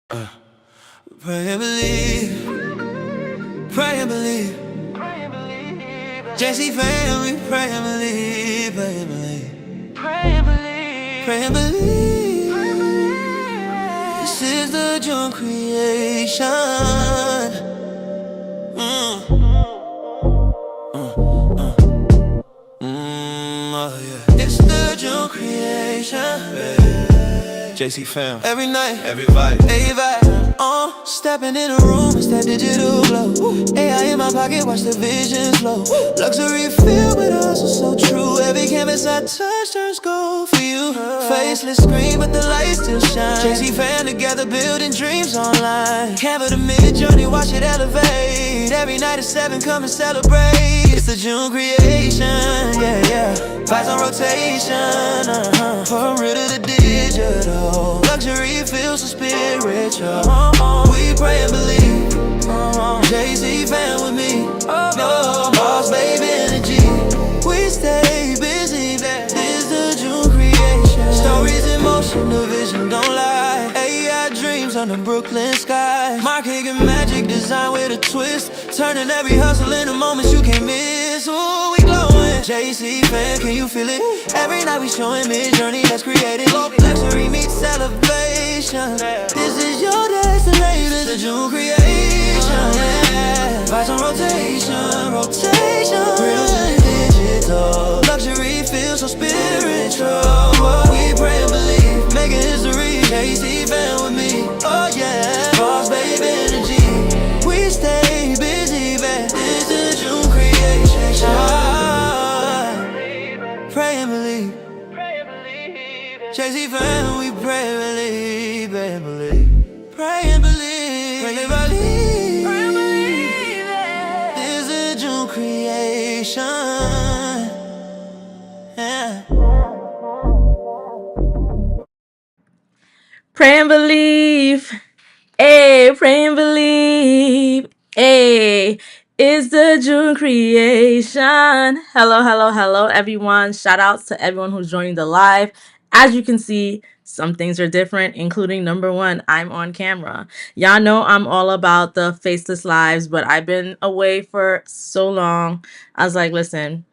Pray and believe, pray and believe. JC family, pray and believe, pray and believe. Pray and believe, pray and believe. This is the Jeune Creation. Oh yeah. It's the Jeune Creation. JC fam. Every night, every vibe, every vibe. Stepping in a room, it's that digital glow. AI in my pocket, watch the vision flow. Luxury filled with us, so true. Every canvas I touch turns gold for you. Faceless screen, but the light still shine. JC fam together, building dreams online. Canva to MidJourney, watch it elevate. Every night at 7, come and celebrate. It's the Jeune Creation, yeah, yeah. Vibes on rotation, from real to the digital. Luxury feels so spiritual. We pray and believe. Jay-Z fan with me. No boss, baby energy. We stay busy, that is the Jeune Creation. Stories in motion, the vision don't lie. AI dreams on the Brooklyn sky. Marketing and magic design with a twist. Turning every hustle into moments you can't miss. Ooh, we glowing. JC fan, can you feel it? Every night we showing MidJourney that's created. Luxury meets elevation. This is your destination, the Jeune Creation. Yeah. Vibes on rotation, rotation. Real and digital. Luxury feels so spiritual. We pray and believe, making history. JC fan with me. Oh yeah, boss baby energy. We stay busy, man. This is Jeune Creation. Pray and believe. JC fan, we pray and believe, pray and believe. Pray and believe, pray and believe. Pray and believe. This is Jeune Creation. Yeah. Pray and believe. Hey, pray and believe. Hey, it's the Jeune Creation. Hello, everyone. Shout outs to everyone who's joining the live. As you can see, some things are different, including number one, I'm on camera. Y'all know I'm all about the faceless lives, but I've been away for so long. I was like, listen,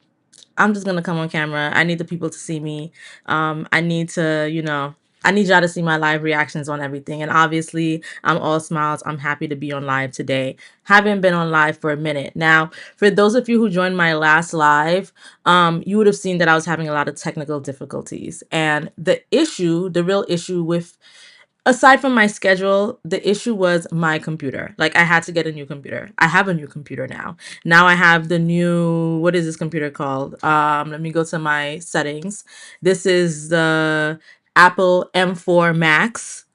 I'm just gonna come on camera. I need the people to see me. I need to, I need y'all to see my live reactions on everything. And obviously, I'm all smiles. I'm happy to be on live today. Haven't been on live for a minute. Now, for those of you who joined my last live, you would have seen that I was having a lot of technical difficulties. And the real issue with aside from my schedule, the issue was my computer. Like I had to get a new computer. I have a new computer now. Now I have the new, what is this computer called? Let me go to my settings. This is the Apple M4 Max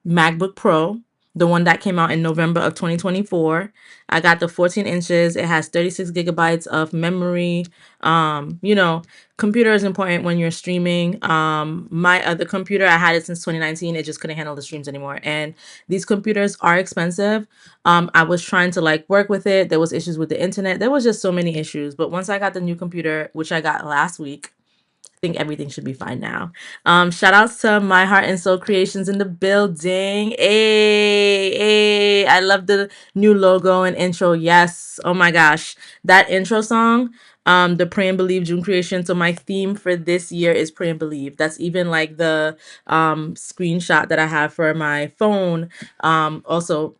MacBook Pro, the one that came out in November of 2024. I got the 14 inches. It has 36 gigabytes of memory. Computer is important when you're streaming. My other computer, I had it since 2019. It just couldn't handle the streams anymore. And these computers are expensive. I was trying to work with it. There was issues with the internet. There was just so many issues. But once I got the new computer, which I got last week, I think everything should be fine now. Shout outs to My Heart and Soul Creations in the building. Hey, I love the new logo and intro. Yes. Oh my gosh. That intro song, the Pray and Believe Jeune Creation. So my theme for this year is Pray and Believe. That's even like the screenshot that I have for my phone. Also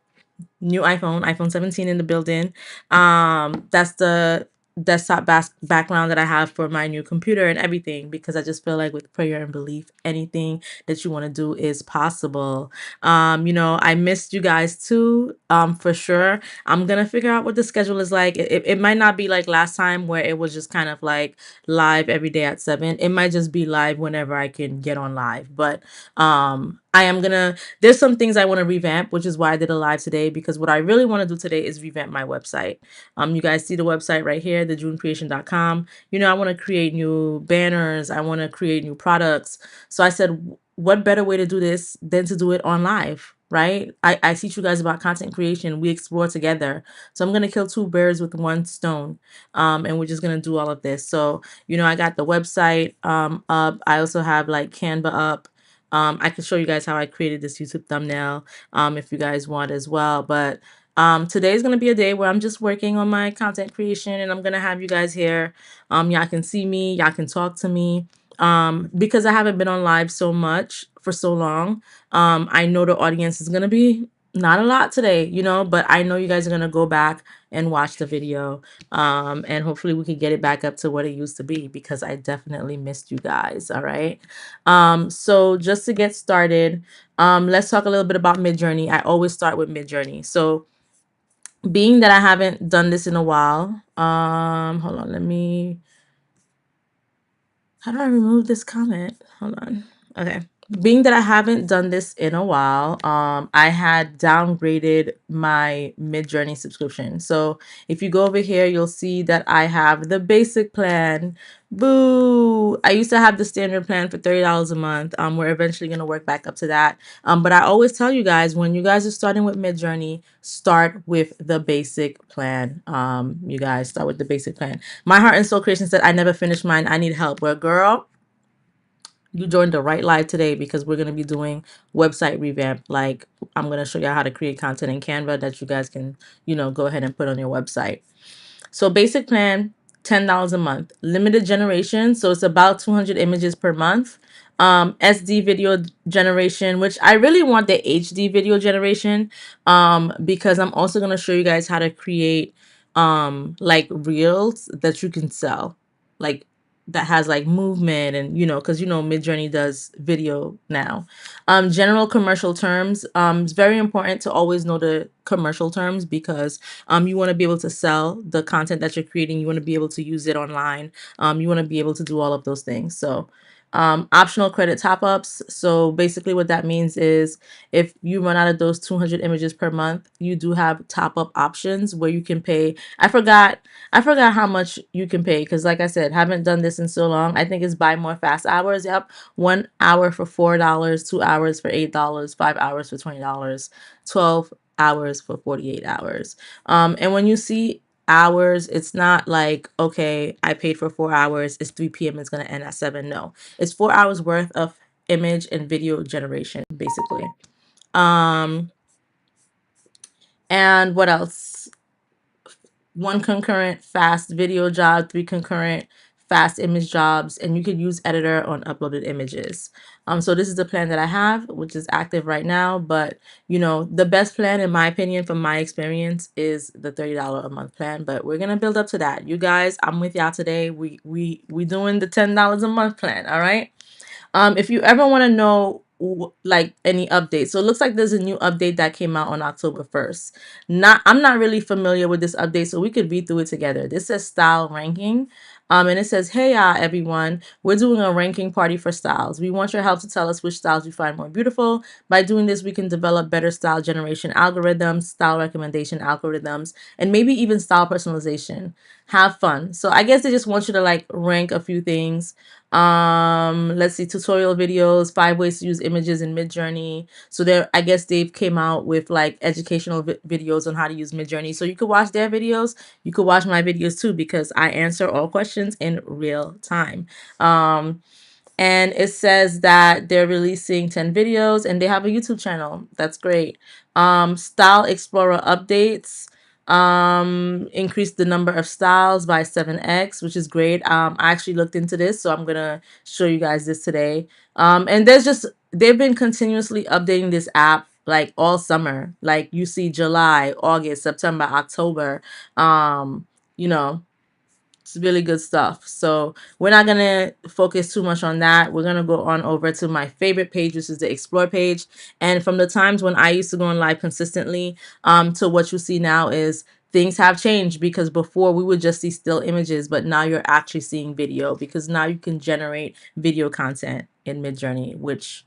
new iPhone 17 in the building. That's the desktop background that I have for my new computer and everything, because I just feel like with prayer and belief, anything that you want to do is possible. I missed you guys too, for sure. I'm gonna figure out what the schedule is like. It might not be like last time where it was just kind of like live every day at 7. It might just be live whenever I can get on live. But there's some things I want to revamp, which is why I did a live today, because what I really want to do today is revamp my website. You guys see the website right here, thejeuncreation.com. I want to create new banners. I want to create new products. So I said, what better way to do this than to do it on live, right? I teach you guys about content creation. We explore together. So I'm going to kill two birds with one stone. And we're just going to do all of this. So, I got the website up. I also have like Canva up. I can show you guys how I created this YouTube thumbnail if you guys want as well. But today is going to be a day where I'm just working on my content creation, and I'm going to have you guys here. Y'all can see me, y'all can talk to me. Because I haven't been on live so much for so long, I know the audience is going to be not a lot today, you know, but I know you guys are going to go back and watch the video. And hopefully we can get it back up to what it used to be, because I definitely missed you guys. All right. So just to get started, let's talk a little bit about MidJourney. I always start with MidJourney. So being that I haven't done this in a while, hold on, how do I remove this comment? Hold on. Okay. Being that I haven't done this in a while, I had downgraded my MidJourney subscription. So if you go over here, you'll see that I have the basic plan. Boo! I used to have the standard plan for $30 a month. We're eventually going to work back up to that. But I always tell you guys, when you guys are starting with MidJourney, start with the basic plan. You guys start with the basic plan. My Heart and Soul Creation said, I never finished mine. I need help. Well, girl, you joined the right live today, because we're going to be doing website revamp. Like, I'm going to show you how to create content in Canva that you guys can, go ahead and put on your website. So basic plan, $10 a month. Limited generation, so it's about 200 images per month. SD video generation, which I really want the HD video generation, because I'm also going to show you guys how to create like reels that you can sell, like that has like movement, and because MidJourney does video now. General commercial terms. It's very important to always know the commercial terms, because you want to be able to sell the content that you're creating. You want to be able to use it online. You want to be able to do all of those things. So optional credit top-ups. So basically what that means is, if you run out of those 200 images per month, you do have top-up options where you can pay. I forgot how much you can pay, because like I said, haven't done this in so long. I think it's buy more fast hours. Yep. 1 hour for $4, 2 hours for $8, 5 hours for $20, 12 hours for 48 hours. And when you see hours, it's not like, okay, I paid for 4 hours, it's 3 p.m, it's going to end at 7. No, it's 4 hours worth of image and video generation, basically. And what else? 1 concurrent fast video job, 3 concurrent fast image jobs, and you could use editor on uploaded images. So this is the plan that I have, which is active right now. But the best plan, in my opinion, from my experience, is the $30 a month plan. But we're gonna build up to that. You guys, I'm with y'all today. We doing the $10 a month plan. All right. If you ever want to know like any updates, so it looks like there's a new update that came out on October 1st. I'm not really familiar with this update, so we could read through it together. This says style ranking. And it says, hey, everyone, we're doing a ranking party for styles. We want your help to tell us which styles you find more beautiful. By doing this, we can develop better style generation algorithms, style recommendation algorithms, and maybe even style personalization. Have fun. So I guess they just want you to like rank a few things. Let's see, tutorial videos, 5 ways to use images in MidJourney. So I guess they've came out with like educational videos on how to use MidJourney. So you could watch their videos. You could watch my videos too, because I answer all questions in real time. And it says that they're releasing 10 videos and they have a YouTube channel. That's great. Style Explorer updates. Increase the number of styles by 7x, which is great. I actually looked into this, so I'm gonna show you guys this today. And they've been continuously updating this app like all summer. Like you see July, August, September, October. It's really good stuff. So we're not going to focus too much on that. We're going to go on over to my favorite page, which is the Explore page. And from the times when I used to go on live consistently to what you see now is things have changed, because before we would just see still images, but now you're actually seeing video, because now you can generate video content in MidJourney, which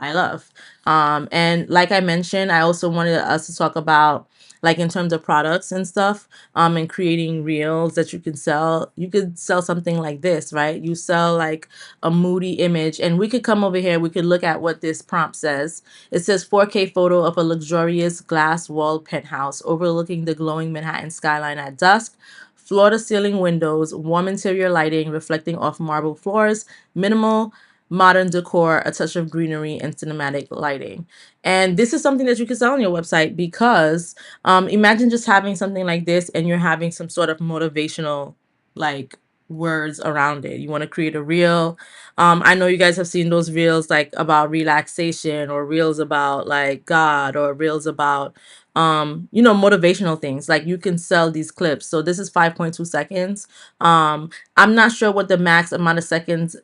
I love. And like I mentioned, I also wanted us to talk about like in terms of products and stuff, and creating reels that you can sell. You could sell something like this, right? You sell like a moody image, and we could come over here. We could look at what this prompt says. It says 4K photo of a luxurious glass walled penthouse overlooking the glowing Manhattan skyline at dusk. Floor to ceiling windows, warm interior lighting reflecting off marble floors, minimal modern decor, a touch of greenery, and cinematic lighting. And this is something that you can sell on your website because imagine just having something like this and you're having some sort of motivational like words around it. You want to create a reel. I know you guys have seen those reels like about relaxation or reels about like God or reels about motivational things. Like you can sell these clips. So this is 5.2 seconds. I'm not sure what the max amount of seconds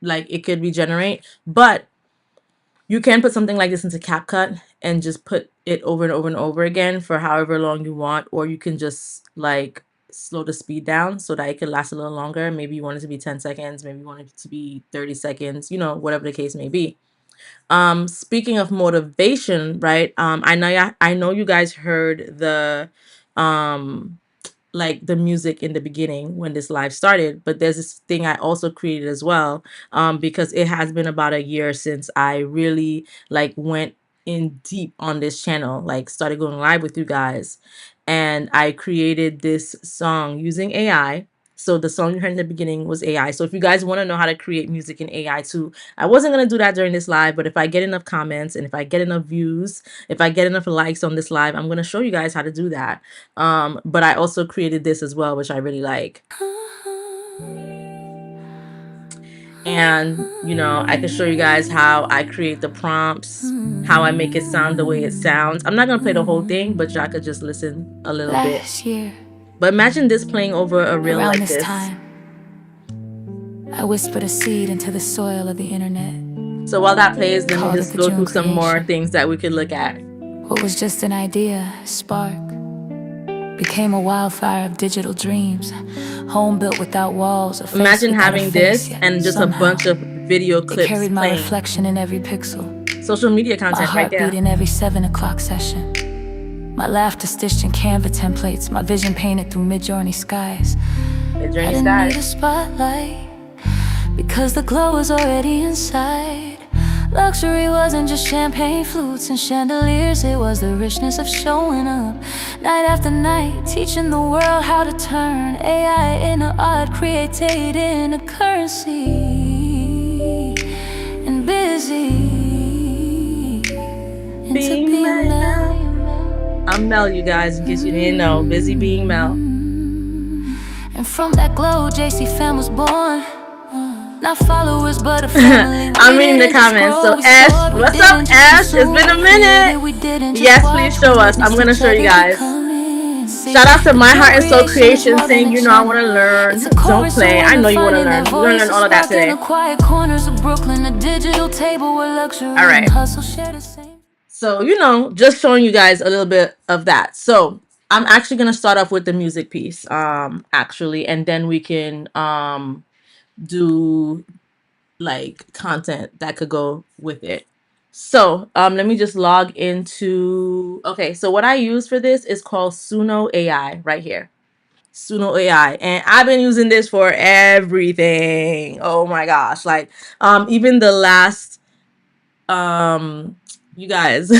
like it could regenerate, but you can put something like this into CapCut and just put it over and over and over again for however long you want, or you can just like slow the speed down so that it could last a little longer. Maybe you want it to be 10 seconds, maybe you want it to be 30 seconds, whatever the case may be. Speaking of motivation, right? I know you guys heard the like the music in the beginning when this live started, but there's this thing I also created as well, because it has been about a year since I really like went in deep on this channel, like started going live with you guys, and I created this song using AI. So the song you heard in the beginning was AI. So if you guys want to know how to create music in AI too, I wasn't going to do that during this live, but if I get enough comments and if I get enough views, if I get enough likes on this live, I'm going to show you guys how to do that. But I also created this as well, which I really like. And, I can show you guys how I create the prompts, how I make it sound the way it sounds. I'm not going to play the whole thing, but y'all could just listen a little bit. But imagine this playing over a reel like this. Time, I whispered a seed into the soil of the internet. So while that plays, let me just go through some more things that we could look at. What was just an idea, spark, became a wildfire of digital dreams. Home built without walls. Imagine having this and just a bunch of video clips carried my playing. reflection in every pixel. Social media content right there. My heartbeat in every 7 o'clock session. My laughter stitched in Canva templates. My vision painted through MidJourney skies. I didn't need a spotlight because the glow was already inside. Luxury wasn't just champagne flutes and chandeliers. It was the richness of showing up night after night, teaching the world how to turn AI into art, created in a currency, and busy into being Mel. I'm Mel, you guys, in case you didn't know. Busy being Mel. And from that glow, JC fam was born. Not followers, but a family. I'm reading the comments. So Ash, what's up, Ash? It's been a minute. Yes, please show us. I'm gonna show you guys. Shout out to My Heart and Soul Creation saying, I want to learn. Don't play. I know you want to learn. You're gonna learn all of that today. All right. So, just showing you guys a little bit of that. So I'm actually gonna start off with the music piece, actually, and then we can do like content that could go with it. So let me just log into, okay, so what I use for this is called Suno AI right here. Suno AI, and I've been using this for everything. Oh my gosh, like even the last you guys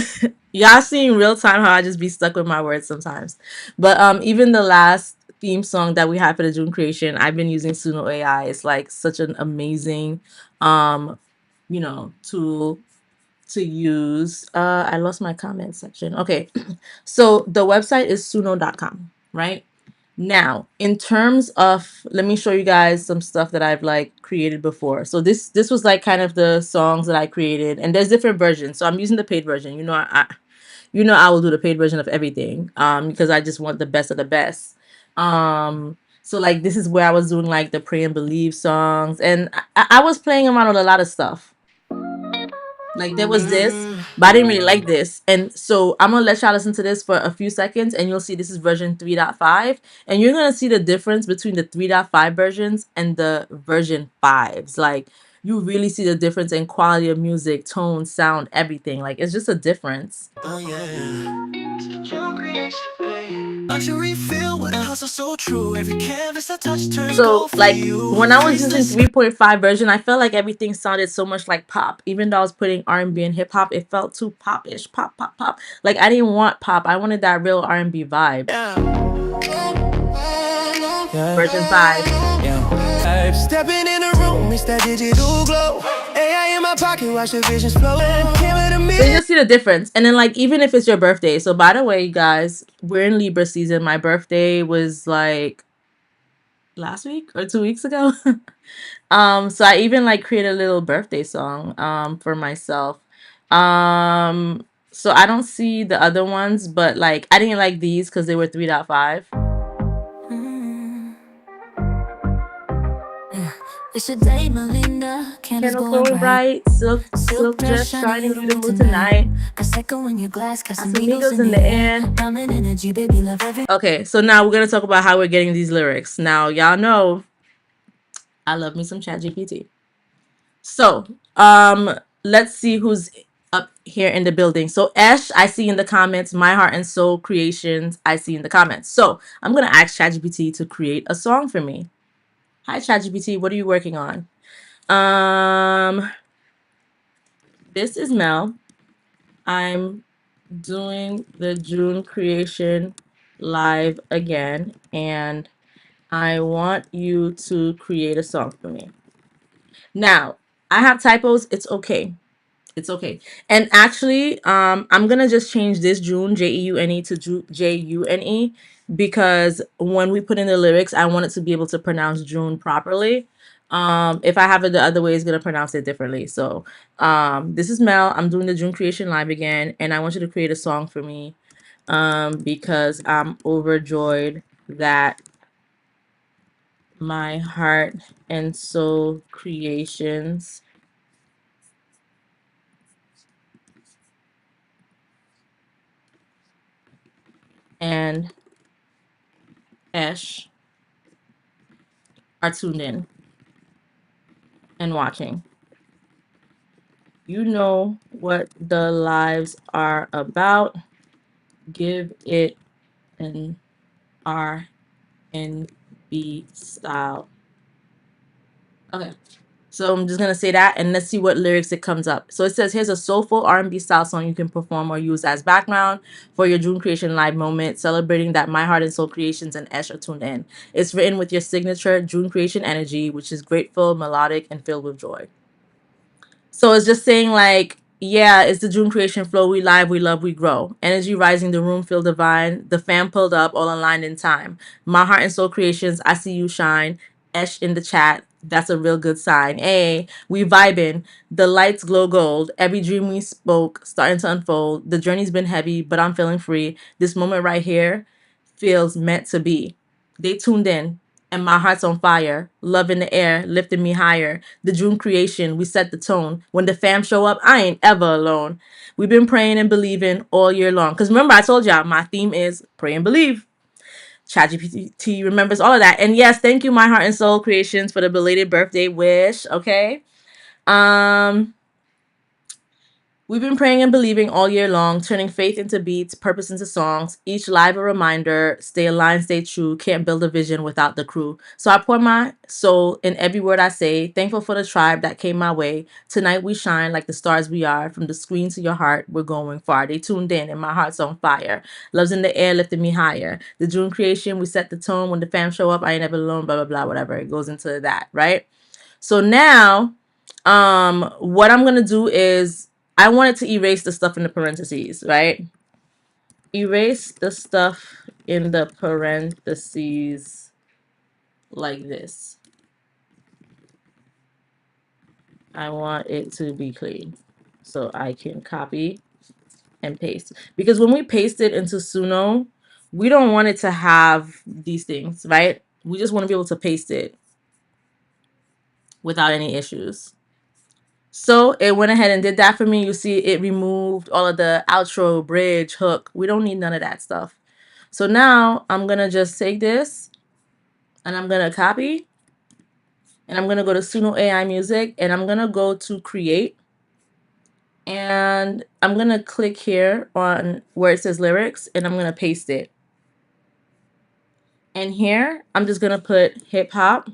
y'all see in real time how I just be stuck with my words sometimes, but even the last theme song that we had for the Jeune Creation, I've been using Suno AI. It's like such an amazing tool to use. I lost my comment section. Okay. So the website is suno.com, right? Now, in terms of, let me show you guys some stuff that I've like created before. So this was like kind of the songs that I created, and there's different versions. So I'm using the paid version. I will do the paid version of everything because I just want the best of the best. So like this is where I was doing like the Pray and Believe songs, and I was playing around with a lot of stuff. Like there was this, but I didn't really like this. And so I'm going to let y'all listen to this for a few seconds, and you'll see this is version 3.5. And you're going to see the difference between the 3.5 versions and the version 5s. Like you really see the difference in quality of music, tone, sound, everything. Like it's just a difference. Oh yeah. So like when I was using 3.5 version, I felt like everything sounded so much like pop. Even though I was putting R&B and hip hop, it felt too pop-ish. Pop. Like I didn't want pop. I wanted that real R&B vibe. Version 5. Stepping in the room, it's that digital glow. my pocket, watch the visions flow. Came with a So you million. just see the difference. And then like even if it's your birthday. So by the way, you guys, we're in Libra season. My birthday was like last week or 2 weeks ago. So I even like created a little birthday song for myself. So I don't see the other ones, but like I didn't like these because they were 3.5. It's your day, Melinda. Candles Candles glowing glowing bright. bright, silk Dress dress shining, shining, you the you the mood mood tonight. tonight. Prosecco in your glass, Casamigos Casamigos in in the the air. air. Diamond energy, baby, love every. Okay, so now we're gonna talk about how we're getting these lyrics. Now y'all know I love me some ChatGPT. So let's see who's up here in the building. So Esh, I see in the comments. My Heart and Soul Creations, I see in the comments. So I'm gonna ask ChatGPT to create a song for me. Hi ChatGPT, what are you working on? This is Mel. I'm doing the June Creation live again, and I want you to create a song for me. Now, I have typos. It's okay. It's okay. And actually, I'm gonna just change this June Jeune to June because when we put in the lyrics, I want it to be able to pronounce June properly. If I have it the other way, it's gonna pronounce it differently. So, this is Mel. I'm doing the June Creation live again, and I want you to create a song for me, because I'm overjoyed that my heart and soul creations and Esh are tuned in and watching. You know what the lives are about. Give it an R&B style. Okay. So I'm just gonna say that, and let's see what lyrics it comes up. So it says, here's a soulful R&B style song you can perform or use as background for your June Creation live moment, celebrating that My Heart and Soul Creations and Esh are tuned in. It's written with your signature June Creation energy, which is grateful, melodic, and filled with joy. So it's just saying like, yeah, it's the June Creation flow. We live, we love, we grow. Energy rising, the room feel divine. The fam pulled up, all aligned in time. My Heart and Soul Creations, I see you shine. Esh in the chat. That's a real good sign. Hey, we vibing. The lights glow gold. Every dream we spoke starting to unfold. The journey's been heavy, but I'm feeling free. This moment right here feels meant to be. They tuned in, and my heart's on fire. Love in the air, lifting me higher. The June Creation, we set the tone. When the fam show up, I ain't ever alone. We've been praying and believing all year long. Because remember, I told y'all, my theme is pray and believe. ChatGPT remembers all of that. And yes, thank you, My Heart and Soul Creations, for the belated birthday wish. Okay. We've been praying and believing all year long, turning faith into beats, purpose into songs. Each live a reminder, stay aligned, stay true. Can't build a vision without the crew. So I pour my soul in every word I say. Thankful for the tribe that came my way. Tonight we shine like the stars we are. From the screen to your heart, we're going far. They tuned in and my heart's on fire. Love's in the air, lifting me higher. The June Creation, we set the tone. When the fam show up, I ain't ever alone, blah, blah, blah, whatever. It goes into that, right? So now, what I'm going to do is I wanted to erase the stuff in the parentheses, right? Erase the stuff in the parentheses like this. I want it to be clean. So I can copy and paste. Because when we paste it into Suno, we don't want it to have these things, right? We just want to be able to paste it without any issues. So it went ahead and did that for me. You see it removed all of the outro, bridge, hook. We don't need none of that stuff. So now I'm going to just take this and I'm going to copy and I'm going to go to Suno AI Music and I'm going to go to create and I'm going to click here on where it says lyrics and I'm going to paste it. And here I'm just going to put hip hop,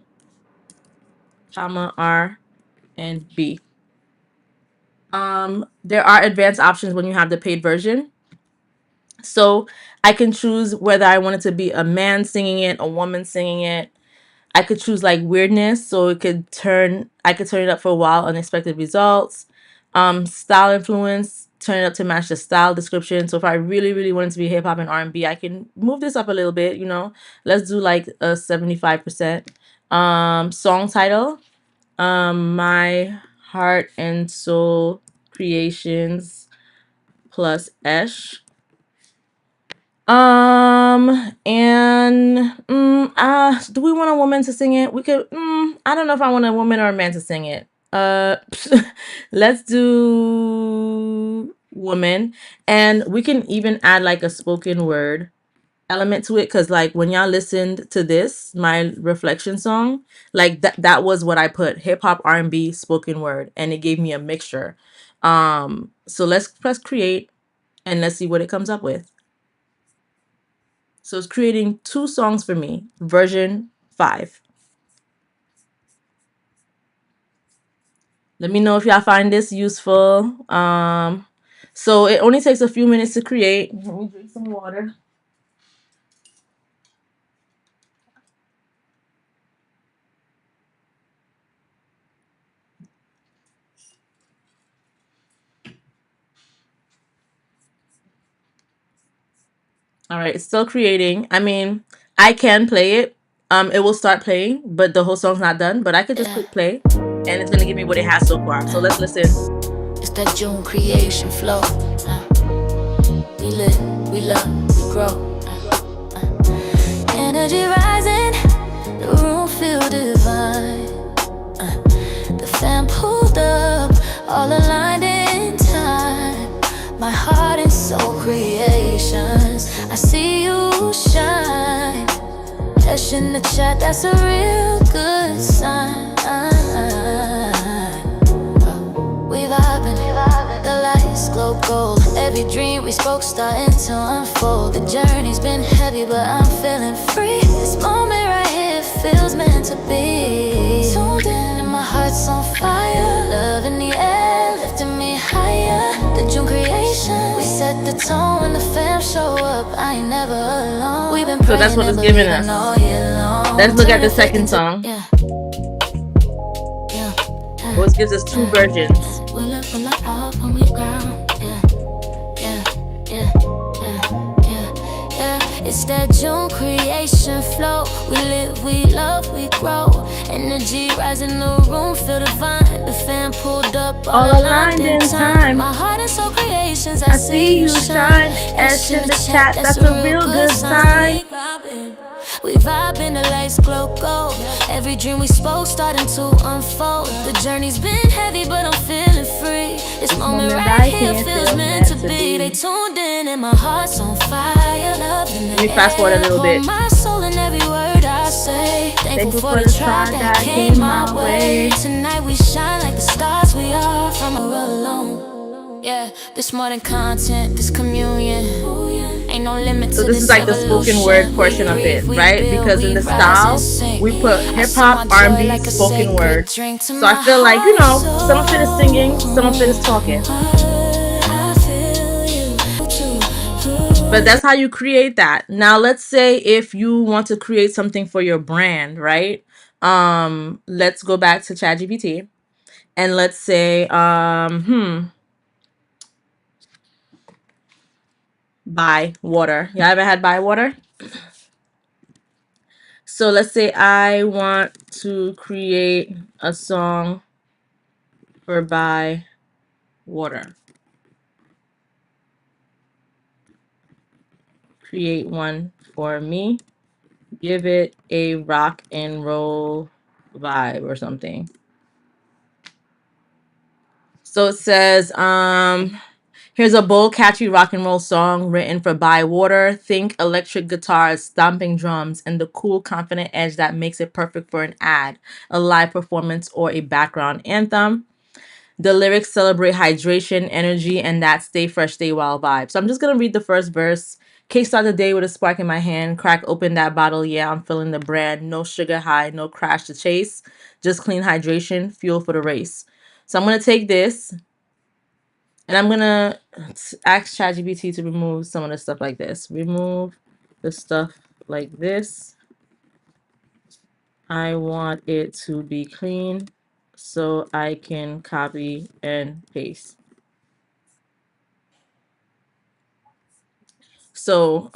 comma, R and B. There are advanced options when you have the paid version. So I can choose whether I want it to be a man singing it, a woman singing it. I could choose like weirdness, so I could turn it up for a while, unexpected results. Style influence, turn it up to match the style description. So if I really, really want it to be hip hop and R&B, I can move this up a little bit, Let's do like a 75%. Song title, My Heart and Soul Creations plus Esh. And do we want a woman to sing it? We could. I don't know if I want a woman or a man to sing it. Let's do woman, and we can even add like a spoken word element to it, because like when y'all listened to this, my reflection song, like that was what I put: hip hop, R&B, spoken word, and it gave me a mixture. So let's press create, and let's see what it comes up with. So it's creating 2 songs for me, version 5. Let me know if y'all find this useful. So it only takes a few minutes to create. Let me drink some water. All right, it's still creating. I mean, I can play it. It will start playing, but the whole song's not done. But I could just click play, and it's gonna give me what it has so far. So let's listen. It's that Jeune Creation flow. We live, we love, we grow. Energy rising, the room feel divine. The fan pulled up, all aligned in time. My heart and soul creations, I see you shine. Dash in the chat, that's a real good sign. We vibing, the lights glow gold. Every dream we spoke starting to unfold. The journey's been heavy, but I'm feeling free. This moment right here feels meant to be. Tuned in and my heart's on fire. Love in the air, lifting me higher. The Jeune Creation, we set the tone when the fam show up. I ain't never alone. We've been so that's what it's giving us. Let's look at the second song. Which gives us 2 versions. It's that Jeune Creation flow. We live, we love, we grow. Energy rising, the room feel divine. The fan pulled up, all aligned in time. My heart and soul creations, I see you shine. Ash in the chat, that's a real good sign. We vibing, the lights glow gold. Every dream we spoke starting to unfold. The journey's been heavy, but I'm feeling free. This moment right here feels meant to be. They tuned in and my heart's on fire. Love in the Let me fast forward a little bit. my soul in every word I say. Thankful for the tribe that came my way. Tonight we shine like the stars we are from a alone. Yeah, this more than content, this communion. Ain't no limit to so this is like the spoken word portion of it, right? Because in the style, we put hip hop, R&B, spoken word. So I feel like, some of it is singing, some of it is talking. But that's how you create that. Now, let's say if you want to create something for your brand, right? Let's go back to ChatGPT, and let's say, buy water. You ever had buy water? So let's say I want to create a song for buy water. Create one for me. Give it a rock and roll vibe or something. So it says, here's a bold, catchy rock and roll song written for Buy Water. Think electric guitars, stomping drums, and the cool, confident edge that makes it perfect for an ad, a live performance, or a background anthem. The lyrics celebrate hydration, energy, and that stay fresh, stay wild vibe. So I'm just going to read the first verse. Kickstart the day with a spark in my hand. Crack open that bottle. Yeah, I'm feeling the brand. No sugar high, no crash to chase. Just clean hydration, fuel for the race. So I'm going to take this, and I'm going to ask ChatGPT to remove some of the stuff like this. Remove the stuff like this. I want it to be clean so I can copy and paste. So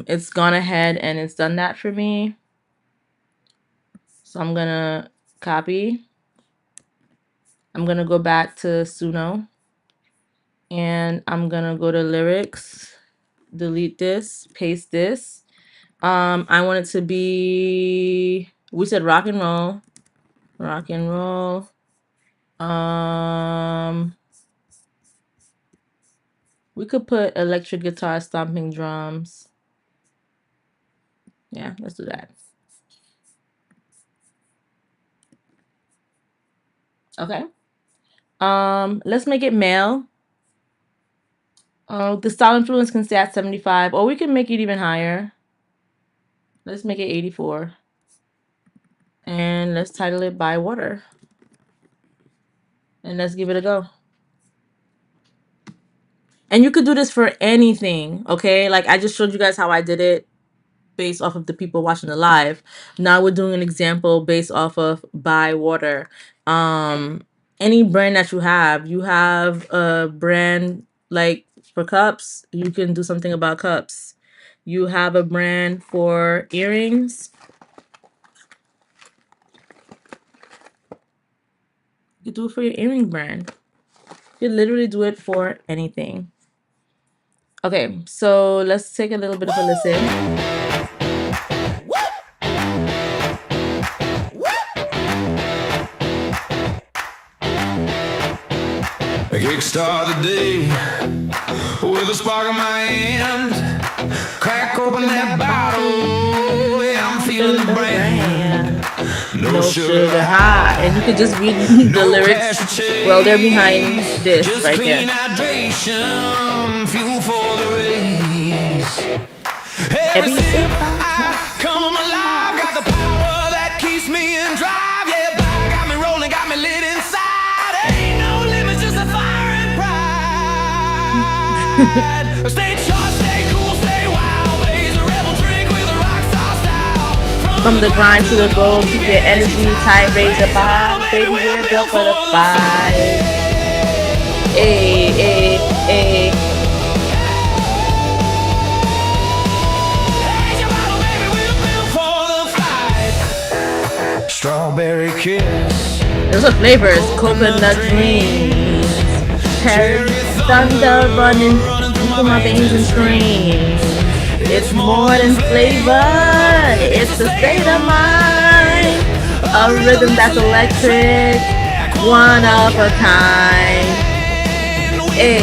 it's gone ahead and it's done that for me. So I'm gonna copy. I'm gonna go back to Suno and I'm gonna go to lyrics, delete this, paste this. I want it to be, we said rock and roll. Rock and roll. We could put electric guitar, stomping drums. Yeah, let's do that. Okay. Let's make it male. The style influence can stay at 75, or we can make it even higher. Let's make it 84. And let's title it By Water. And let's give it a go. And you could do this for anything, okay? Like I just showed you guys how I did it based off of the people watching the live. Now we're doing an example based off of By Water. Any brand that you have a brand like for cups, you can do something about cups. You have a brand for earrings, you do it for your earring brand. You literally do it for anything. Okay, so let's take a little bit of a listen. I kickstart the day with a spark in my hand. Crack open that bottle. Yeah, I'm feeling the brand. No sugar high. And you could just read the lyrics. Well, they're behind this just right clean there. hydration, fuel for the race. Every Every sip sip I come alive, got the power that keeps me in drive. Yeah, fire got me rolling, got me lit inside. Ain't no limits, just a fire and pride. Stay charged, stay cool, stay wild. Blaze a rebel drink with a rock star style. from the grind to the goal, keep your energy tight, raise the bar, baby, we're built for the fight. Hey, hey, hey. Raise your bottle, baby, we're built for the fight. Strawberry kiss. Those are flavors. Coconut dreams. Cherry thunder running through my veins and screams. It's more than flavor. It's a state of mind. A rhythm that's electric. One of a kind. Hey,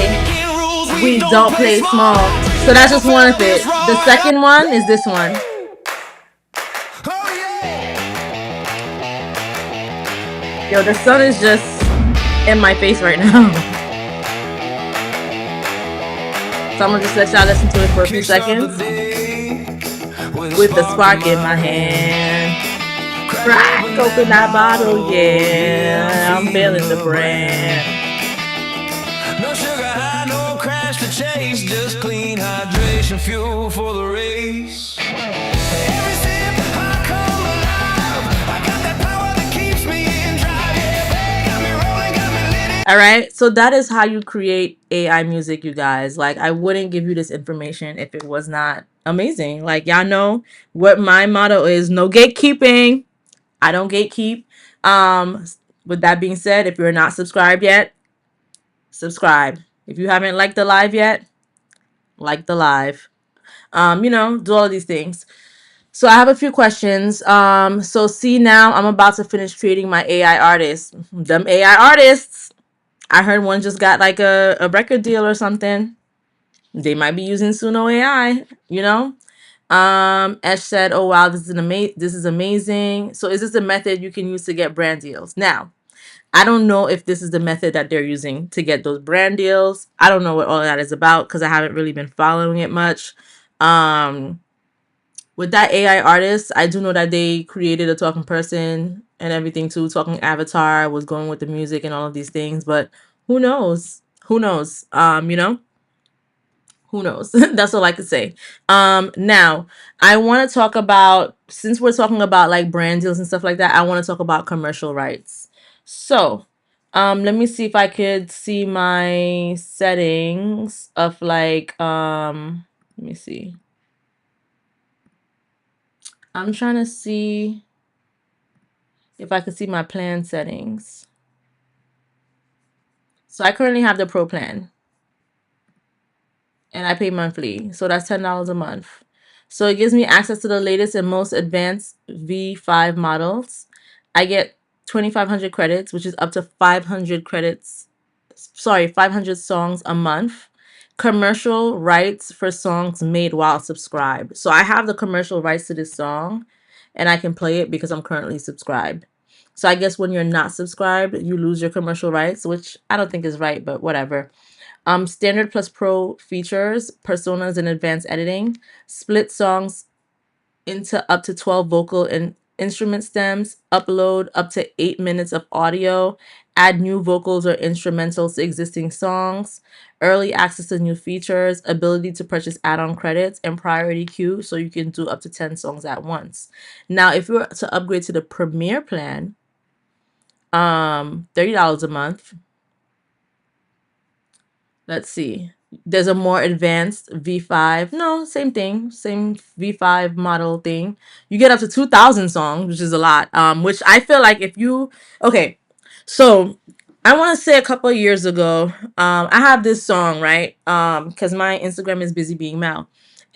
we don't play small. So that's just one of it. The second one is this one. Yo, the sun is just in my face right now. So I'm gonna just let y'all listen to it for a few seconds. With the spark in my hand. Crack open that bottle, yeah. I'm feeling the brand. No sugar high, no crash to chase, just clean hydration, fuel for the race. Every sip I come alive, I got that power that keeps me in drive. Yeah, babe, got me rolling, got me lit. All right, so that is how you create AI music, you guys. Like, I wouldn't give you this information if it was not amazing. Like, y'all know what my motto is: no gatekeeping. I don't gatekeep. With that being said, if you're not subscribed yet, subscribe. If you haven't liked the live yet, like the live. Do all of these things. So I have a few questions. So see, now I'm about to finish creating my AI artists. Them AI artists. I heard one just got like a record deal or something. They might be using Suno AI, Esh said, "Oh wow, this is amazing. So is this a method you can use to get brand deals?" Now, I don't know if this is the method that they're using to get those brand deals. I don't know what all of that is about because I haven't really been following it much. With that AI artist, I do know that they created a talking person and everything too. Talking avatar was going with the music and all of these things, but who knows? Who knows? Who who knows? That's all I could say. Now I want to talk about, since we're talking about like brand deals and stuff like that, I want to talk about commercial rights. So, let me see if I could see my settings of like, let me see. I'm trying to see if I could see my plan settings. So I currently have the pro plan and I pay monthly. So that's $10 a month. So it gives me access to the latest and most advanced V5 models. I get 2,500 credits, which is up to 500 credits. Sorry, 500 songs a month. Commercial rights for songs made while subscribed. So I have the commercial rights to this song and I can play it because I'm currently subscribed. So I guess when you're not subscribed, you lose your commercial rights, which I don't think is right, but whatever. Standard plus pro features, personas and advanced editing, split songs into up to 12 vocal and instrument stems, upload up to 8 minutes of audio, add new vocals or instrumentals to existing songs, early access to new features, ability to purchase add-on credits, and priority queue, so you can do up to 10 songs at once. Now, if you were to upgrade to the Premier plan, $30 a month. Let's see. There's a more advanced V5. No, same thing. Same V5 model thing. You get up to 2,000 songs, which is a lot. Which I feel like if you... Okay, so I want to say a couple of years ago, I have this song, right? Because my Instagram is Busy Being Mel.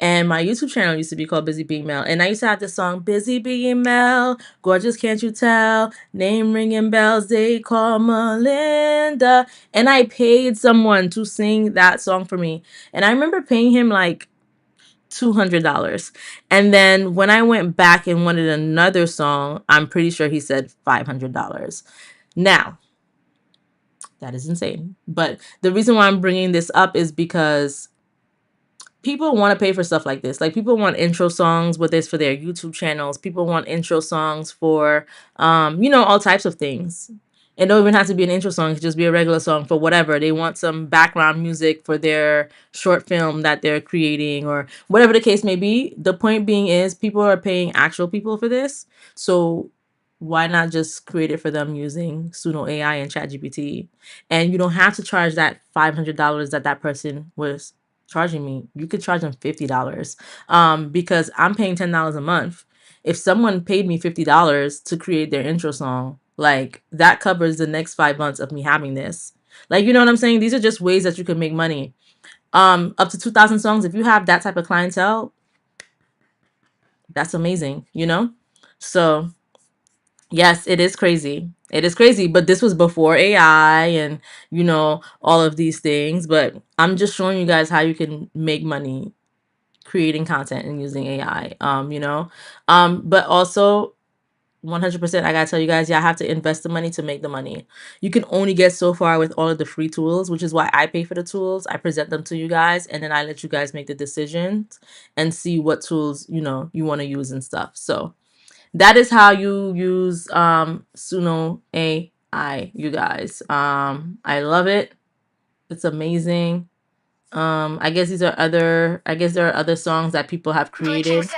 And my YouTube channel used to be called Busy Being Mel. And I used to have this song, Busy Being Mel, gorgeous can't you tell, name ringing bells, they call Melinda. And I paid someone to sing that song for me. And I remember paying him like $200. And then when I went back and wanted another song, I'm pretty sure he said $500. Now, that is insane. But the reason why I'm bringing this up is because people want to pay for stuff like this. Like, people want intro songs with this for their YouTube channels. People want intro songs for, all types of things. It don't even have to be an intro song. It could just be a regular song for whatever. They want some background music for their short film that they're creating or whatever the case may be. The point being is people are paying actual people for this. So why not just create it for them using Suno AI and ChatGPT? And you don't have to charge that $500 that person was charging me. You could charge them $50 because I'm paying $10 a month. If someone paid me $50 to create their intro song, like, that covers the next 5 months of me having this. Like, you know what I'm saying? These are just ways that you can make money. Up to 2,000 songs. If you have that type of clientele, that's amazing, So yes, it is crazy. It is crazy, but this was before AI and, all of these things. But I'm just showing you guys how you can make money creating content and using AI, but also 100%, I gotta tell you guys, I have to invest the money to make the money. You can only get so far with all of the free tools, which is why I pay for the tools. I present them to you guys, and then I let you guys make the decisions and see what tools, you want to use and stuff. So that is how you use Suno AI, you guys. I love it. It's amazing. I guess there are other songs that people have created.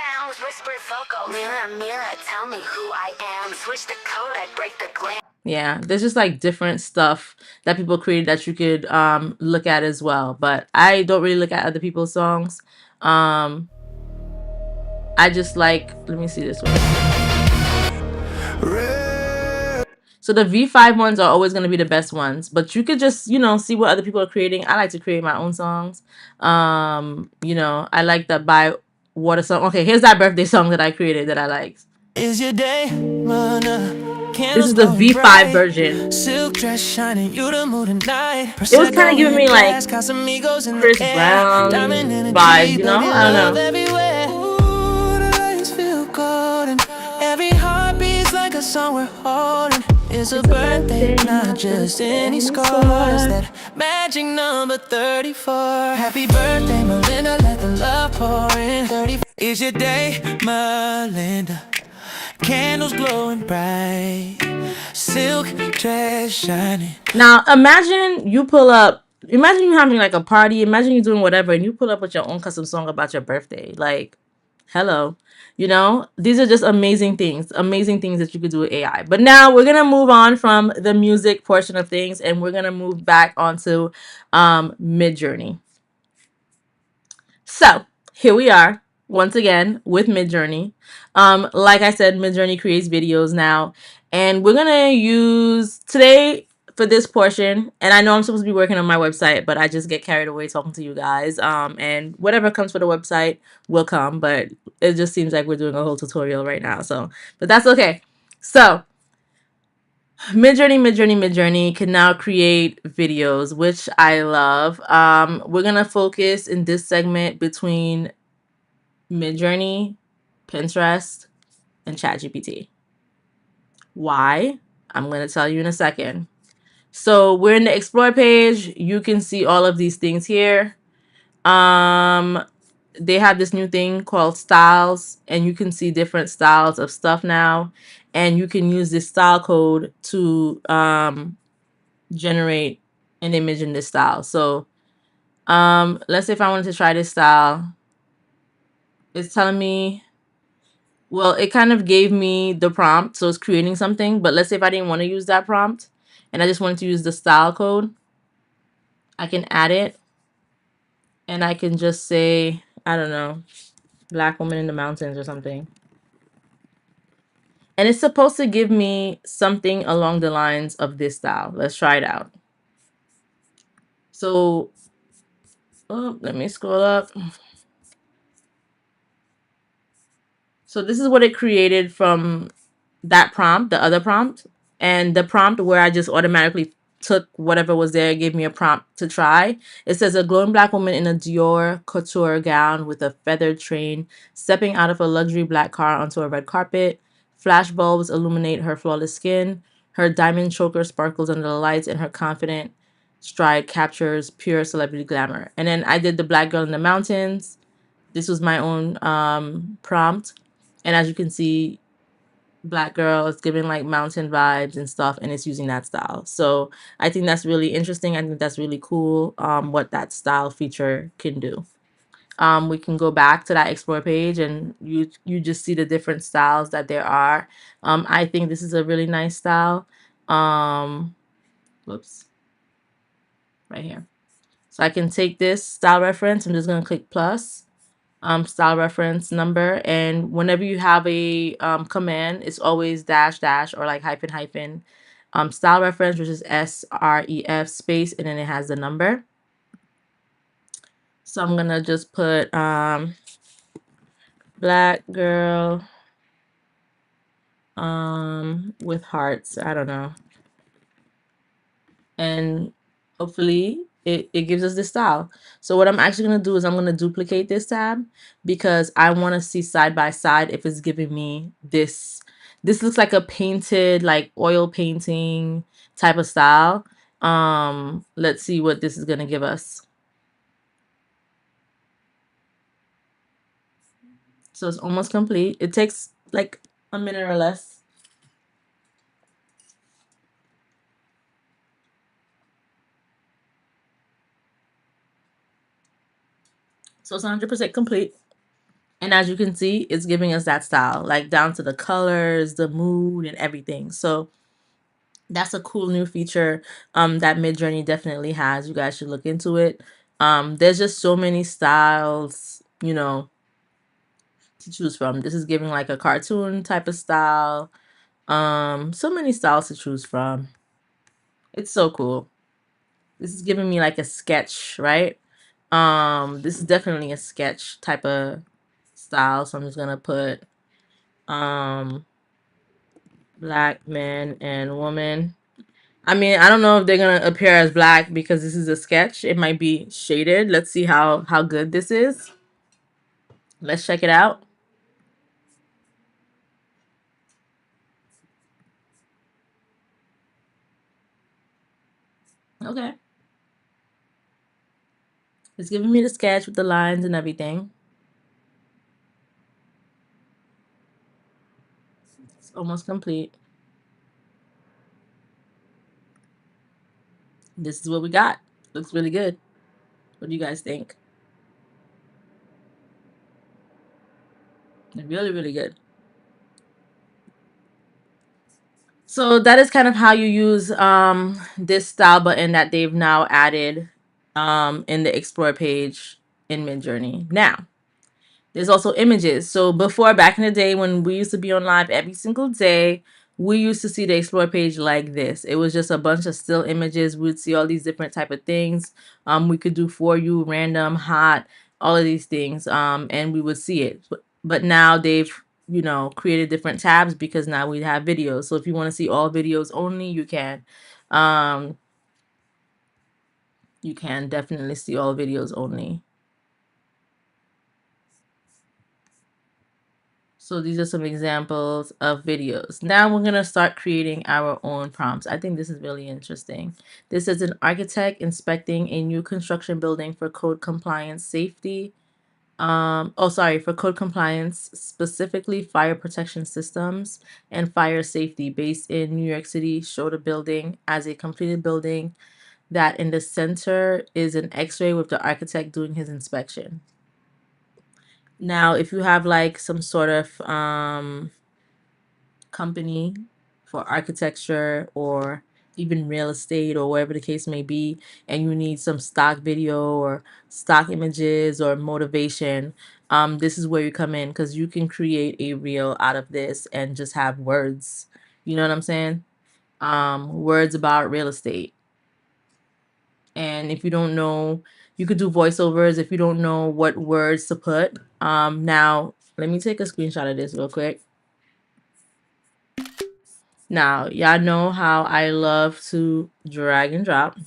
Yeah, there's just like different stuff that people created that you could look at as well. But I don't really look at other people's songs. I just like, let me see this one. So the V5 ones are always going to be the best ones, but you could just, see what other people are creating. I like to create my own songs. I like that By Water song. Okay, here's that birthday song that I created that I liked. Is your day, this is the V5 version. Silk dress shining, you the mood tonight. It was kind of giving me like Chris Brown vibes, I don't know. Ooh, the lights feel golden. Every heartbeat's like a song we're holding. It's a birthday, not just any score. It's that magic number 34. Happy birthday, Melinda, let the love pour in. 34 is your day, Melinda. Candles glowing bright, silk dress shining. Now imagine you pull up imagine you having like a party, imagine you doing whatever, and you pull up with your own custom song about your birthday. Like, hello, you know, these are just amazing things that you could do with AI. But now we're gonna move on from the music portion of things, and we're gonna move back onto MidJourney. So here we are once again with MidJourney. Like I said, MidJourney creates videos now, and we're gonna use today for this portion. And I know I'm supposed to be working on my website, but I just get carried away talking to you guys. And whatever comes for the website will come, but it just seems like we're doing a whole tutorial right now. So, but that's okay. So MidJourney can now create videos, which I love. We're gonna focus in this segment between MidJourney, Pinterest, and ChatGPT. Why? I'm going to tell you in a second. So we're in the Explore page. You can see all of these things here. They have this new thing called styles, and you can see different styles of stuff now. And you can use this style code to generate an image in this style. So let's say if I wanted to try this style, it's telling me, well, it kind of gave me the prompt, so it's creating something. But let's say if I didn't want to use that prompt and I just wanted to use the style code, I can add it, and I can just say, I don't know, Black woman in the mountains or something. And it's supposed to give me something along the lines of this style. Let's try it out. So, let me scroll up. So this is what it created from that prompt, the other prompt, and the prompt where I just automatically took whatever was there, gave me a prompt to try. It says a glowing Black woman in a Dior couture gown with a feathered train stepping out of a luxury black car onto a red carpet. Flash bulbs illuminate her flawless skin. Her diamond choker sparkles under the lights, and her confident stride captures pure celebrity glamour. And then I did the Black girl in the mountains. This was my own prompt. And as you can see, Black girl, it's giving like mountain vibes and stuff, and it's using that style. So I think that's really interesting. I think that's really cool, what that style feature can do. We can go back to that explore page, and you just see the different styles that there are. I think this is a really nice style. Whoops, right here. So I can take this style reference. I'm just gonna click plus. Style reference number, and whenever you have a command, it's always dash dash or like hyphen hyphen style reference, which is SREF space, and then it has the number. So I'm gonna just put Black girl with hearts, I don't know, and hopefully it gives us this style. So what I'm actually going to do is I'm going to duplicate this tab, because I want to see side by side if it's giving me this. This looks like a painted, like oil painting type of style. Let's see what this is going to give us. So it's almost complete. It takes like a minute or less. So it's 100% complete. And as you can see, it's giving us that style, like down to the colors, the mood, and everything. So that's a cool new feature that MidJourney definitely has. You guys should look into it. There's just so many styles, you know, to choose from. This is giving like a cartoon type of style. So many styles to choose from. It's so cool. This is giving me like a sketch, right? This is definitely a sketch type of style. So I'm just gonna put Black man and woman. I mean, I don't know if they're gonna appear as black because this is a sketch. It might be shaded. Let's see how good this is. Let's check it out. Okay. It's giving me the sketch with the lines and everything. It's almost complete. This is what we got. Looks really good. What do you guys think? Really, really good. So that is kind of how you use this style button that they've now added in the explore page in MidJourney. Now, there's also images. So before, back in the day when we used to be on live every single day, we used to see the explore page like this. It was just a bunch of still images. We'd see all these different type of things. We could do for you, random, hot, all of these things. And we would see it. But now they've, created different tabs because now we have videos. So if you want to see all videos only, you can. You can definitely see all videos only. So these are some examples of videos. Now we're going to start creating our own prompts. I think this is really interesting. This is an architect inspecting a new construction building for code compliance safety. For code compliance, specifically fire protection systems and fire safety based in New York City. Show the building as a completed building that in the center is an x-ray with the architect doing his inspection. Now, if you have like some sort of company for architecture or even real estate or whatever the case may be, and you need some stock video or stock images or motivation, this is where you come in because you can create a reel out of this and just have words. You know what I'm saying? Words about real estate. And if you don't know, you could do voiceovers if you don't know what words to put. Now, let me take a screenshot of this real quick. Now, y'all know how I love to drag and drop.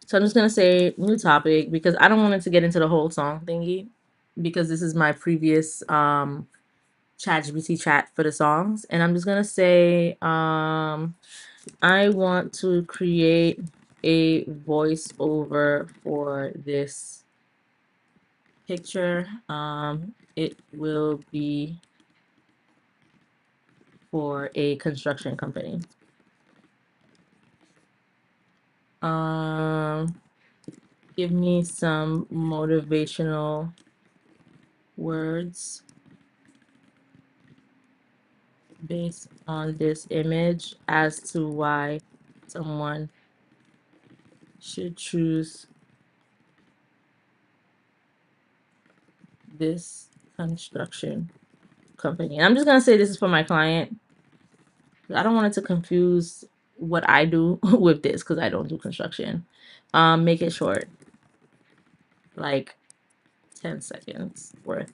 So I'm just going to say new topic because I don't want it to get into the whole song thingy because this is my previous ChatGPT chat for the songs. And I'm just going to say I want to create a voiceover for this picture. It will be for a construction company. Give me some motivational words based on this image as to why someone should choose this construction company. And I'm just going to say this is for my client. I don't want it to confuse what I do with this because I don't do construction. Make it short, like 10 seconds worth.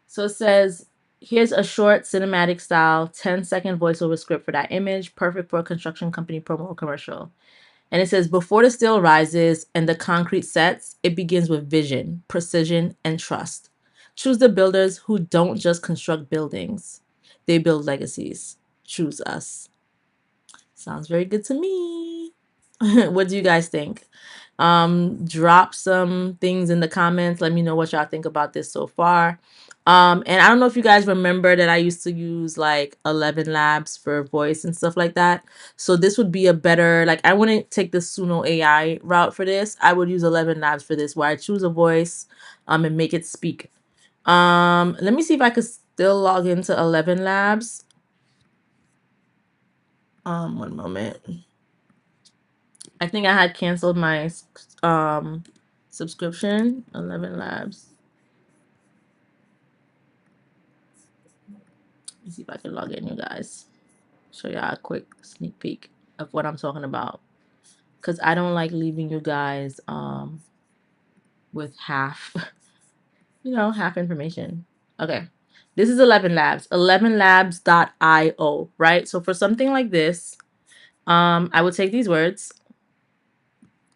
So it says, here's a short cinematic style 10-second voiceover script for that image, perfect for a construction company promo commercial. And it says, before the steel rises and the concrete sets, it begins with vision, precision, and trust. Choose the builders who don't just construct buildings. They build legacies. Choose us. Sounds very good to me. What do you guys think? Drop some things in the comments. Let me know what y'all think about this so far. And I don't know if you guys remember that I used to use like 11 Labs for voice and stuff like that. So this would be a better, like I wouldn't take the Suno AI route for this. I would use 11 Labs for this where I choose a voice and make it speak. Let me see if I could still log into 11 Labs. One moment. I think I had canceled my subscription. 11 Labs. Let me see if I can log in, you guys. Show y'all a quick sneak peek of what I'm talking about. Because I don't like leaving you guys with half, half information. Okay. This is 11 Labs. 11labs.io, right? So for something like this, I would take these words,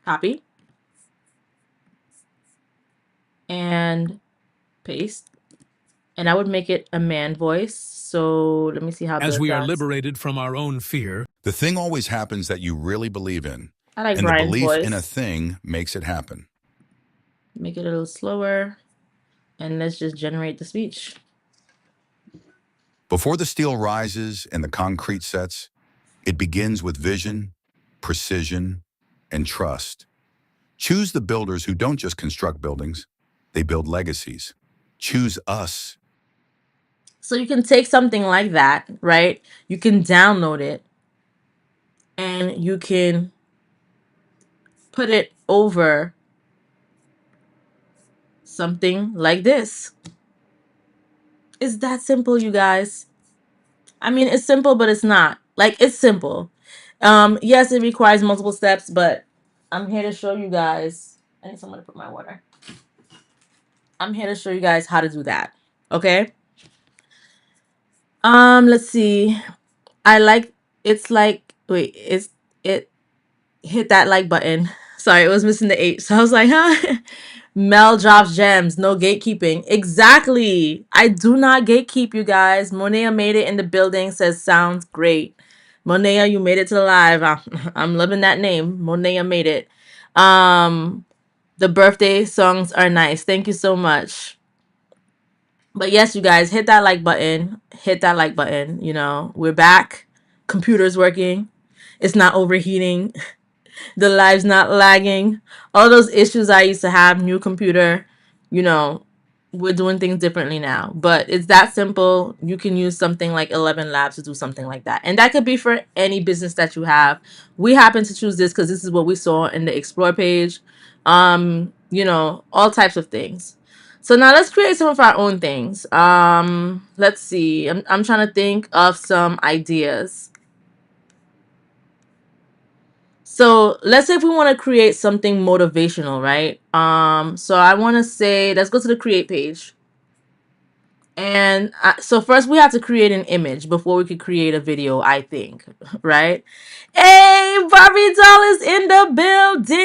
copy, and paste. And I would make it a man voice. So let me see how. As we are liberated from our own fear, the thing always happens that you really believe in. I like and Brian's the belief voice. in a thing makes it happen. Make it a little slower. And let's just generate the speech. Before the steel rises and the concrete sets, it begins with vision, precision, and trust. Choose the builders who don't just construct buildings, they build legacies. Choose us. So you can take something like that, right? You can download it and you can put it over something like this. It's that simple, you guys. I mean, it's simple, but it's not. Like, it's simple. Yes, it requires multiple steps, but I'm here to show you guys. I need someone to put my water. I'm here to show you guys how to do that. Okay? Let's see. It's like, wait, it hit that like button. Sorry, it was missing the H. So I was like, huh? Mel drops gems, no gatekeeping. Exactly. I do not gatekeep, you guys. Monea made it in the building, says sounds great. Monea, you made it to the live. I'm loving that name. Monea made it. The birthday songs are nice. Thank you so much. But yes, you guys, hit that like button. Hit that like button. You know, we're back. Computer's working. It's not overheating. The live's not lagging. All those issues I used to have, new computer, you know, we're doing things differently now. But it's that simple. You can use something like 11 Labs to do something like that. And that could be for any business that you have. We happen to choose this because this is what we saw in the Explore page. You know, all types of things. So now let's create some of our own things. Let's see. I'm trying to think of some ideas. So let's say if we want to create something motivational, right? So I want to say, let's go to the create page. And so first we have to create an image before we could create a video, I think, right? Hey, Barbie doll is in the building,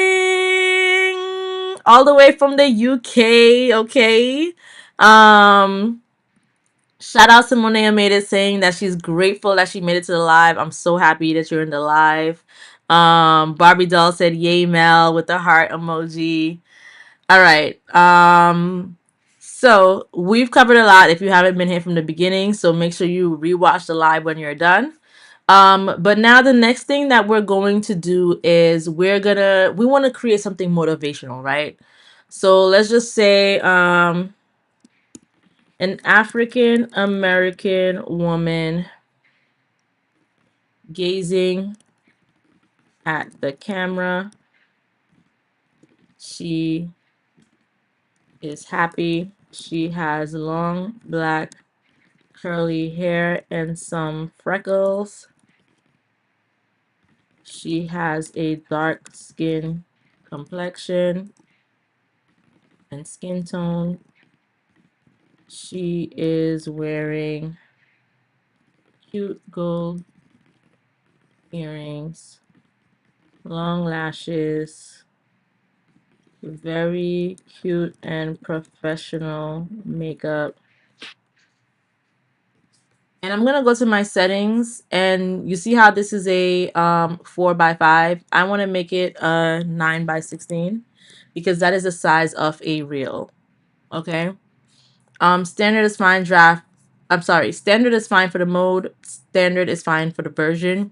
all the way from the UK. Okay. Shout out to Monea made it, saying that she's grateful that she made it to the live. I'm so happy that you're in the live. Barbie doll said yay Mel with the heart emoji. All right. So we've covered a lot if you haven't been here from the beginning, so make sure you rewatch the live when you're done. But now the next thing that we're going to do is we want to create something motivational, right? So let's just say an African American woman gazing at the camera. She is happy. She has long black curly hair and some freckles. She has a dark skin complexion and skin tone. She is wearing cute gold earrings, long lashes, very cute and professional makeup. And I'm gonna go to my settings, and you see how this is a 4x5. I want to make it a 9x16 because that is the size of a reel. Okay. Standard is fine. Standard is fine for the mode. Standard is fine for the version.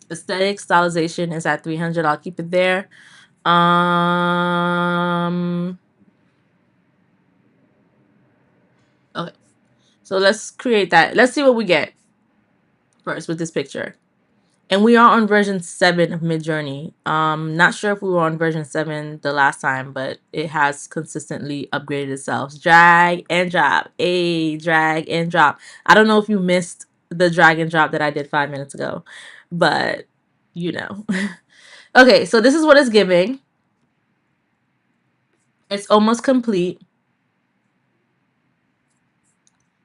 Aesthetic stylization is at 300. I'll keep it there. Okay. So let's create that. Let's see what we get first with this picture. And we are on version 7 of MidJourney. Not sure if we were on version 7 the last time, but it has consistently upgraded itself. Drag and drop. Drag and drop. I don't know if you missed the drag and drop that I did 5 minutes ago, but you know. Okay, so this is what it's giving. It's almost complete.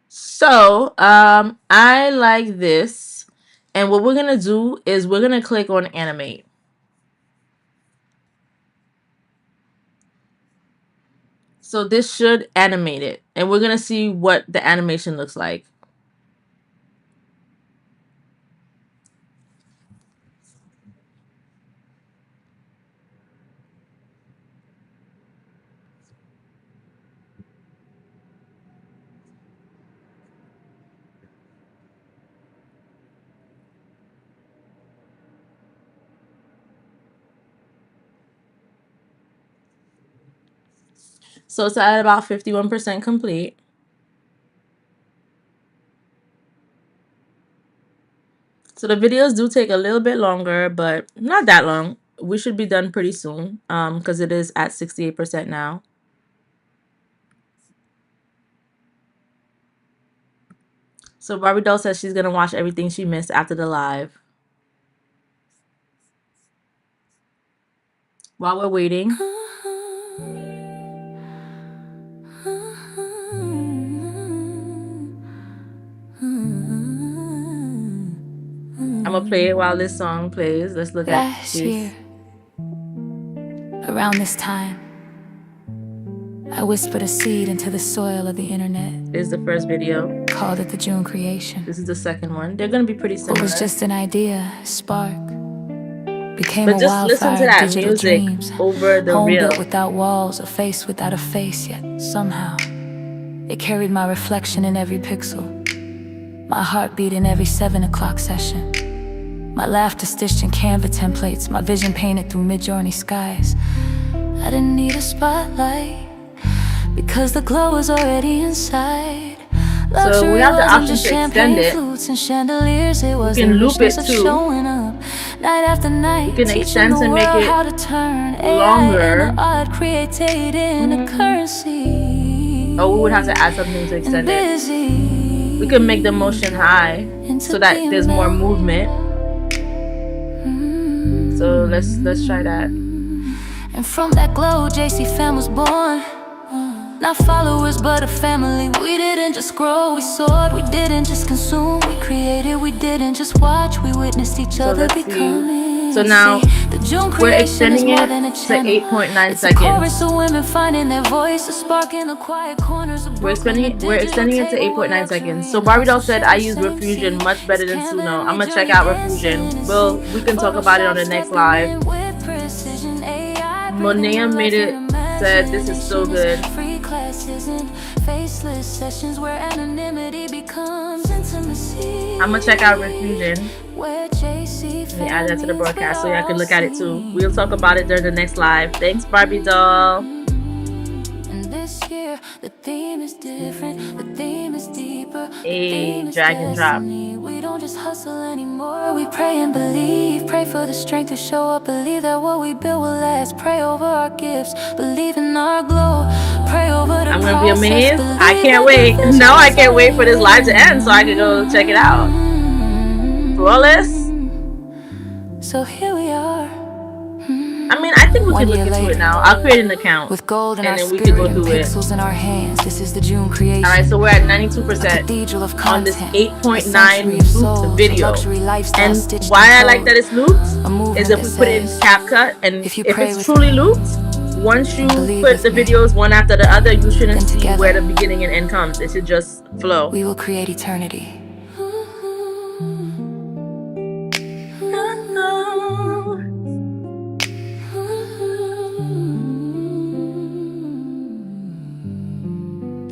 So, I like this. And what we're going to do is we're going to click on animate. So this should animate it. And we're going to see what the animation looks like. So it's at about 51% complete. So the videos do take a little bit longer, but not that long. We should be done pretty soon because it is at 68% now. So Barbie Doll says she's going to watch everything she missed after the live. While we're waiting, I'm going to play it while this song plays. Let's look at Last year, around this time, I whispered a seed into the soil of the internet. This is the first video. Called it the Jeune Creation. This is the second one. They're going to be pretty similar. What was just an idea, spark, became but a just listen to wildfire that of digital music dreams. over the Home reel. built without walls, a face without a face, yet somehow it carried my reflection in every pixel, my heartbeat in every 7 o'clock session, my laughter stitched in Canva templates, my vision painted through MidJourney skies. I didn't need a spotlight because the glow was already inside. So we have the option to extend it. And chandeliers, it was you can loop it too. Showing up night after night, you can extend to make it how to turn longer. Created in a currency. Oh, we would have to add something to extend it. We can make the motion high so that there's more movement. So let's try that. And from that glow, JC fam was born. Not followers, but a family. We didn't just grow, we soared. We didn't just consume, we created. We didn't just watch, we witnessed each other becoming. So now we're extending it to 8.9 seconds. We're extending it to 8.9 seconds. So Barbie Doll said I use Refusion much better than Suno. I'm gonna check out Refusion. We can talk about it on the next live. Monea made it, said this is so good. I'm gonna check out Refusion. Let me add that to the broadcast so y'all can look at it too. We'll talk about it during the next live. Thanks, Barbie Doll. The theme is different, the theme is deeper. Hey, drag and drop. We don't just hustle anymore, we pray and believe. Pray for the strength to show up, believe that what we build will last. Pray over our gifts, believe in our glow. Pray over the I'm gonna be amazed. I can't wait. No, I can't wait for this live to end so I can go check it out. Flawless. So here we are. I mean, I think we can look into it now. I'll create an account with gold in and our then we can go through it. Pixels in our hands. This is the Jeune Creation. Alright, so we're at 92% on this 8.9 looped video. And why I like that it's looped is if we put it in CapCut, and if it's truly looped, once you put the videos one after the other, you shouldn't see where the beginning and end comes. It should just flow. We will create eternity.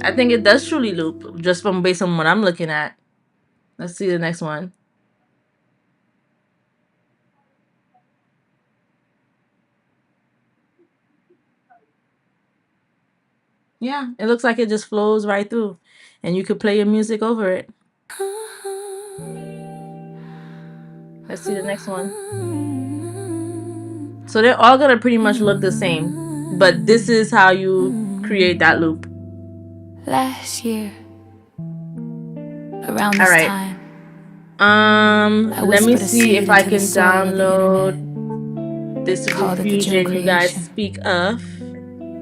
I think it does truly loop, just from based on what I'm looking at. Let's see the next one. Yeah, it looks like it just flows right through, and you could play your music over it. Let's see the next one. So they're all gonna pretty much look the same, but this is how you create that loop. Last year, around this time, let me see if I can download this Refusion you guys speak of.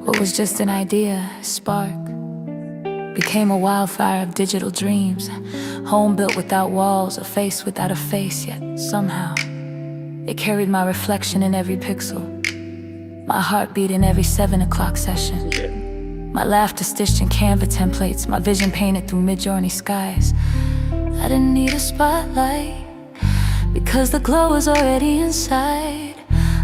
What was just an idea, spark, became a wildfire of digital dreams. Home built without walls, a face without a face, yet somehow it carried my reflection in every pixel, my heartbeat in every 7 o'clock session, my laughter stitched in Canva templates, my vision painted through MidJourney skies. I didn't need a spotlight because the glow was already inside.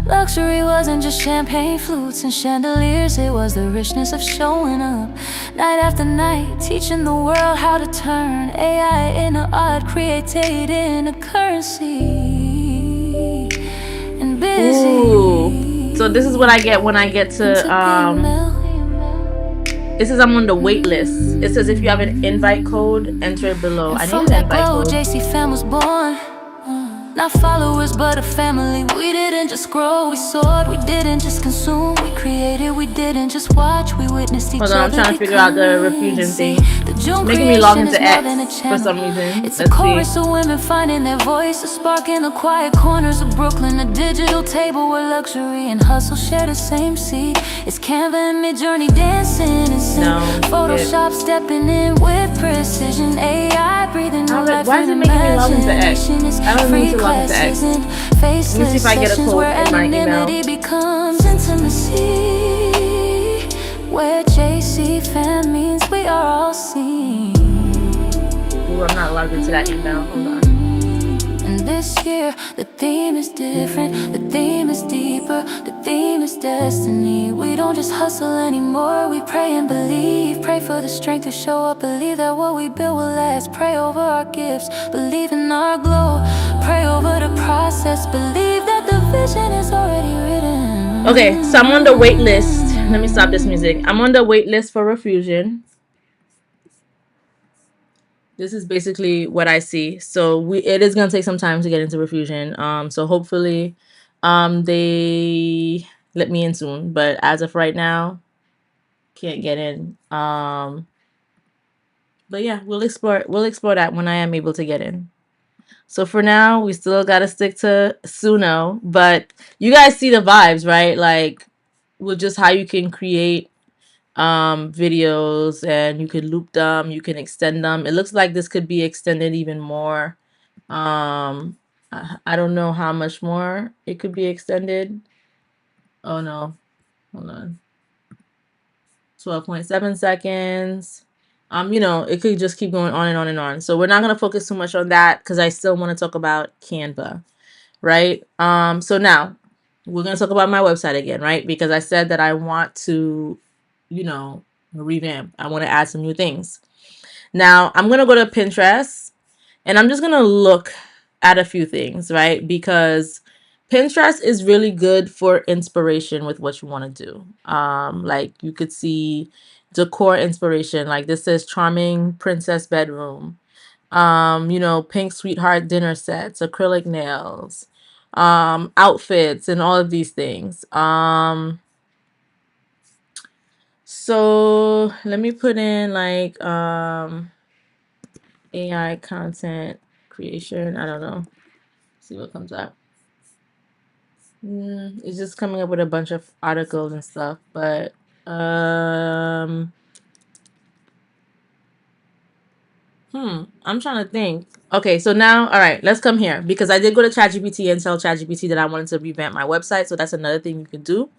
Luxury wasn't just champagne flutes and chandeliers, it was the richness of showing up night after night, teaching the world how to turn AI into art, created in a currency. And busy. Ooh. So this is what I get when I get to It says I'm on the wait list. It says if you have an invite code, enter it below. I need an invite code. JC fam was born. Not followers, but a family. We didn't just grow, we soared. We didn't just consume, we created. We didn't just watch, we witnessed each other. Hold on, I'm trying to figure out the refusion thing. Making me log into X for some reason. It's a chorus of women finding their voice, a spark in the quiet corners of Brooklyn, a digital table where luxury and hustle share the same seat. It's Canva and MidJourney dancing in sync. Photoshop stepping in with precision. AI breathing new life why is it making me log into X? I don't need to log into X. Let me see if I get a code in my email. Becomes intimacy, where JC fam means we are all seen. Ooh, I'm not logged into that email. Hold on. And this year, the theme is different, the theme is deeper, the theme is destiny. We don't just hustle anymore, we pray and believe. Pray for the strength to show up, believe that what we build will last. Pray over our gifts, believe in our glow. Pray over the process, believe that the vision is already written. Okay, so I'm on the wait list. Let me stop this music. I'm on the wait list for Refusion. This is basically what I see. So it is gonna take some time to get into Refusion. So hopefully, they let me in soon. But as of right now, can't get in. But yeah, we'll explore that when I am able to get in. So for now, we still gotta stick to Suno. But you guys see the vibes, right? Like with just how you can create videos, and you can loop them, you can extend them. It looks like this could be extended even more. I don't know how much more it could be extended. Oh no, hold on. 12.7 seconds. It could just keep going on and on and on. So we're not going to focus too much on that because I still want to talk about Canva, right? So now we're going to talk about my website again, right? Because I said that I want to, revamp. I want to add some new things. Now I'm going to go to Pinterest and I'm just going to look at a few things, right? Because Pinterest is really good for inspiration with what you want to do. Like you could see decor inspiration. Like this says charming princess bedroom. Pink sweetheart dinner sets, acrylic nails, outfits, and all of these things. So let me put in like AI content creation. I don't know. See what comes up. It's just coming up with a bunch of articles and stuff, but I'm trying to think. Okay, so now, all right, let's come here because I did go to ChatGPT and tell ChatGPT that I wanted to revamp my website, so that's another thing you can do.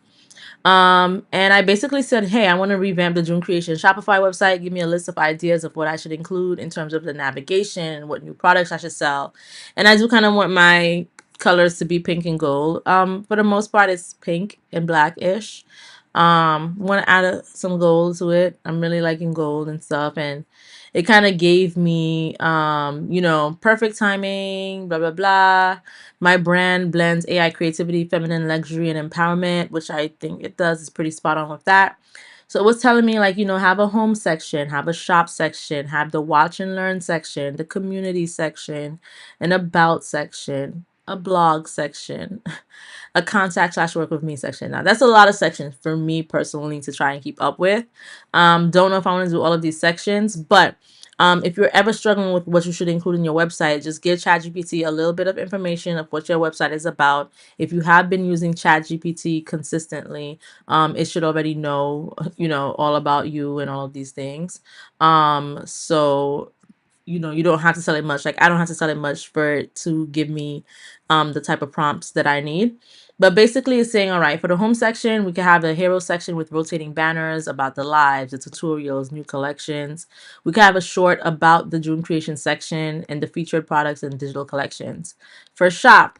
And I basically said, hey, I want to revamp the Jeune Creation Shopify website. Give me a list of ideas of what I should include in terms of the navigation, what new products I should sell. And I do kind of want my colors to be pink and gold. For the most part, it's pink and blackish. Want to add some gold to it. I'm really liking gold and stuff. And it kind of gave me, perfect timing, blah, blah, blah. My brand blends AI creativity, feminine luxury, and empowerment, which I think it does. It's pretty spot on with that. So it was telling me like, have a home section, have a shop section, have the watch and learn section, the community section, an about section, a blog section, a contact/work with me section. Now that's a lot of sections for me personally to try and keep up with. Don't know if I want to do all of these sections, but if you're ever struggling with what you should include in your website, just give ChatGPT a little bit of information of what your website is about. If you have been using ChatGPT consistently, it should already know, all about you and all of these things. So you don't have to tell it much. Like I don't have to tell it much for it to give me the type of prompts that I need. But basically it's saying, all right, for the home section, we can have a hero section with rotating banners about the lives, the tutorials, new collections. We can have a short about the Jeune Creation section and the featured products and digital collections. For shop,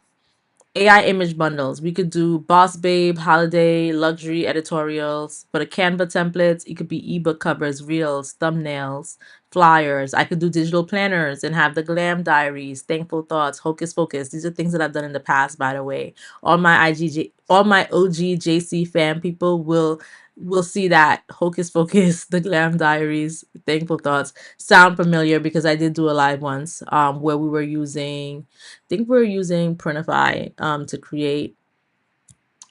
AI image bundles. We could do boss babe, holiday, luxury editorials. For the Canva templates, it could be ebook covers, reels, thumbnails, flyers. I could do digital planners and have the glam diaries, thankful thoughts, hocus pocus. These are things that I've done in the past, by the way. All my OG JC fan people will will see that Hocus Pocus, The Glam Diaries, Thankful Thoughts sound familiar because I did do a live once where we were using, I think we were using Printify to create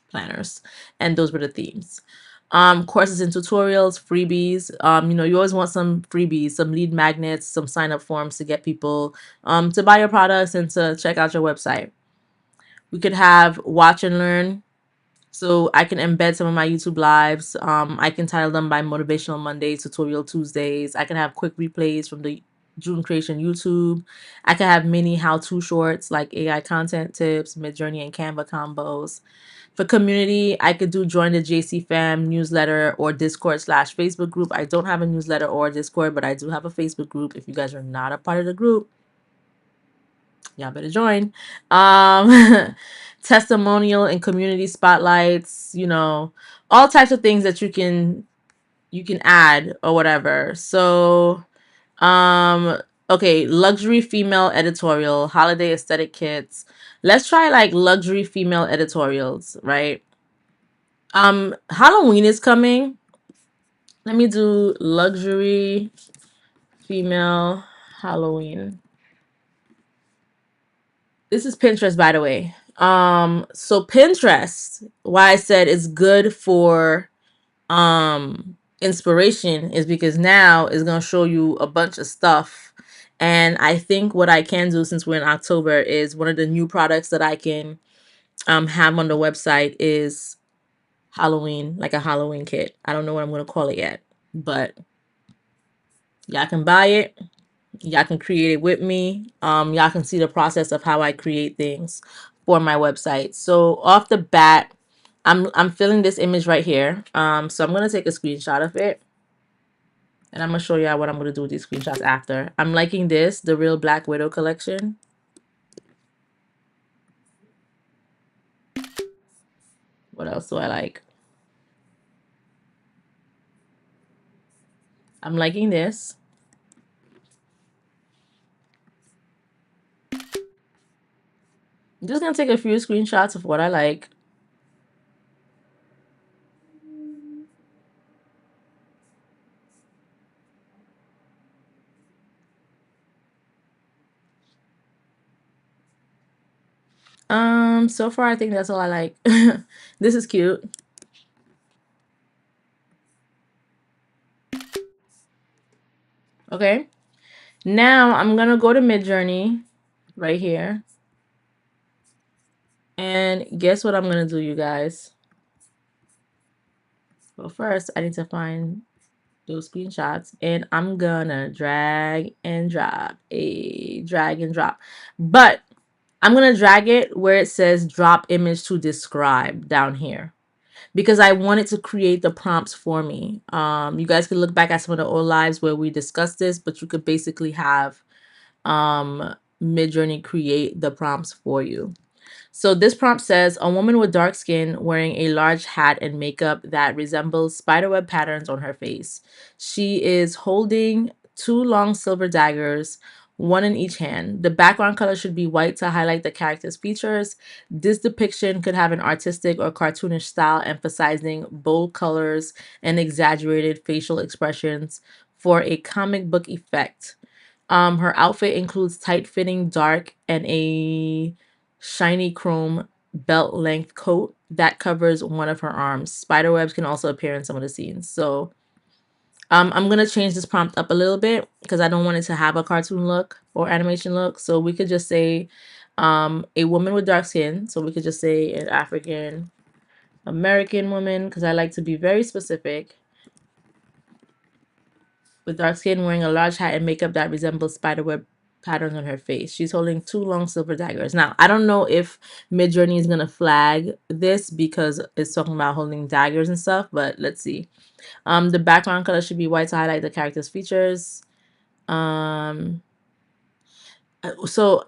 planners, and those were the themes. Courses and tutorials, freebies. You always want some freebies, some lead magnets, some sign up forms to get people to buy your products and to check out your website. We could have watch and learn. So I can embed some of my YouTube lives. I can title them by Motivational Mondays, Tutorial Tuesdays. I can have quick replays from the Jeune Creation YouTube. I can have mini how-to shorts like AI content tips, MidJourney and Canva combos. For community, I could do join the JC fam newsletter or Discord/Facebook group. I don't have a newsletter or a Discord, but I do have a Facebook group. If you guys are not a part of the group, y'all better join. Testimonial and community spotlights, all types of things that you can add or whatever. So okay, luxury female editorial, holiday aesthetic kits. Let's try like luxury female editorials, right? Halloween is coming. Let me do luxury female Halloween. This is Pinterest, by the way. So Pinterest, why I said it's good for inspiration is because now it's gonna show you a bunch of stuff. And I think what I can do, since we're in October, is one of the new products that I can have on the website is Halloween, like a Halloween kit. I don't know what I'm gonna call it yet, but y'all can buy it. Y'all can create it with me. Y'all can see the process of how I create things for my website. So off the bat, I'm filling this image right here. So I'm gonna take a screenshot of it, and I'm gonna show y'all what I'm gonna do with these screenshots after. I'm liking this, the Real Black Widow collection. What else do I like? I'm liking this. I'm just gonna take a few screenshots of what I like. So far I think that's all I like. This is cute. Okay. Now I'm gonna go to MidJourney right here. And guess what I'm gonna do, you guys? Well, first I need to find those screenshots, and I'm gonna drag and drop. But I'm gonna drag it where it says drop image to describe down here, because I wanted to create the prompts for me. You guys can look back at some of the old lives where we discussed this, but you could basically have MidJourney create the prompts for you. So this prompt says, a woman with dark skin wearing a large hat and makeup that resembles spiderweb patterns on her face. She is holding two long silver daggers, one in each hand. The background color should be white to highlight the character's features. This depiction could have an artistic or cartoonish style, emphasizing bold colors and exaggerated facial expressions for a comic book effect. Her outfit includes tight-fitting dark and a shiny chrome belt length coat that covers one of her arms. Spiderwebs can also appear in some of the scenes. So I'm going to change this prompt up a little bit because I don't want it to have a cartoon look or animation look. So we could just say a woman with dark skin. So we could just say an African American woman, because I like to be very specific, with dark skin wearing a large hat and makeup that resembles spiderweb patterns on her face. She's holding two long silver daggers. Now, I don't know if MidJourney is going to flag this because it's talking about holding daggers and stuff, but let's see. The background color should be white to highlight the character's features. So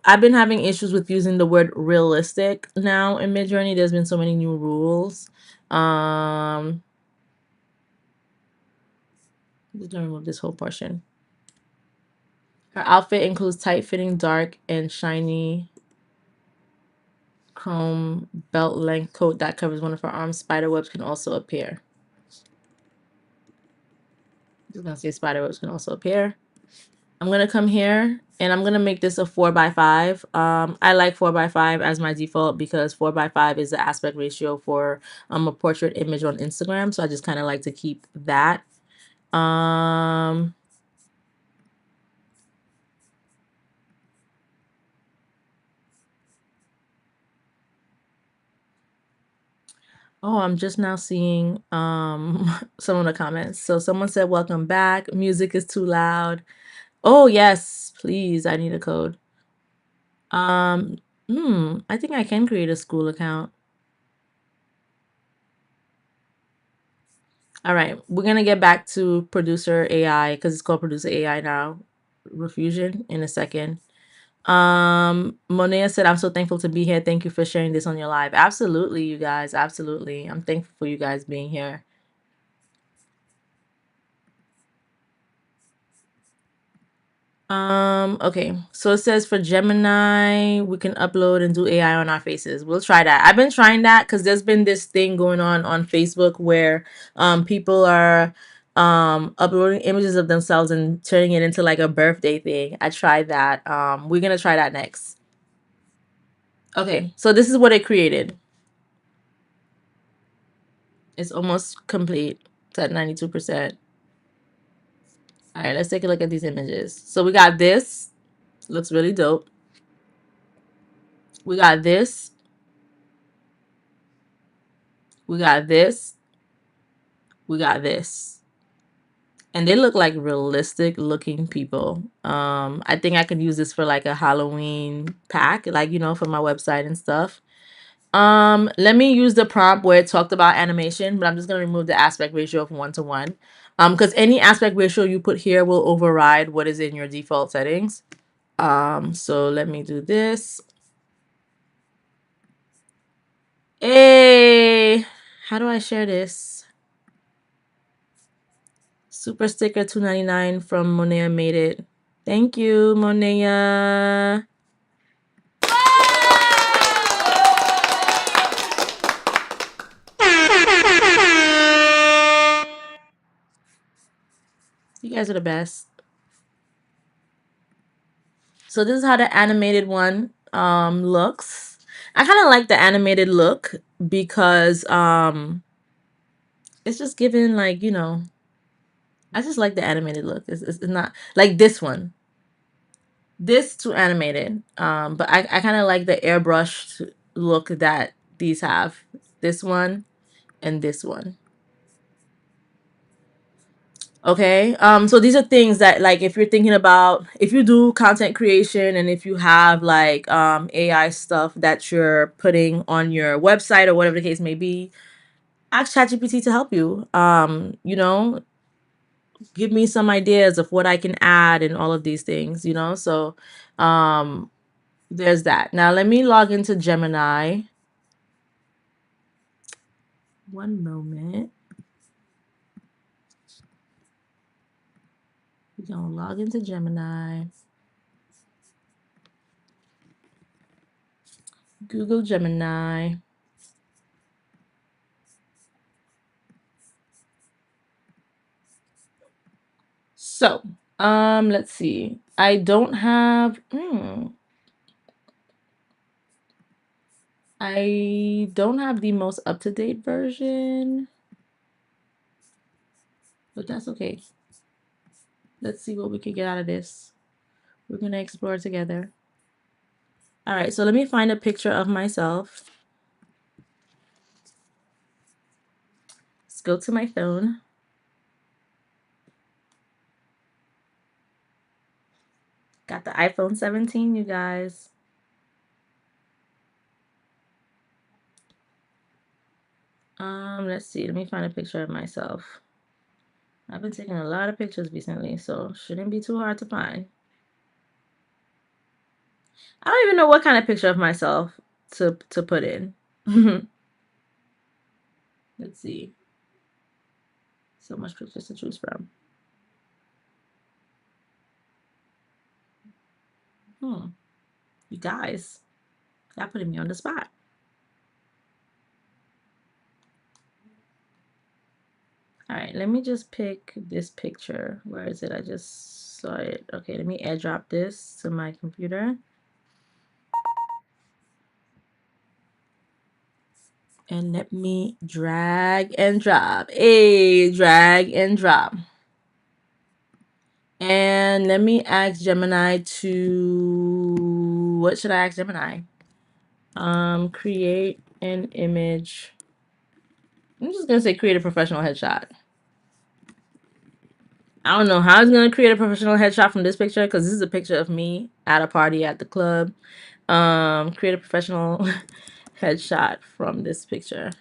I've been having issues with using the word realistic now in MidJourney. There's been so many new rules. I'm just gonna remove this whole portion. Her outfit includes tight-fitting dark and shiny chrome belt length coat that covers one of her arms. Spiderwebs can also appear. You're gonna see spiderwebs can also appear. I'm gonna come here and I'm gonna make this a 4x5. I like 4x5 as my default because 4x5 is the aspect ratio for a portrait image on Instagram. So I just kind of like to keep that. Oh, I'm just now seeing some of the comments. So someone said, welcome back. Music is too loud. Oh, yes, please. I need a code. I think I can create a school account. All right, we're gonna get back to producer AI because it's called producer AI now. Refusion in a second. Monea said, I'm so thankful to be here. Thank you for sharing this on your live. Absolutely, you guys. Absolutely. I'm thankful for you guys being here. Okay, so it says for Gemini, we can upload and do AI on our faces. We'll try that. I've been trying that because there's been this thing going on Facebook where people are uploading images of themselves and turning it into like a birthday thing. I tried that. We're gonna try that next. Okay, so this is what it created. It's almost complete. It's at 92%. All right, let's take a look at these images. So we got this. Looks really dope. We got this. We got this. We got this. And they look like realistic looking people. I think I could use this for like a Halloween pack, like, you know, for my website and stuff. Let me use the prompt where it talked about animation, but I'm just gonna remove the aspect ratio of 1:1. Because any aspect ratio you put here will override what is in your default settings. So let me do this. Hey, how do I share this? Super sticker $2.99 from Monea made it. Thank you, Monea. You guys are the best. So this is how the animated one looks. I kind of like the animated look because it's just giving like, you know, I just like the animated look. It's not like this one. This too animated. But I kind of like the airbrushed look that these have. This one and this one. Okay. So these are things that like if you're thinking about if you do content creation and if you have like AI stuff that you're putting on your website or whatever the case may be, ask ChatGPT to help you. You know, give me some ideas of what I can add and all of these things, you know. So there's that. Now let me log into Gemini. One moment. We're gonna log into Gemini. Google Gemini. So, let's see. I don't have I don't have the most up-to-date version, but that's okay. Let's see what we can get out of this. We're gonna explore together. All right, so let me find a picture of myself. Let's go to my phone. Got the iPhone 17, you guys. Let's see. Let me find a picture of myself. I've been taking a lot of pictures recently, so shouldn't be too hard to find. I don't even know what kind of picture of myself to put in. Let's see. So much pictures to choose from. You guys, y'all putting me on the spot. All right, let me just pick this picture. Where is it? I just saw it. Okay, let me airdrop this to my computer. And let me drag and drop. Drag and drop. And let me ask Gemini to, what should I ask Gemini? Create an image. I'm just gonna say create a professional headshot. I don't know how it's gonna create a professional headshot from this picture, because this is a picture of me at a party at the club. Create a professional headshot from this picture.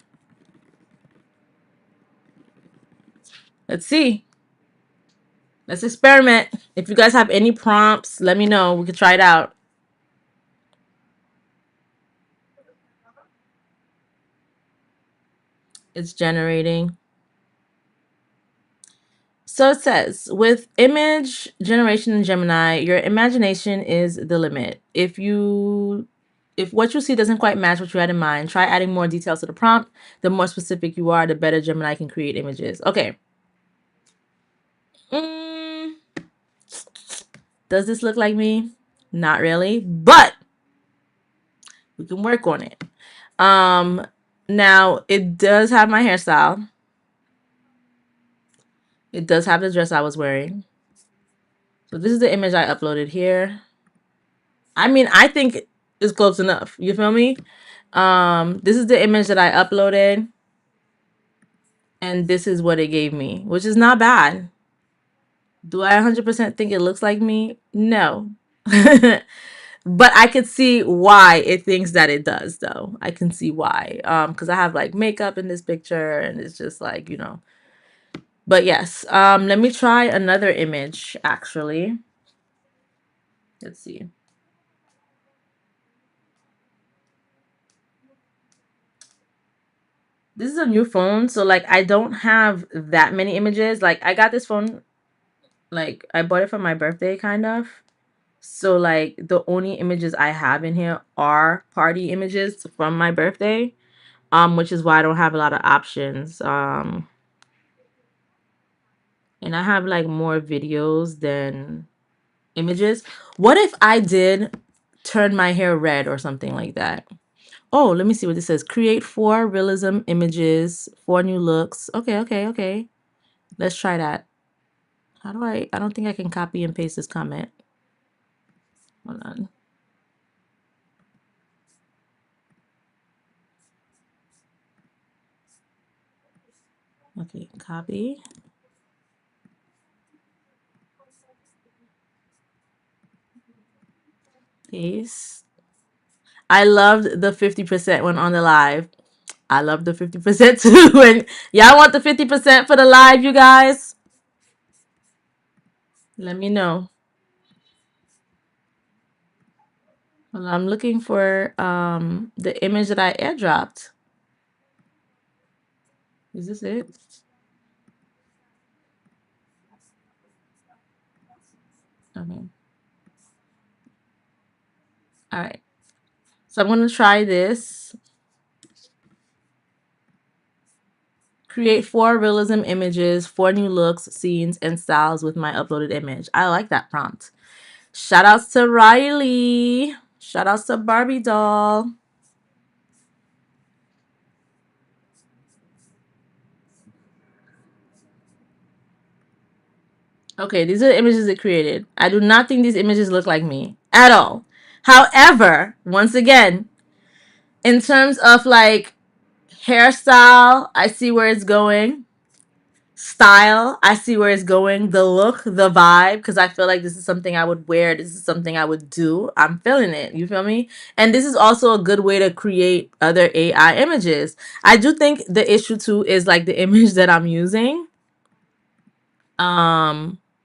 Let's see. Let's experiment. If you guys have any prompts, let me know. We could try it out. It's generating. So it says, with image generation in Gemini, your imagination is the limit. If what you see doesn't quite match what you had in mind, try adding more details to the prompt. The more specific you are, the better Gemini can create images. Okay. Does this look like me? Not really, but we can work on it. Now it does have my hairstyle. It does have the dress I was wearing. So this is the image I uploaded here. I mean, I think it's close enough. You feel me? This is the image that I uploaded. And this is what it gave me, which is not bad. Do I 100% think it looks like me? No. But I could see why it thinks that it does, though. I can see why. Because I have like makeup in this picture, and it's just like, you know. But yes, let me try another image, actually. Let's see. This is a new phone, so like I don't have that many images. Like I got this phone, like I bought it for my birthday, kind of. So like the only images I have in here are party images from my birthday, which is why I don't have a lot of options. And I have like more videos than images. What if I did turn my hair red or something like that? Oh, let me see what this says. Create 4 realism images, 4 new looks. Okay, okay, okay. Let's try that. How do I don't think I can copy and paste this comment. Hold on. Okay, copy. Paste. I loved the 50% when on the live. I love the 50% too. And y'all want the 50% for the live, you guys? Let me know. Well, I'm looking for the image that I airdropped. Is this it? Okay. All right. So I'm going to try this. Create 4 realism images, 4 new looks, scenes, and styles with my uploaded image. I like that prompt. Shout outs to Riley. Shout outs to Barbie doll. Okay, these are the images it created. I do not think these images look like me at all. However, once again, in terms of like hairstyle, I see where it's going. Style, I see where it's going. The look, the vibe, because I feel like this is something I would wear. This is something I would do. I'm feeling it. You feel me? And this is also a good way to create other AI images. I do think the issue too is like the image that I'm using.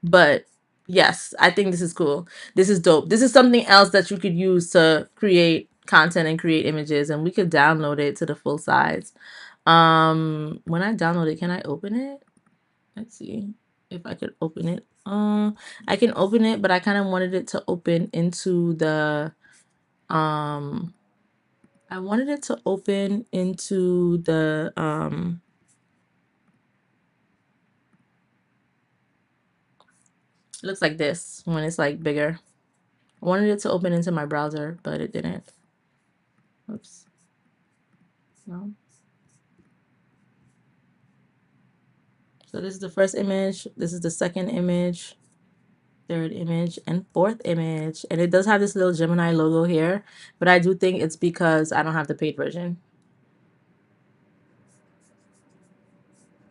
But yes, I think this is cool. This is dope. This is something else that you could use to create content and create images, and we could download it to the full size. When I download it, can I open it? Let's see if I could open it. I can open it, but I kind of wanted it to open into the I wanted it to open into the It looks like this when it's like bigger. I wanted it to open into my browser, but it didn't. Oops. No. So this is the first image. This is the second image, third image, and fourth image. And it does have this little Gemini logo here, but I do think it's because I don't have the paid version.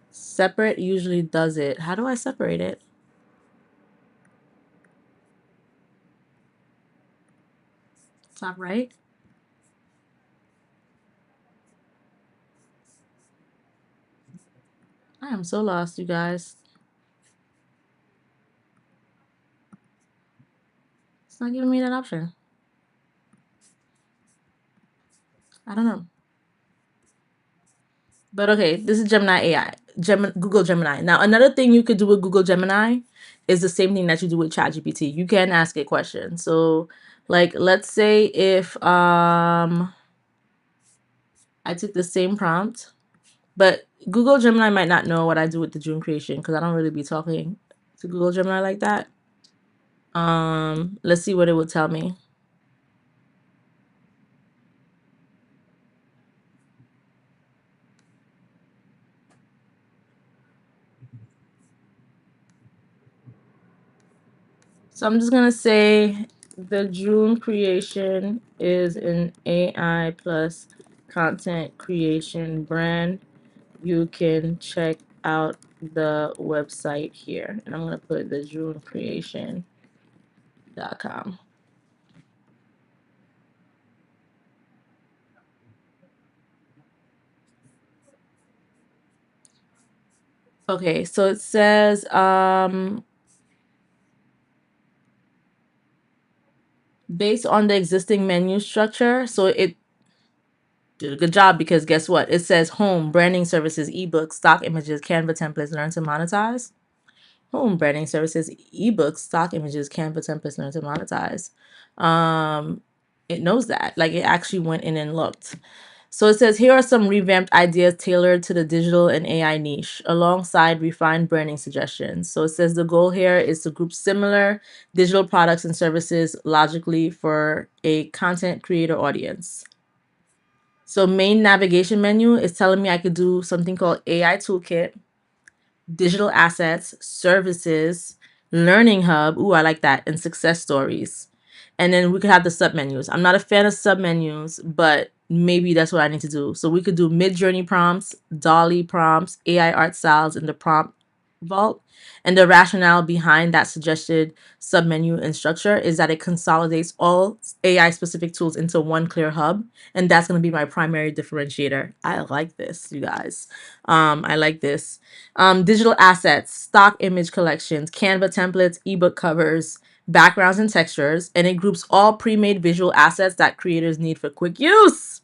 Separate usually does it. How do I separate it? Top right. I am so lost, you guys. It's not giving me that option. I don't know. But okay, this is Gemini AI, Google Gemini. Now, another thing you could do with Google Gemini is the same thing that you do with ChatGPT. You can ask it questions. So, like, let's say if I took the same prompt, but Google Gemini might not know what I do with the Jeune Creation because I don't really be talking to Google Gemini like that. Let's see what it would tell me. So I'm just gonna say the Jeune Creation is an AI plus content creation brand. You can check out the website here. And I'm gonna put the JeuneCreation.com. Okay, so it says based on the existing menu structure. So it did a good job because guess what? It says home, branding services, ebooks, stock images, Canva templates, learn to monetize. Home, branding services, ebooks, stock images, Canva templates, learn to monetize. It knows that. Like it actually went in and looked. So it says, here are some revamped ideas tailored to the digital and AI niche, alongside refined branding suggestions. So it says the goal here is to group similar digital products and services logically for a content creator audience. So main navigation menu is telling me I could do something called AI Toolkit, digital assets, services, learning hub. Ooh, I like that. And success stories. And then we could have the submenus. I'm not a fan of submenus, but maybe that's what I need to do. So we could do MidJourney prompts, Dolly prompts, AI art styles in the prompt vault. And the rationale behind that suggested submenu and structure is that it consolidates all AI specific tools into one clear hub. And that's going to be my primary differentiator. I like this, you guys. I like this. Digital assets, stock image collections, Canva templates, ebook covers, backgrounds, and textures. And it groups all pre-made visual assets that creators need for quick use.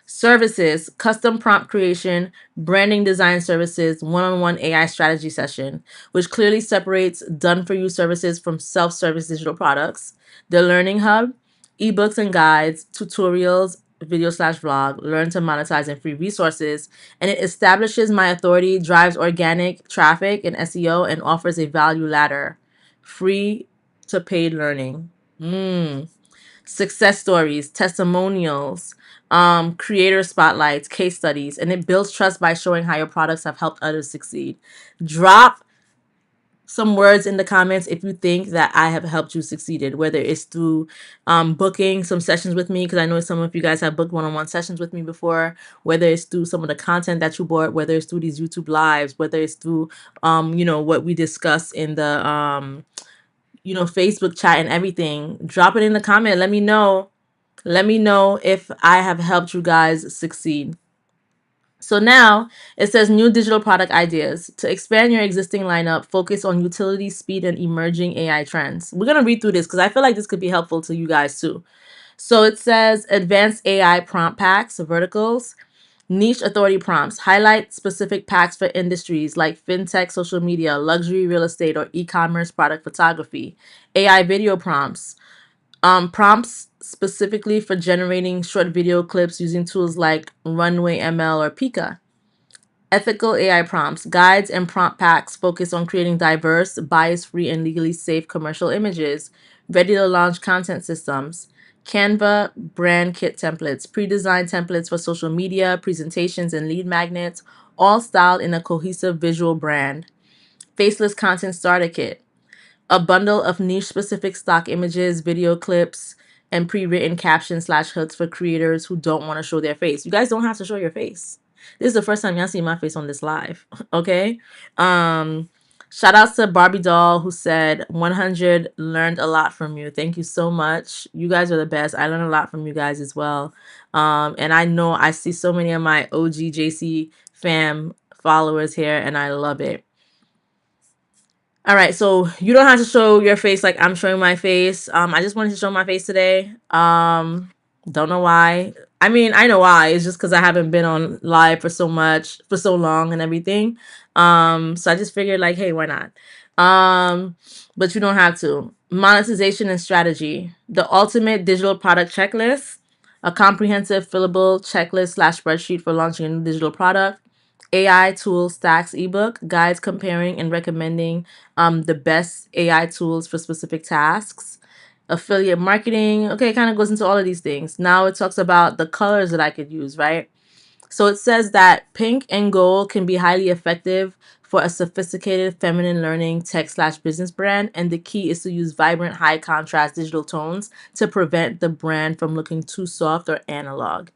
Services, custom prompt creation, branding design services, one-on-one AI strategy session, which clearly separates done-for-you services from self-service digital products. The Learning Hub, ebooks and guides, tutorials, video/vlog, learn to monetize and free resources, and it establishes my authority, drives organic traffic and SEO, and offers a value ladder, free to paid learning. Success stories, testimonials, creator spotlights, case studies, and it builds trust by showing how your products have helped others succeed. Drop some words in the comments if you think that I have helped you succeeded, whether it's through booking some sessions with me, because I know some of you guys have booked one-on-one sessions with me before, whether it's through some of the content that you bought, whether it's through these YouTube lives, whether it's through what we discuss in the Facebook chat and everything. Drop it in the comment. Let me know. Let me know if I have helped you guys succeed. So now it says new digital product ideas. To expand your existing lineup, focus on utility, speed, and emerging AI trends. We're going to read through this because I feel like this could be helpful to you guys too. So it says advanced AI prompt packs, verticals, niche authority prompts, highlight specific packs for industries like fintech, social media, luxury real estate, or e-commerce product photography, AI video prompts, prompts specifically for generating short video clips using tools like Runway ML or Pika. Ethical AI prompts. Guides and prompt packs focus on creating diverse, bias-free, and legally safe commercial images. Ready to launch content systems. Canva brand kit templates. Pre-designed templates for social media, presentations, and lead magnets, all styled in a cohesive visual brand. Faceless content starter kit. A bundle of niche-specific stock images, video clips, and pre-written captions / hooks for creators who don't want to show their face. You guys don't have to show your face. This is the first time y'all see my face on this live. Okay. Shout outs to Barbie Doll, who said 100 learned a lot from you. Thank you so much. You guys are the best. I learned a lot from you guys as well. And I know I see so many of my OG JC fam followers here, and I love it. All right, so you don't have to show your face like I'm showing my face. I just wanted to show my face today. Don't know why. I mean, I know why. It's just because I haven't been on live for so long and everything. So I just figured like, hey, why not? But you don't have to. Monetization and strategy. The ultimate digital product checklist. A comprehensive fillable checklist / spreadsheet for launching a new digital product. AI tool stacks ebook, guides comparing and recommending the best AI tools for specific tasks. Affiliate marketing. Okay, it kind of goes into all of these things. Now it talks about the colors that I could use, right? So it says that pink and gold can be highly effective for a sophisticated feminine learning tech / business brand. And the key is to use vibrant, high contrast digital tones to prevent the brand from looking too soft or analog.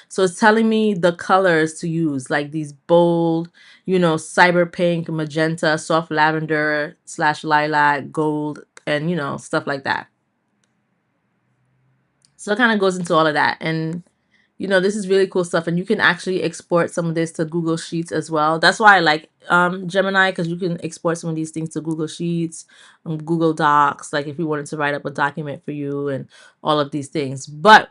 So it's telling me the colors to use, like these bold, cyber pink, magenta, soft lavender / lilac, gold, and, stuff like that. So it kind of goes into all of that. And this is really cool stuff, and you can actually export some of this to Google Sheets as well. That's why I like Gemini, because you can export some of these things to Google Sheets, Google Docs, like if you wanted to write up a document for you and all of these things. But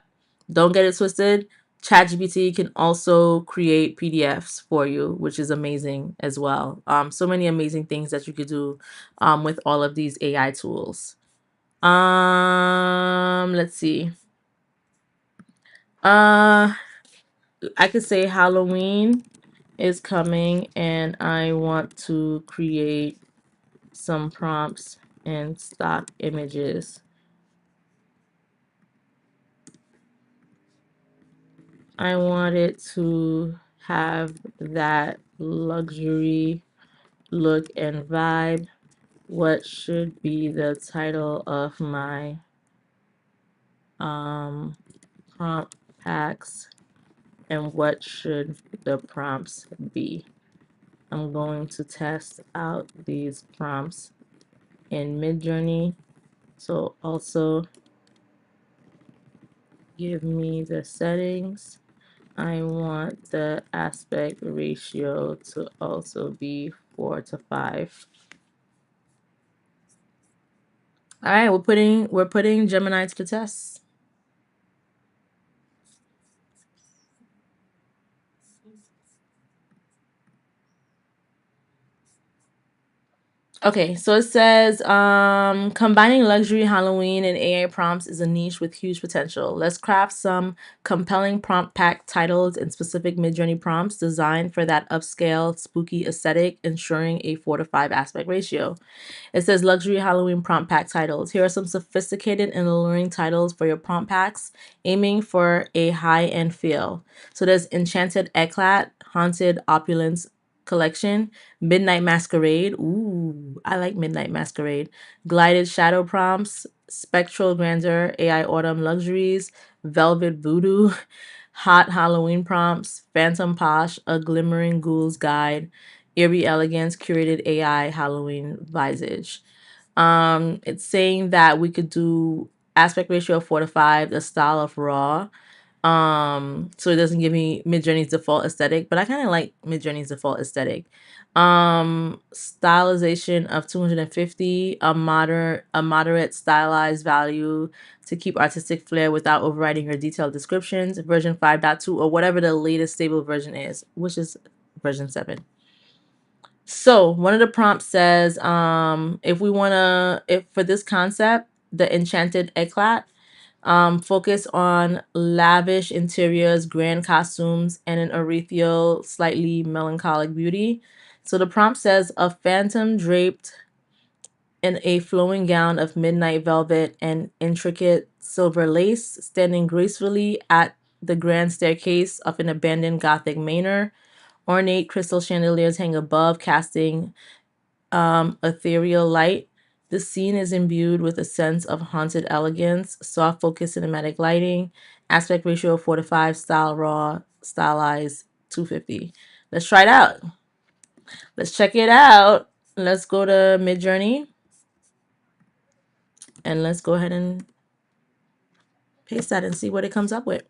don't get it twisted. ChatGPT can also create PDFs for you, which is amazing as well. So many amazing things that you could do with all of these AI tools. Let's see. I could say Halloween is coming and I want to create some prompts and stock images. I want it to have that luxury look and vibe. What should be the title of my prompt packs, and what should the prompts be? I'm going to test out these prompts in MidJourney. So also give me the settings. I want the aspect ratio to also be 4:5. All right, we're putting Gemini to the test. Okay, so it says combining luxury Halloween and AI prompts is a niche with huge potential. Let's craft some compelling prompt pack titles and specific MidJourney prompts designed for that upscale, spooky aesthetic, ensuring a 4:5 aspect ratio. It says luxury Halloween prompt pack titles. Here are some sophisticated and alluring titles for your prompt packs, aiming for a high-end feel. So there's Enchanted Eclat, Haunted Opulence Collection, Midnight Masquerade. Ooh, I like Midnight Masquerade. Glided Shadow Prompts, Spectral Grandeur, AI Autumn Luxuries, Velvet Voodoo, Hot Halloween Prompts, Phantom Posh, A Glimmering Ghoul's Guide, Eerie Elegance, Curated AI Halloween Visage. It's saying that we could do aspect ratio of 4:5, the style of raw. So it doesn't give me MidJourney's default aesthetic, but I kind of like MidJourney's default aesthetic. Stylization of 250, a moderate stylized value to keep artistic flair without overriding your detailed descriptions. Version 5.2 or whatever the latest stable version is, which is version 7. So one of the prompts says, if for this concept, the Enchanted Eclat, Focus on lavish interiors, grand costumes, and an ethereal, slightly melancholic beauty. So the prompt says a phantom draped in a flowing gown of midnight velvet and intricate silver lace, standing gracefully at the grand staircase of an abandoned Gothic manor. Ornate crystal chandeliers hang above, casting ethereal light. The scene is imbued with a sense of haunted elegance, soft focus cinematic lighting, aspect ratio 4:5, style raw, stylized 250. Let's try it out. Let's check it out. Let's go to MidJourney and let's go ahead and paste that and see what it comes up with.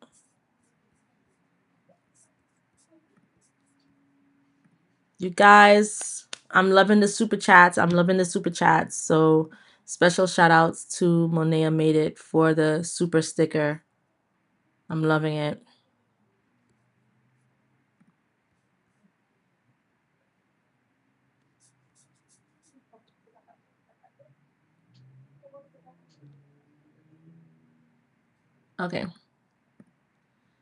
You guys, I'm loving the super chats. I'm loving the super chats. So special shout outs to Monea Made It for the super sticker. I'm loving it. Okay.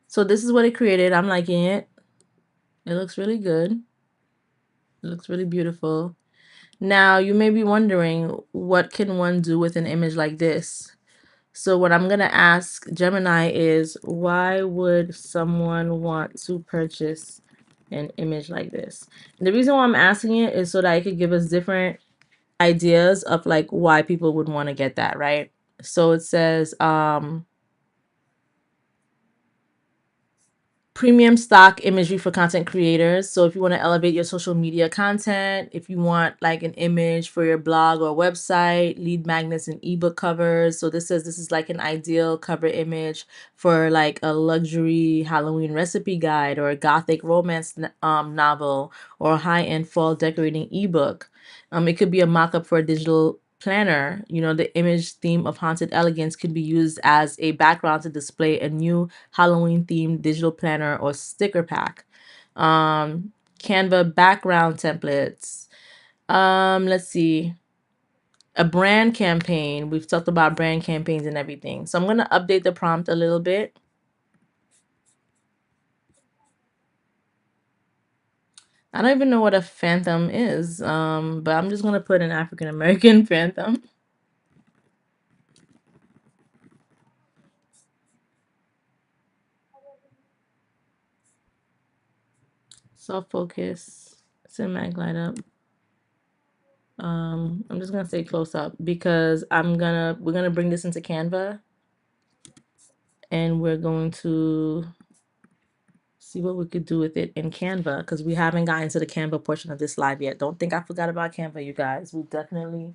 So this is what it created. I'm liking it. It looks really good. It looks really beautiful. Now, you may be wondering, what can one do with an image like this? So what I'm going to ask Gemini is, why would someone want to purchase an image like this? And the reason why I'm asking it is so that it could give us different ideas of like why people would want to get that, right? So it says, premium stock imagery for content creators. So if you want to elevate your social media content, if you want like an image for your blog or website, lead magnets and ebook covers. So this says this is like an ideal cover image for like a luxury Halloween recipe guide or a gothic romance novel or a high-end fall decorating ebook. It could be a mock-up for a digital planner. You know, the image theme of haunted elegance could be used as a background to display a new Halloween themed digital planner or sticker pack. Canva background templates. Let's see. A brand campaign. We've talked about brand campaigns and everything. So I'm going to update the prompt a little bit. I don't even know what a phantom is, but I'm just going to put an African American phantom. Soft focus, cinematic light up. I'm just gonna say close up because we're gonna bring this into Canva and we're going to see what we could do with it in Canva because we haven't gotten to the Canva portion of this live yet. Don't think I forgot about Canva, you guys. We definitely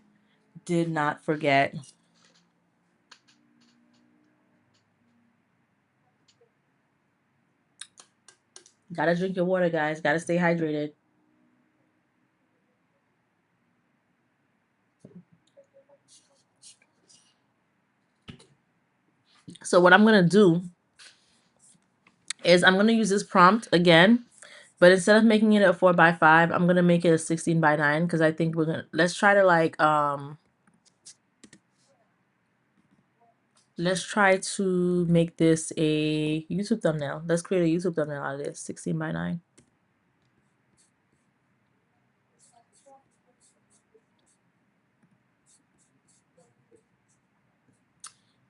did not forget. Gotta drink your water, guys. Gotta stay hydrated. So what I'm gonna do is I'm gonna use this prompt again, but instead of making it a 4x5, I'm gonna make it a 16x9 because I think let's try to like let's try to make this a YouTube thumbnail. Let's create a YouTube thumbnail out of this 16x9.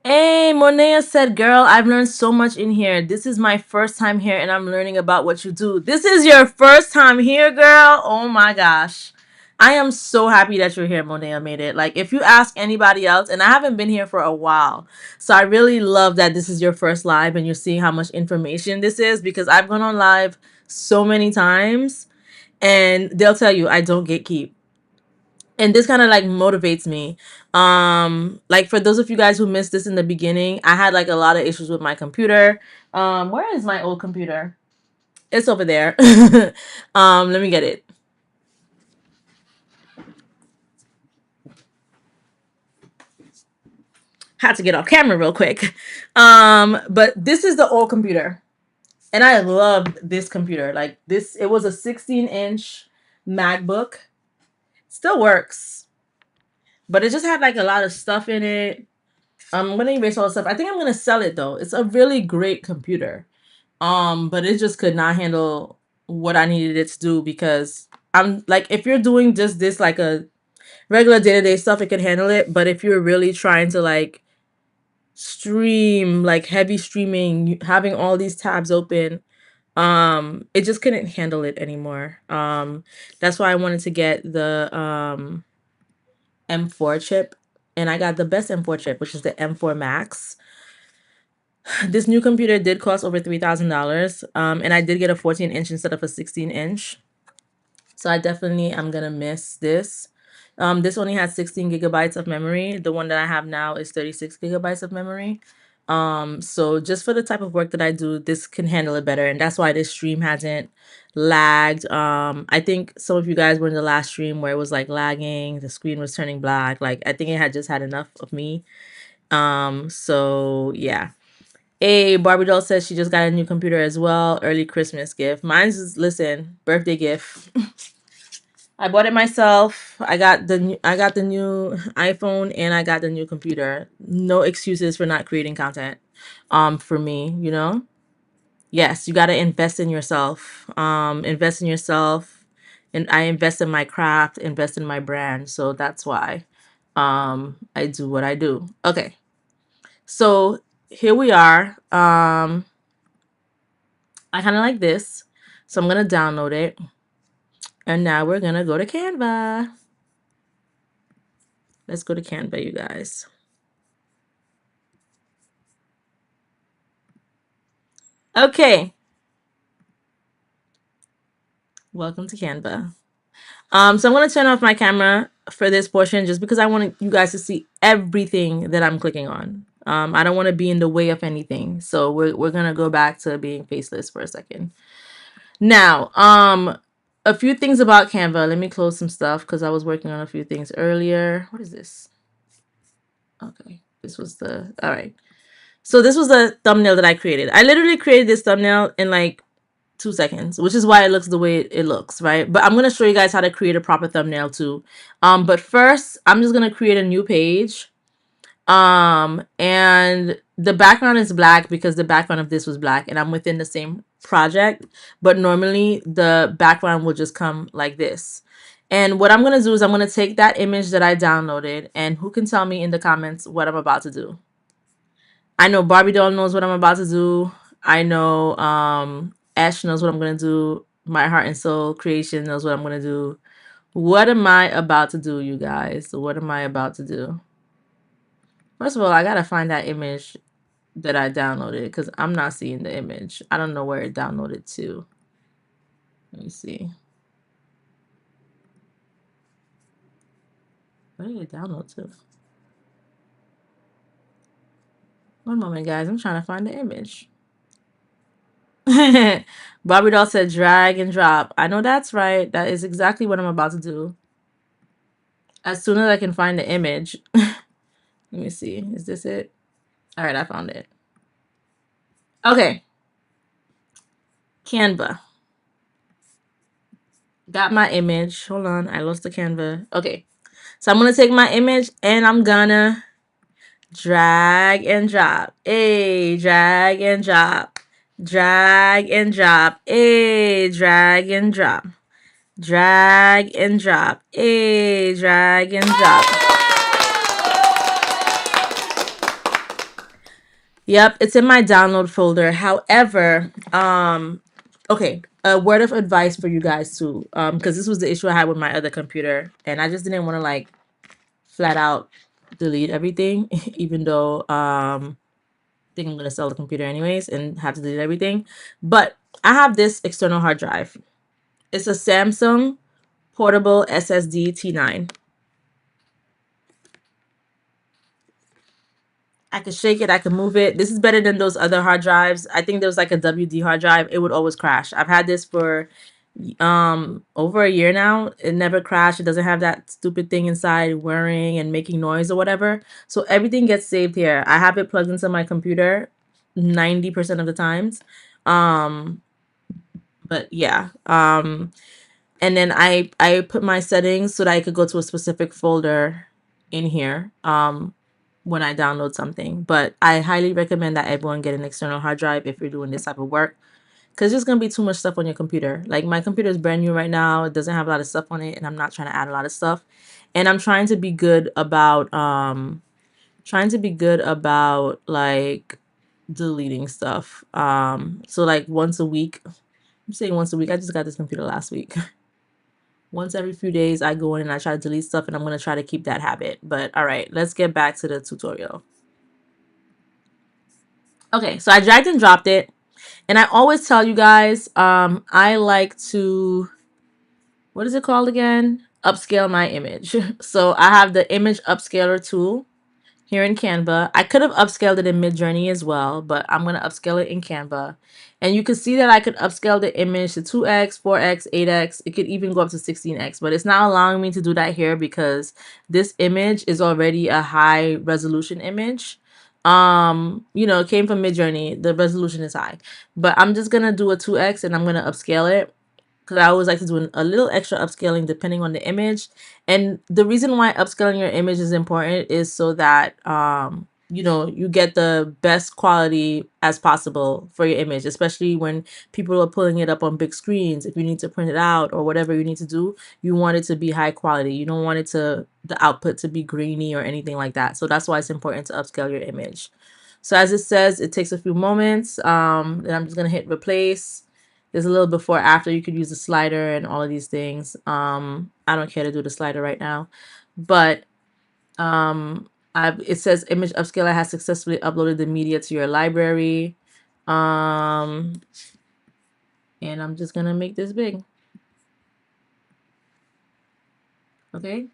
Hey, Monea said, girl, I've learned so much in here. This is my first time here and I'm learning about what you do. This is your first time here, girl? Oh my gosh. I am so happy that you're here, Monea Made It. Like, if you ask anybody else, and I haven't been here for a while, so I really love that this is your first live and you're seeing how much information this is because I've gone on live so many times and they'll tell you I don't gatekeep. And this kind of like motivates me. Like for those of you guys who missed this in the beginning, I had like a lot of issues with my computer. Where is my old computer? It's over there. Let me get it. Had to get off camera real quick. But this is the old computer. And I loved this computer. Like this, it was a 16-inch MacBook. Still works. But it just had like a lot of stuff in it. I'm gonna erase all the stuff. I think I'm gonna sell it though. It's a really great computer. But it just could not handle what I needed it to do, because I'm like, if you're doing just this like a regular day-to-day stuff, it could handle it. But if you're really trying to like stream, like heavy streaming, having all these tabs open, it just couldn't handle it anymore. That's why I wanted to get the M4 chip, and I got the best M4 chip, which is the M4 Max. This new computer did cost over $3,000, and I did get a 14-inch instead of a 16-inch. So I definitely am gonna miss this. This only has 16 gigabytes of memory. The one that I have now is 36 gigabytes of memory. So just for the type of work that I do, this can handle it better, and that's why this stream hasn't lagged. I think some of you guys were in the last stream where it was like lagging, the screen was turning black. Like, I think it had just had enough of me. So yeah. Barbie doll says she just got a new computer as well. Early Christmas gift. Mine's is, listen, birthday gift. I bought it myself. I got the new iPhone, and I got the new computer. No excuses for not creating content. For me, you know. Yes, you got to invest in yourself. Invest in yourself, and I invest in my craft, invest in my brand. So that's why I do what I do. Okay. So here we are. I kind of like this, so I'm gonna download it, and now we're gonna go to Canva. Let's go to Canva, you guys. Okay, welcome to Canva. So I'm gonna turn off my camera for this portion, just because I want you guys to see everything that I'm clicking on. I don't want to be in the way of anything, so we're gonna go back to being faceless for a second. Now, a few things about Canva. Let me close some stuff because I was working on a few things earlier. What is this? Okay, this was the, all right. So this was the thumbnail that I created. I literally created this thumbnail in like 2 seconds, which is why it looks the way it looks, right? But I'm going to show you guys how to create a proper thumbnail too. But first, I'm just going to create a new page. And the background is black because the background of this was black, and I'm within the same project. But normally the background will just come like this. And what I'm going to do is I'm going to take that image that I downloaded, and who can tell me in the comments what I'm about to do? I know Barbie doll knows what I'm about to do. I know Ash knows what I'm going to do. My Heart and Soul Creation knows what I'm going to do. What am I about to do, you guys? What am I about to do? First of all, I got to find that image that I downloaded, because I'm not seeing the image. I don't know where it downloaded to. Let me see. Where did it download to? One moment, guys. I'm trying to find the image. Bobby doll said drag and drop. I know that's right. That is exactly what I'm about to do. As soon as I can find the image. Let me see. Is this it? All right, I found it. Okay. Canva. Got my image. Hold on. I lost the Canva. Okay. So I'm going to take my image, and I'm going to drag and drop. Drag and drop. Drag and drop. Drag and drop. Drag and drop. Drag and drop. Yep, it's in my download folder. However, okay, a word of advice for you guys too, because this was the issue I had with my other computer, and I just didn't want to like flat out delete everything, even though I think I'm gonna sell the computer anyways and have to delete everything. But I have this external hard drive. It's a Samsung portable SSD T9. I could shake it, I could move it. This is better than those other hard drives. I think there was like a WD hard drive. It would always crash. I've had this for over a year now. It never crashed. It doesn't have that stupid thing inside whirring and making noise or whatever. So everything gets saved here. I have it plugged into my computer 90% of the times. But yeah. And then I put my settings so that I could go to a specific folder in here. when I download something. But I highly recommend that everyone get an external hard drive if you're doing this type of work, because there's going to be too much stuff on your computer. Like my computer is brand new right now. It doesn't have a lot of stuff on it, and I'm not trying to add a lot of stuff. And I'm trying to be good about like deleting stuff. So like once a week, I'm saying once a week. I just got this computer last week. Once every few days, I go in and I try to delete stuff, and I'm going to try to keep that habit. But all right, let's get back to the tutorial. Okay, so I dragged and dropped it. And I always tell you guys, I like to, what is it called again? Upscale my image. So I have the image upscaler tool here in Canva. I could have upscaled it in MidJourney as well, but I'm going to upscale it in Canva. And you can see that I could upscale the image to 2x, 4x, 8x. It could even go up to 16x, but it's not allowing me to do that here because this image is already a high resolution image. You know, it came from MidJourney. The resolution is high, but I'm just going to do a 2x and I'm going to upscale it, because I always like to do a little extra upscaling depending on the image. And the reason why upscaling your image is important is so that you know, you get the best quality as possible for your image, especially when people are pulling it up on big screens. If you need to print it out or whatever you need to do, you want it to be high quality. You don't want it to, the output to be grainy or anything like that. So that's why it's important to upscale your image. So as it says, it takes a few moments. Then I'm just gonna hit replace. There's a little before after. You could use the slider and all of these things. I don't care to do the slider right now, but it says image upscaler has successfully uploaded the media to your library. And I'm just gonna make this big. Okay.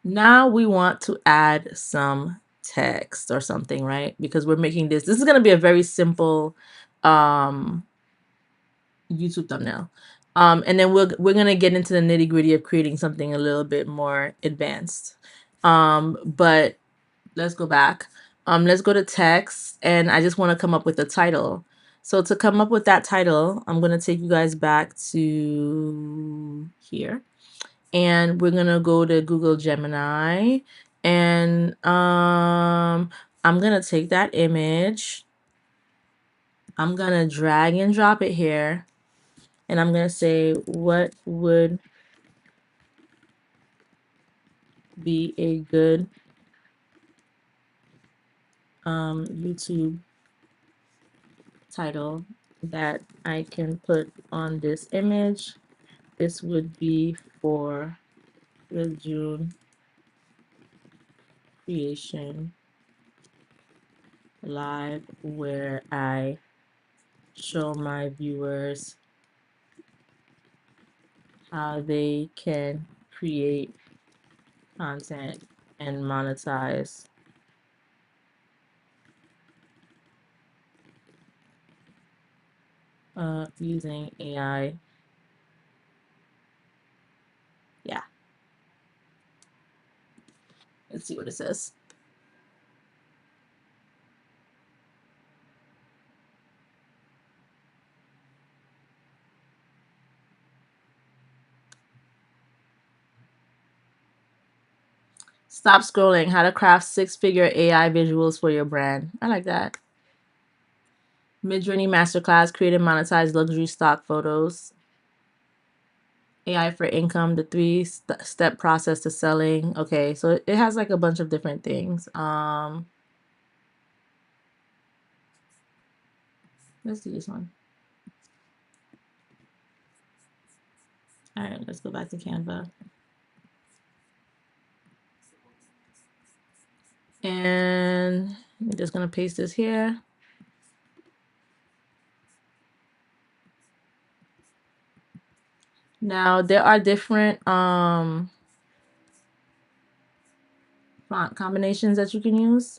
Now we want to add some text or something, right? Because we're making this is gonna be a very simple YouTube thumbnail. And then we're gonna get into the nitty gritty of creating something a little bit more advanced. But let's go back. Let's go to text, and I just want to come up with a title. So to come up with that title, I'm gonna take you guys back to here, and we're gonna go to Google Gemini, and I'm gonna take that image. I'm gonna drag and drop it here. And I'm going to say, what would be a good YouTube title that I can put on this image? This would be for the Jeune Creation live, where I show my viewers how they can create content and monetize using AI. Yeah, let's see what it says. Stop scrolling. How to craft 6-figure AI visuals for your brand. I like that. MidJourney Masterclass. Create and monetize luxury stock photos. AI for income. The 3-step process to selling. Okay, so it has like a bunch of different things. Let's do this one. All right, let's go back to Canva. And I'm just gonna paste this here. Now there are different font combinations that you can use.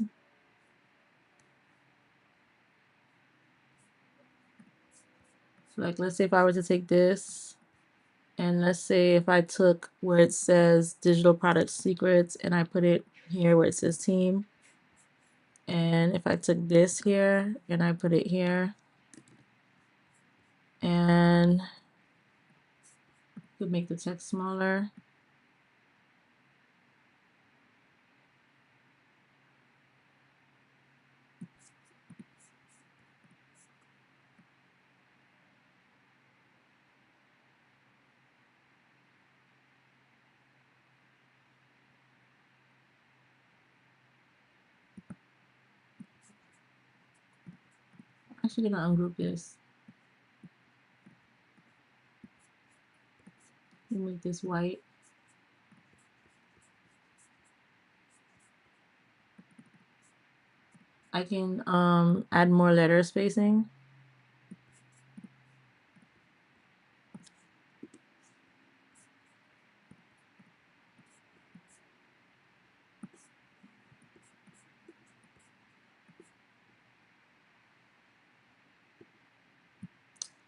So like, let's say if I were to take this, and let's say if I took where it says digital product secrets and I put it here where it says team. And if I took this here and I put it here, and could make the text smaller. actually gonna ungroup this. Make this white. I can add more letter spacing.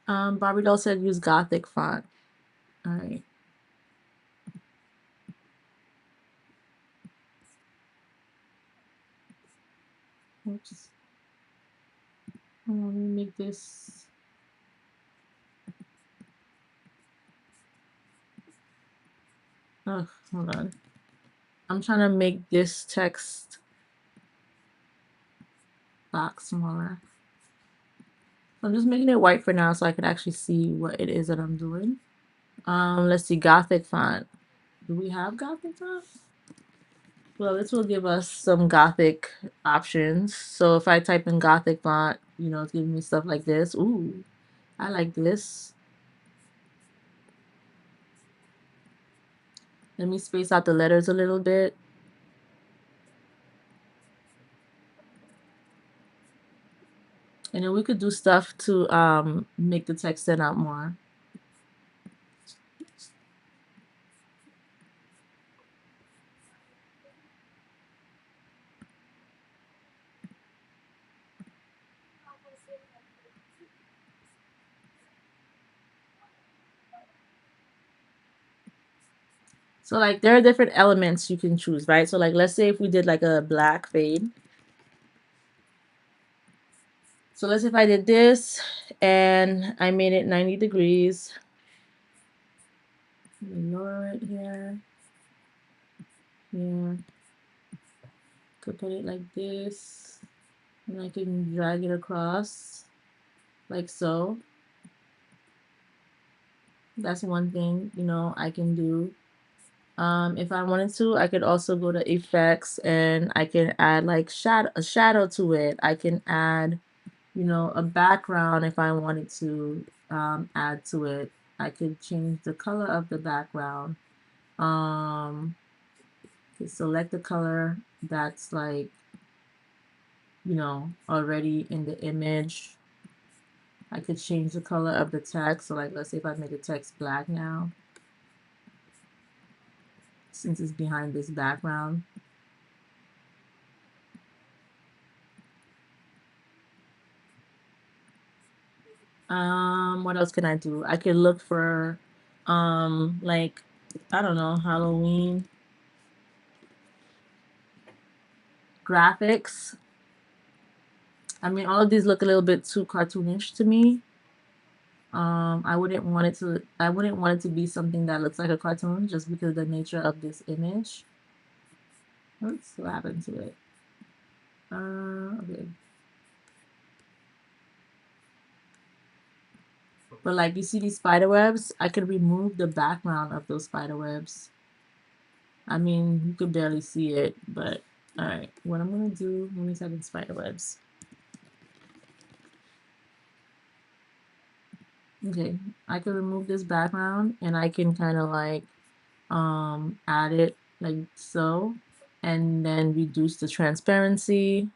Barbie doll said use Gothic font. All right. Oops. Let me make this. Oh, hold on. I'm trying to make this text box smaller. I'm just making it white for now so I can actually see what it is that I'm doing. Let's see, Gothic font. Do we have Gothic font? Well, this will give us some Gothic options. So if I type in Gothic font, you know, it's giving me stuff like this. Ooh, I like this. Let me space out the letters a little bit. And then we could do stuff to make the text stand out more. So like there are different elements you can choose, right? So like let's say if we did like a black fade. So let's say if I did this and I made it 90 degrees. Lower it here. Yeah. Could put it like this. And I can drag it across like so. That's one thing, you know, I can do. If I wanted to, I could also go to effects and I can add like a shadow to it. I can add, you know, a background if I wanted to add to it. I could change the color of the background. Select the color that's like, you know, already in the image. I could change the color of the text. So like, let's say if I make the text black now, since it's behind this background. What else can I do? I could look for, like, I don't know, Halloween graphics. I mean, all of these look a little bit too cartoonish to me. I wouldn't want it to be something that looks like a cartoon just because of the nature of this image. Oops, what happened to it? Okay. But like you see these spider webs, I could remove the background of those spider webs. I mean, you could barely see it, but all right. What I'm gonna do, let me type in spider webs. Okay, I can remove this background and I can kind of like add it like so, and then reduce the transparency.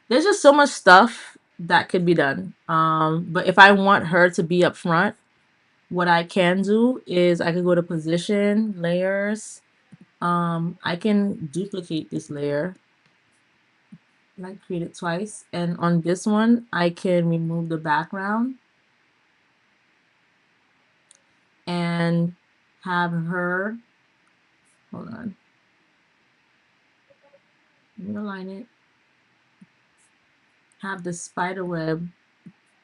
There's just so much stuff that could be done. But if I want her to be up front, what I can do is I can go to position, layers. I can duplicate this layer, like create it twice. And on this one, I can remove the background and have her, hold on, let me align it, have the spider web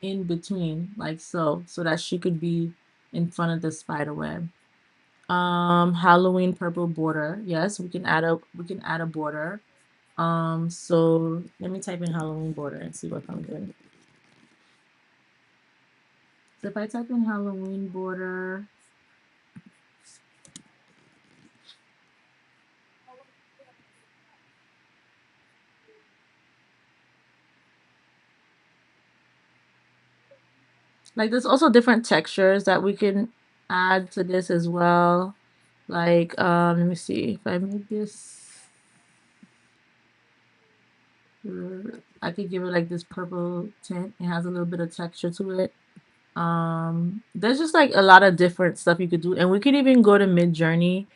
in between, like so that she could be in front of the spider web. Halloween purple border. Yes, we can add a border. So let me type in Halloween border and see what comes in. So if I type in Halloween border, Like there's also different textures that we can add to this as well. Like let me see if I make this. I could give it like this purple tint. It has a little bit of texture to it. There's just like a lot of different stuff you could do, and we could even go to MidJourney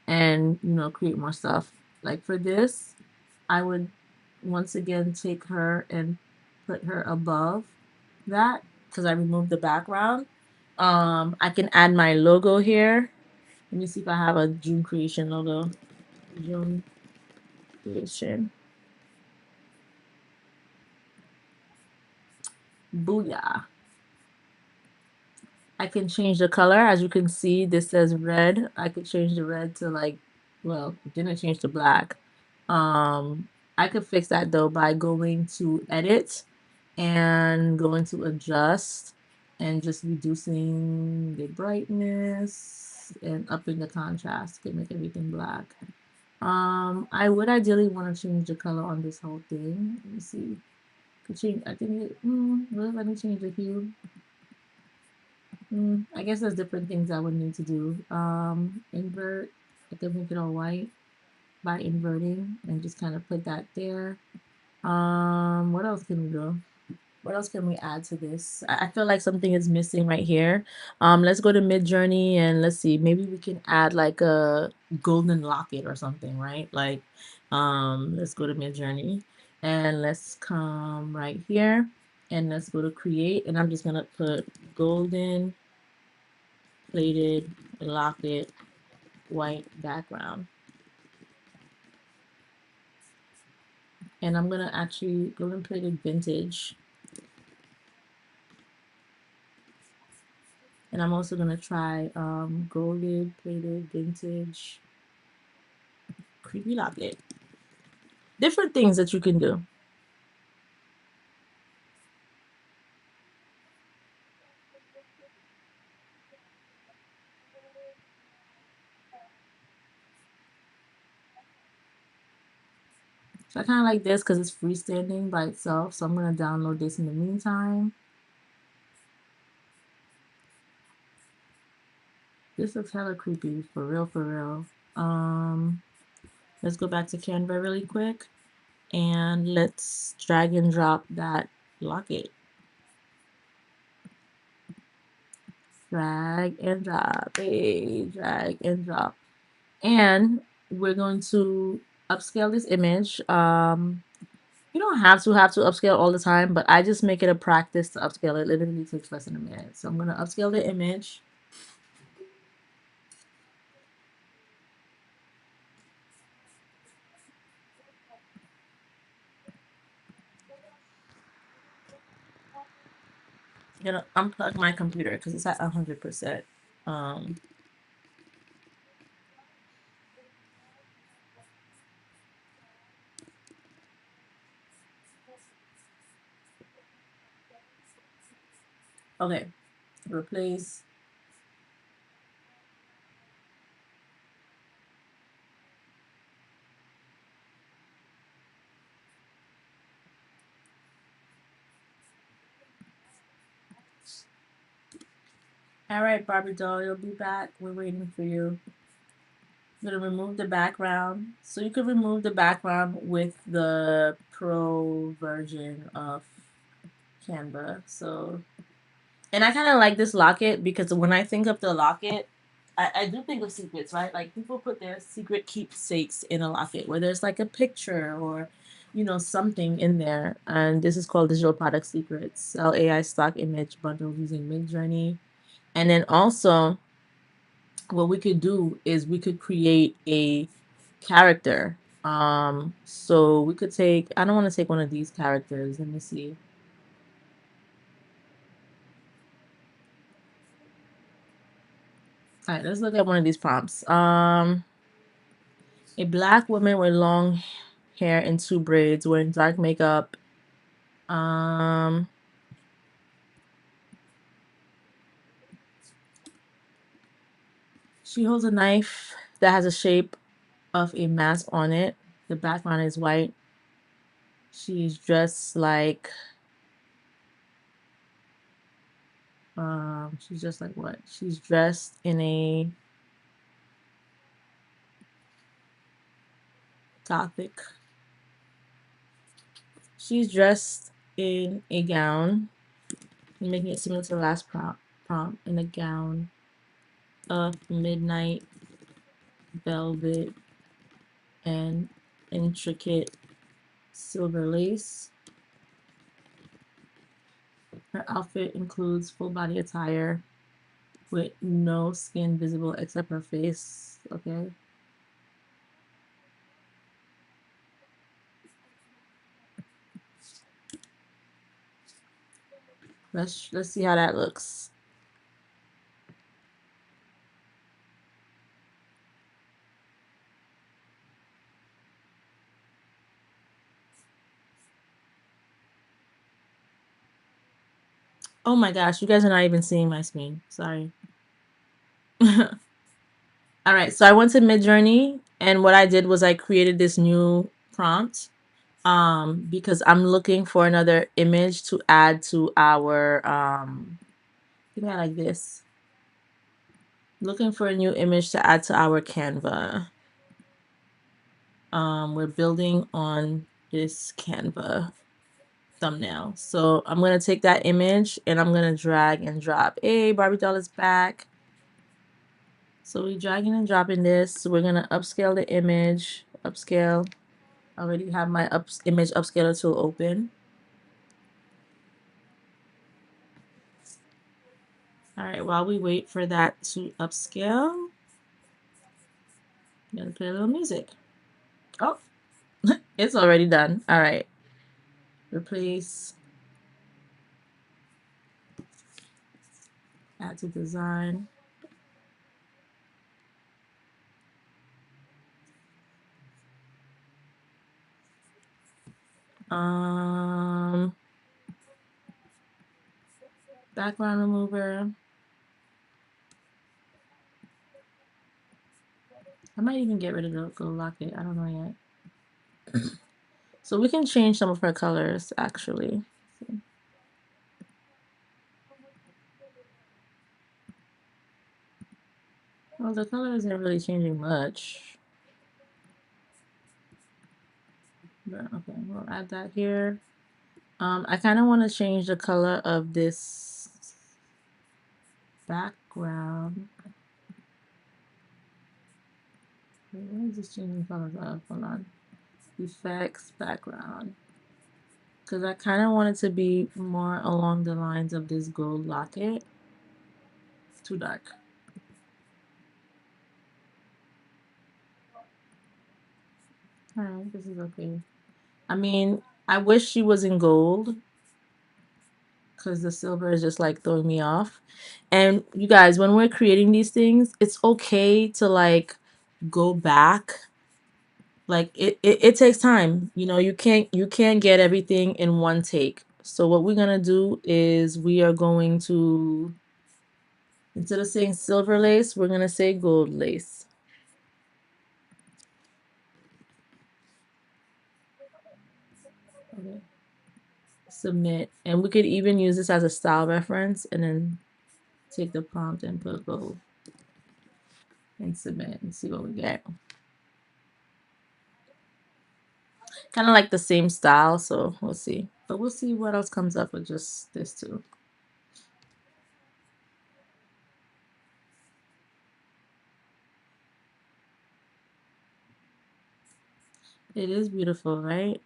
and create more stuff. Like for this, I would once again take her and put her above that because I removed the background. I can add my logo here. Let me see if I have a Jeune Creation logo. Jeune Creation. Booyah. I can change the color. As you can see, this says red. I could change the red to like, well, it didn't change to black. I could fix that though by going to edit and going to adjust and just reducing the brightness and upping the contrast to make everything black. I would ideally want to change the color on this whole thing. Let me see. Could change. I think it. Let me change the hue. I guess there's different things I would need to do. Invert. I can make it all white by inverting and just kind of put that there. What else can we do? What else can we add to this? I feel like something is missing right here. Let's go to MidJourney and let's see. Maybe we can add like a golden locket or something, right? Like, let's go to MidJourney and let's come right here and let's go to create. And I'm just gonna put golden plated locket white background. And I'm gonna actually golden plated vintage. And I'm also gonna try golden plated vintage creepy locket. Different things that you can do. So I kind of like this because it's freestanding by itself. So I'm gonna download this in the meantime. This looks hella creepy, for real, for real. Let's go back to Canva really quick and let's drag and drop that locket. Drag and drop, hey, drag and drop. And we're going to upscale this image. You don't have to upscale all the time, but I just make it a practice to upscale it. Literally takes less than a minute. So I'm gonna upscale the image. I'm gonna unplug my computer because it's at 100%. Okay, replace. All right, Barbie doll, you'll be back. We're waiting for you. I'm gonna remove the background. So you can remove the background with the pro version of Canva. So, and I kind of like this locket because when I think of the locket, I do think of secrets, right? Like people put their secret keepsakes in a locket where there's like a picture or, something in there. And this is called Digital Product Secrets. Sell AI stock image bundles using MidJourney. And then also, what we could do is we could create a character. So we could take, I don't want to take one of these characters. Let me see. All right, let's look at one of these prompts. A black woman with long hair and two braids, wearing dark makeup. She holds a knife that has a shape of a mask on it. The background is white. She's dressed like She's just like what? She's dressed in a gothic. She's dressed in a gown, making it similar to the last prompt in a gown of midnight velvet and intricate silver lace. Her outfit includes full body attire with no skin visible except her face. Okay. Let's see how that looks. Oh my gosh, you guys are not even seeing my screen. Sorry. All right, so I went to MidJourney, and what I did was I created this new prompt because I'm looking for another image to add to our think I like this. Looking for a new image to add to our Canva. We're building on this Canva thumbnail. So I'm gonna take that image and I'm gonna drag and drop. Hey, Barbie doll is back. So we're dragging and dropping this. So we're gonna upscale the image. Upscale. I already have my image upscaler tool open. All right, while we wait for that to upscale, I'm gonna play a little music. Oh, it's already done. All right. Replace. Add to design. Background remover. I might even get rid of the gold locket. I don't know yet. So we can change some of her colors actually. Well, the color isn't really changing much. But okay, we'll add that here. I kind of want to change the color of this background. Wait, where is this changing colors of? Hold on. Effects, background. Because I kind of want it to be more along the lines of this gold locket. It's too dark. Alright, this is okay. I mean, I wish she was in gold because the silver is just like throwing me off. And you guys, when we're creating these things, it's okay to like go back. Like it takes time. You know, you can't get everything in one take. So what we're gonna do is we are going to, instead of saying silver lace, we're gonna say gold lace. Okay. Submit. And we could even use this as a style reference and then take the prompt and put gold and submit and see what we get. Kind of like the same style, so we'll see. But we'll see what else comes up with just this too. It is beautiful, right?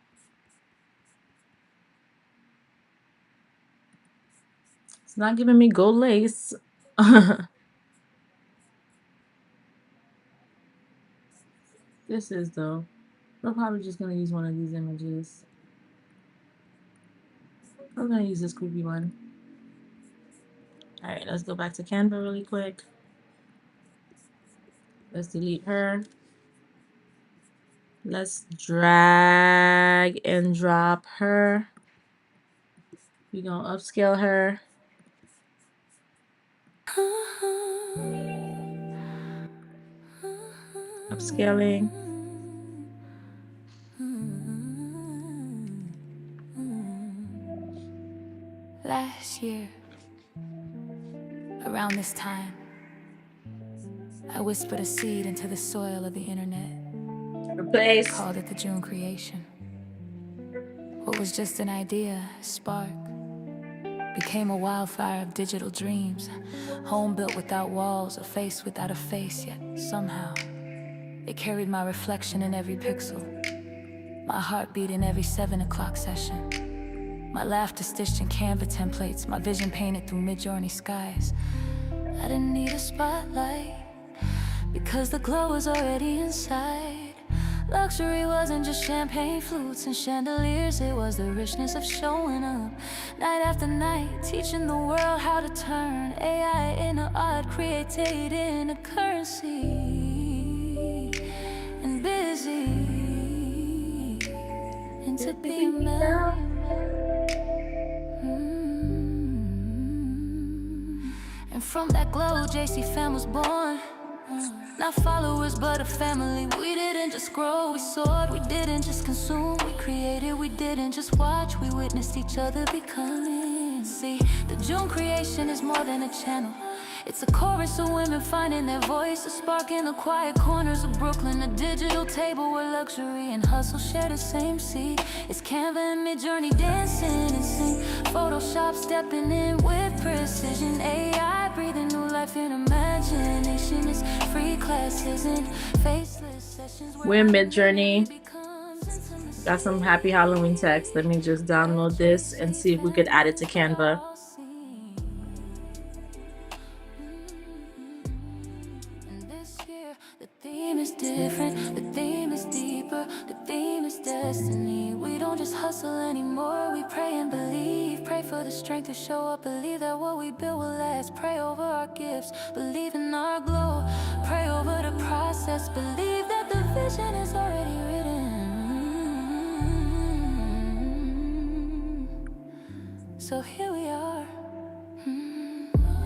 It's not giving me gold lace. This is though. We're probably just gonna use one of these images. We're gonna use this creepy one. All right, let's go back to Canva really quick. Let's delete her. Let's drag and drop her. We're gonna upscale her. Upscaling. Last year, this time, I whispered a seed into the soil of the internet. Replace. Called it the Jeune Creation. What was just an idea, a spark, became a wildfire of digital dreams. Home built without walls, a face without a face, yet somehow it carried my reflection in every pixel, my heartbeat in every 7 o'clock session, my laughter stitched in Canva templates, my vision painted through MidJourney skies. I didn't need a spotlight, because the glow was already inside. Luxury wasn't just champagne flutes and chandeliers, it was the richness of showing up night after night, teaching the world how to turn AI into art, created in a currency, and busy into being mellow. And from that glow, JC fam was born. Not followers, but a family. We didn't just grow, we soared. We didn't just consume, we created. We didn't just watch, we witnessed each other becoming. See, the Jeune Creation is more than a channel. It's a chorus of women finding their voice, a spark in the quiet corners of Brooklyn, a digital table where luxury and hustle share the same seat. It's Canva and MidJourney dancing in sync, Photoshop stepping in with precision, AI breathing new life in imagination. It's free classes and faceless sessions. We're in MidJourney. Got some happy Halloween text. Let me just download this and see if we could add it to Canva. The theme is different, the theme is deeper, the theme is destiny. We don't just hustle anymore, we pray and believe. Pray for the strength to show up, believe that what we build will last. Pray over our gifts, believe in our glow. Pray over the process, believe that the vision is already written. So here we are,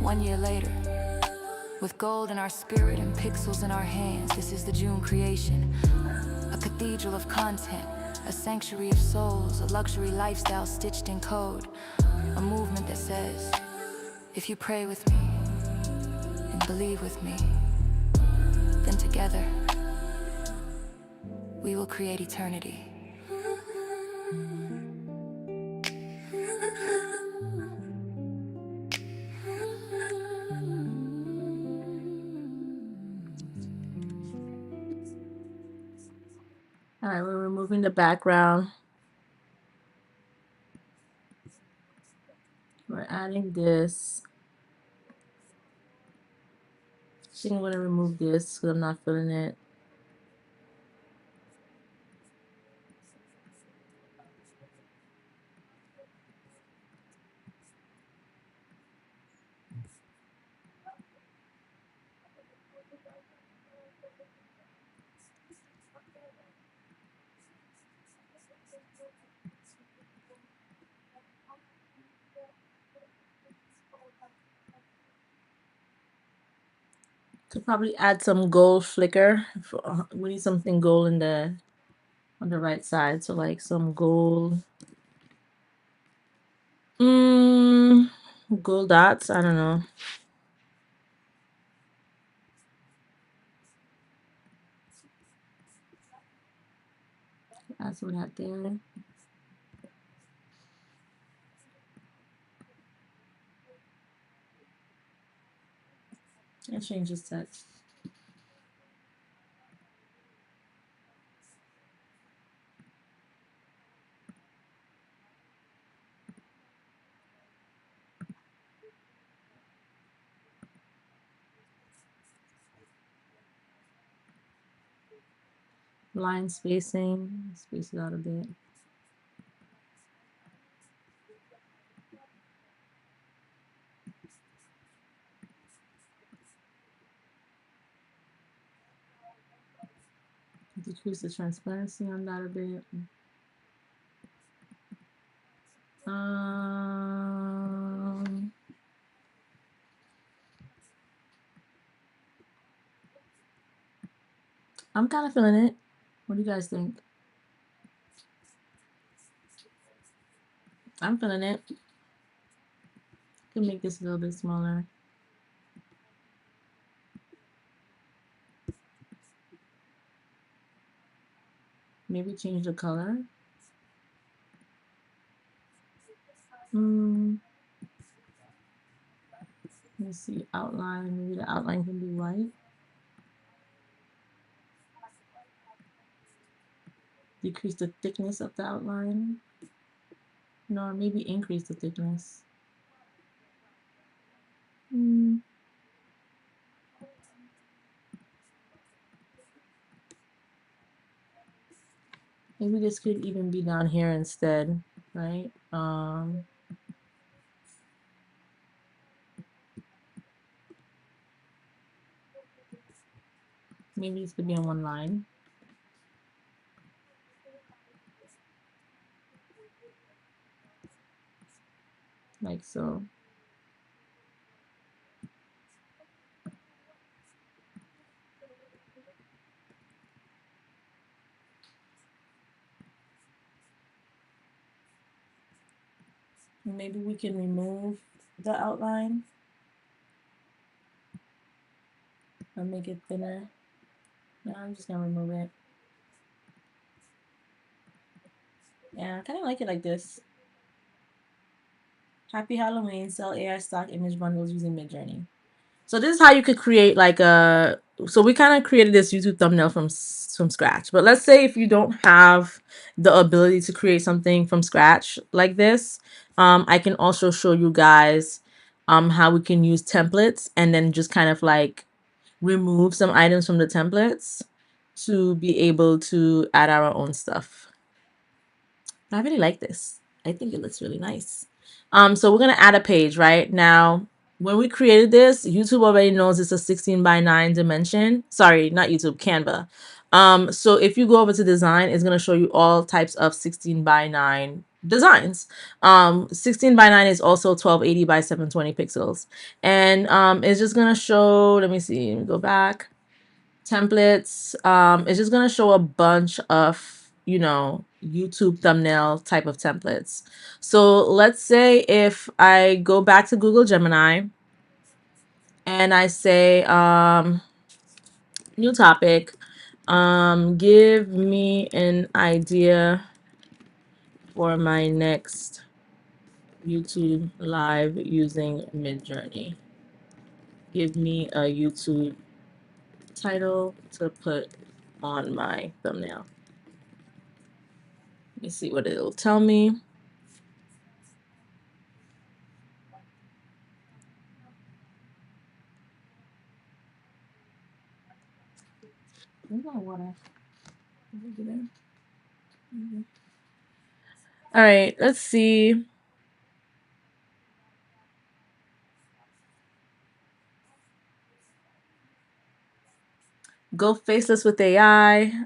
1 year later, with gold in our spirit and pixels in our hands. This is the Jeune Creation, a cathedral of content, a sanctuary of souls, a luxury lifestyle stitched in code, a movement that says, if you pray with me and believe with me, then together we will create eternity. All right, we're removing the background. We're adding this. I think I'm going to remove this because I'm not feeling it. Could probably add some gold flicker. We need something gold in the on the right side, so like some gold. Gold dots. I don't know. Add some of that there. And change this text. Line spacing, space it out a bit. Decrease the transparency on that a bit. I'm kind of feeling it. What do you guys think? I'm feeling it. Can make this a little bit smaller. Maybe change the color. Let's see, outline. Maybe the outline can be white. Decrease the thickness of the outline. No, maybe increase the thickness. Maybe this could even be down here instead, right? Maybe this could be on one line. Like so. Maybe we can remove the outline and make it thinner. No, I'm just gonna remove it. Yeah, I kind of like it like this. Happy Halloween, sell AI stock image bundles using MidJourney. So this is how you could create like a, so we kind of created this YouTube thumbnail from scratch. But let's say if you don't have the ability to create something from scratch like this, I can also show you guys how we can use templates and then just kind of like remove some items from the templates to be able to add our own stuff. I really like this. I think it looks really nice. So we're gonna add a page right now. When we created this, YouTube already knows it's a 16:9 dimension. Sorry, not YouTube, Canva. So if you go over to design, it's gonna show you all types of 16:9 designs. 16:9 is also 1280 by 720 pixels, and it's just gonna show. Let me see. Let me go back. Templates. It's just gonna show a bunch of, you know, YouTube thumbnail type of templates. So let's say if I go back to Google Gemini and I say new topic, give me an idea for my next YouTube live using MidJourney. Give me a YouTube title to put on my thumbnail. Let me see what it'll tell me. All right, let's see. Go faceless with AI.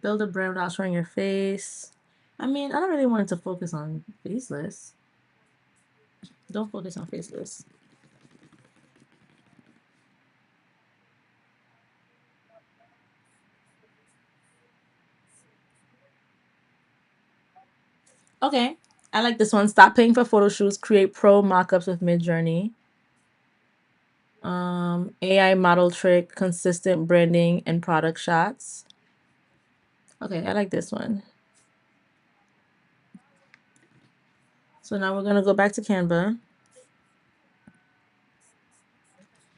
Build a brand without showing your face. I mean, I don't really want it to focus on faceless. Don't focus on faceless. Okay, I like this one. Stop paying for photo shoots. Create pro mockups with MidJourney. AI model trick, consistent branding and product shots. Okay, I like this one. So now we're gonna go back to Canva.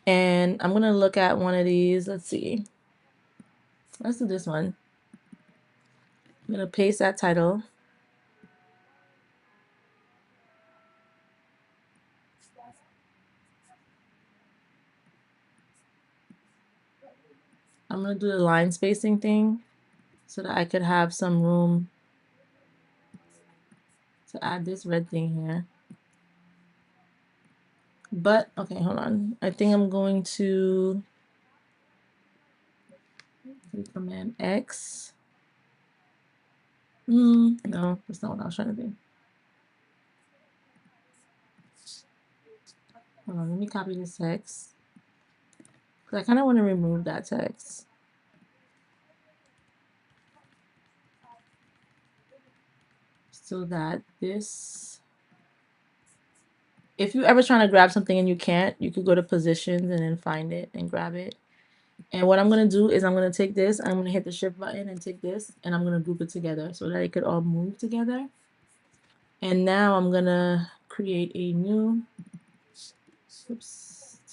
And I'm gonna look at one of these. Let's see. Let's do this one. I'm gonna paste that title. I'm gonna do the line spacing thing so that I could have some room to add this red thing here. But, okay, hold on. I think I'm going to do Command X. No, that's not what I was trying to do. Hold on, let me copy this text. Because I kind of want to remove that text. So that this, if you're ever trying to grab something and you can't, you could go to positions and then find it and grab it. And what I'm going to do is I'm going to take this, I'm going to hit the shift button and take this, and I'm going to group it together so that it could all move together. And now I'm going to create a new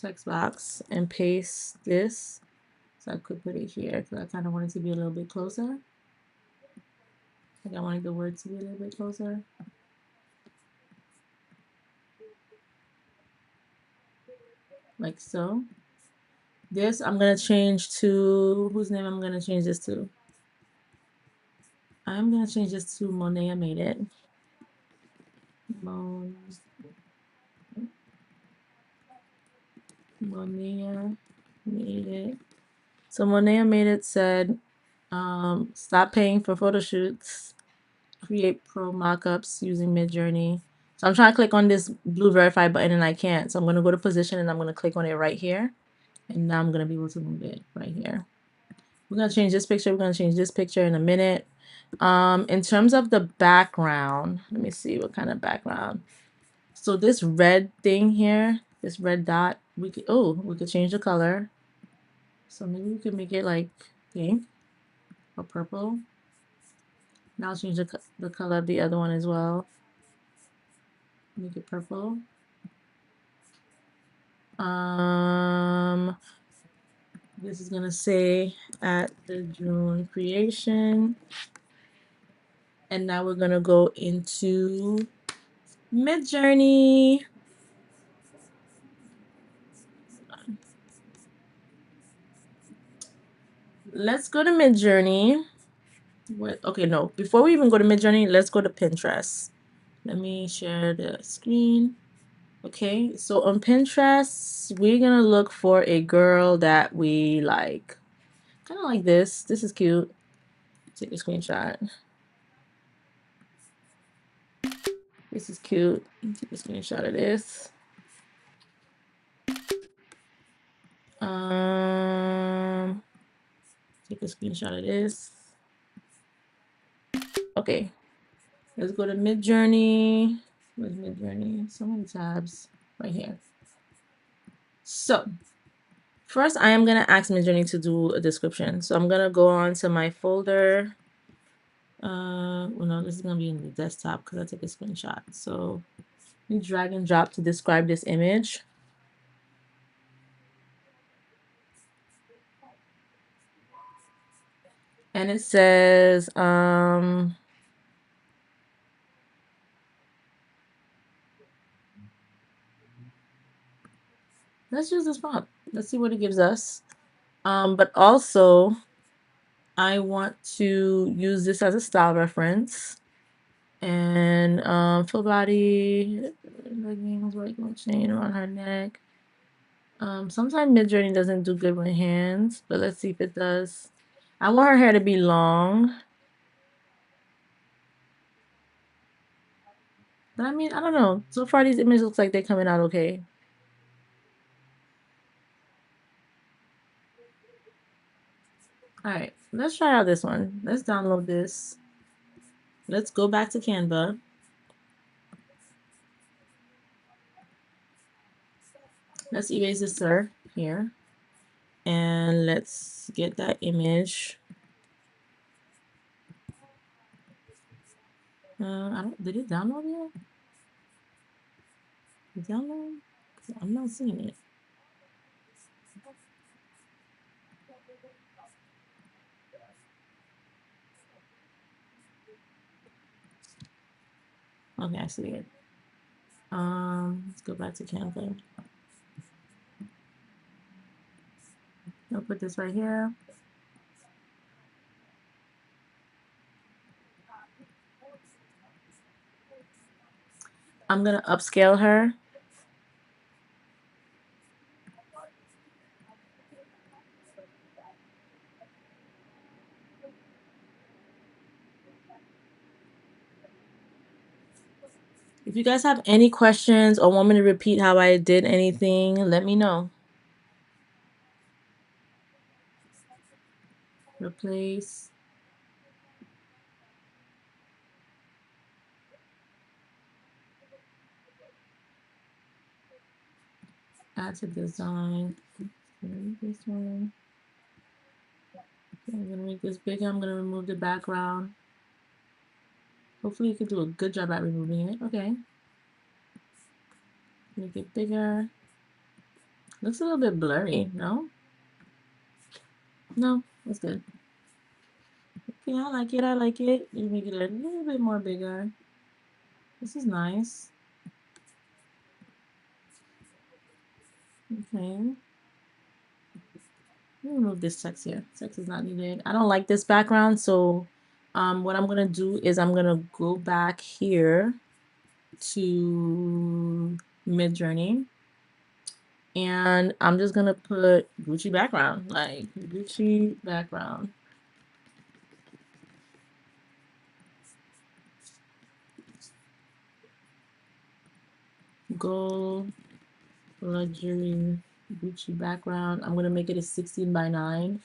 text box and paste this. So I could put it here because I kind of want it to be a little bit closer. Like I wanted the word to be a little bit closer. Like so. This I'm going to change to, whose name I'm going to change this to? I'm going to change this to Monet Made It. Monet Made It. So Monet Made It said, stop paying for photo shoots. Create pro mockups using MidJourney. So I'm trying to click on this blue verify button and I can't. So I'm going to go to position and I'm going to click on it right here. And now I'm going to be able to move it right here. We're going to change this picture. We're going to change this picture in a minute. In terms of the background, let me see what kind of background. So this red thing here, this red dot, we could change the color. So maybe we could make it like pink or purple. Now I'll change the color of the other one as well. Make it purple. This is gonna say at the Jeune Creation. And now we're gonna go into MidJourney. Let's go to MidJourney. Okay, no. Before we even go to MidJourney, let's go to Pinterest. Let me share the screen. Okay, so on Pinterest, we're gonna look for a girl that we like. Kind of like this. This is cute. Take a screenshot. This is cute. Take a screenshot of this. Take a screenshot of this. Okay, let's go to MidJourney. Where's MidJourney? So many tabs right here. So first, I am gonna ask MidJourney to do a description. So I'm gonna go on to my folder. Well, no, this is gonna be in the desktop because I took a screenshot. So you drag and drop to describe this image. And it says, let's use this font. Let's see what it gives us. But also, I want to use this as a style reference. And full body, leggings, white gold chain around her neck. Sometimes MidJourney doesn't do good with hands, but let's see if it does. I want her hair to be long. But I mean, I don't know. So far, these images looks like they're coming out okay. All right, let's try out this one. Let's download this. Let's go back to Canva. Let's erase the sir here. And let's get that image. Did it download yet? Did it download? I'm not seeing it. Okay, I see it. Let's go back to Canva. I'll put this right here. I'm gonna upscale her. If you guys have any questions or want me to repeat how I did anything, let me know. Replace. Add to design. This one. I'm gonna make this bigger. I'm gonna remove the background. Hopefully you can do a good job at removing it. Okay. Make it bigger. Looks a little bit blurry, no? No, that's good. Okay, I like it. I like it. You make it a little bit more bigger. This is nice. Okay. Let me remove this text here. Text is not needed. I don't like this background, so what I'm gonna do is I'm gonna go back here to MidJourney, and I'm just gonna put Gucci background, like Gucci background. Gold luxury Gucci background. I'm gonna make it a 16 by 9.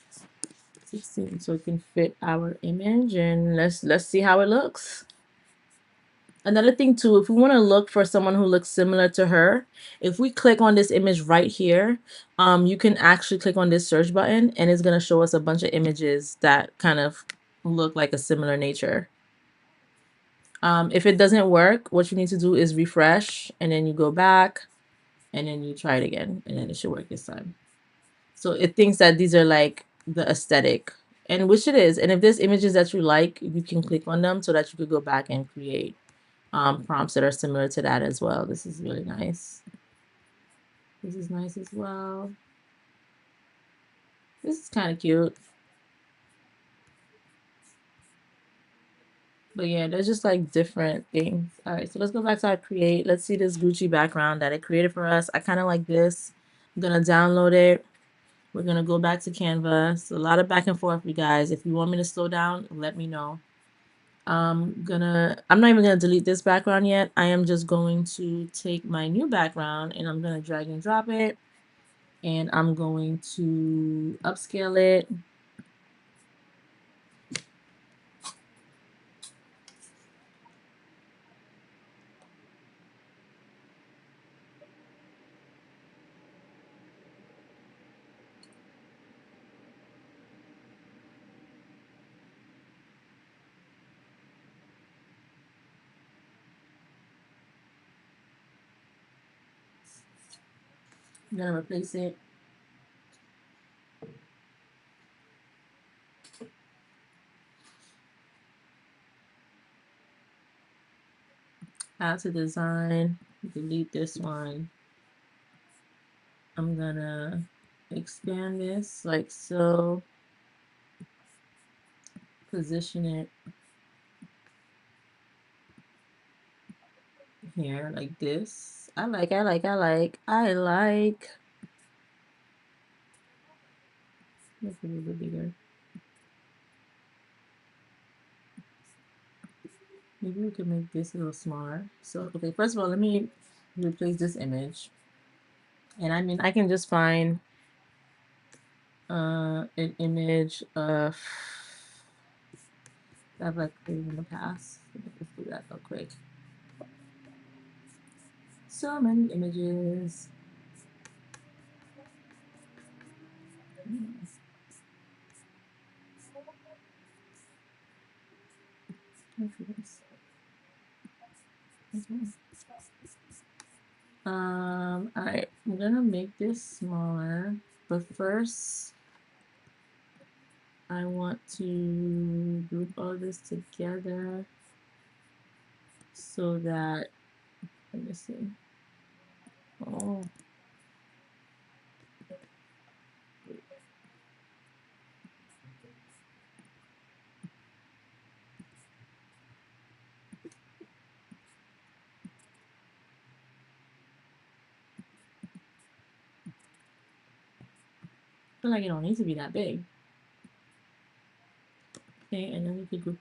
16 so it can fit our image, and let's see how it looks. Another thing too, if we want to look for someone who looks similar to her, if we click on this image right here, you can actually click on this search button and it's going to show us a bunch of images that kind of look like a similar nature. If it doesn't work, what you need to do is refresh, and then you go back and then you try it again, and then it should work this time. So it thinks that these are like the aesthetic, and which it is. And if there's images that you like, you can click on them so that you could go back and create prompts that are similar to that as well. This is really nice. This is nice as well. This is kind of cute. But yeah, there's just like different things. All right, so let's go back to our create. Let's see this Gucci background that it created for us. I kind of like this. I'm going to download it. We're going to go back to Canva. It's a lot of back and forth, you guys. If you want me to slow down, let me know. I'm not even gonna delete this background yet. I am just going to take my new background and I'm gonna drag and drop it, and I'm going to upscale it. I'm gonna replace it. Add to design, delete this one. I'm gonna expand this like so, position it here like this. I like. Make it a little bit bigger. Maybe we could make this a little smaller. So, okay, first of all, let me replace this image. And I mean, I can just find an image of that I've like created in the past. Let's do that real quick. So many images. All right, I'm gonna make this smaller, but first I want to group all this together so that, let me see. Oh, I feel like it don't need to be that big. Okay, and then we could group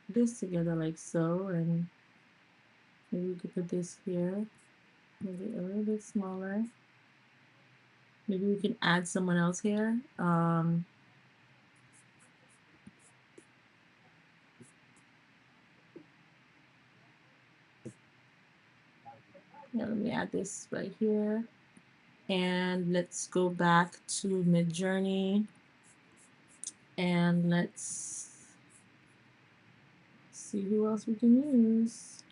this together like so, and maybe we could put this here, make it a little bit smaller. Maybe we can add someone else here. Yeah, let me add this right here. And let's go back to MidJourney. And let's see who else we can use.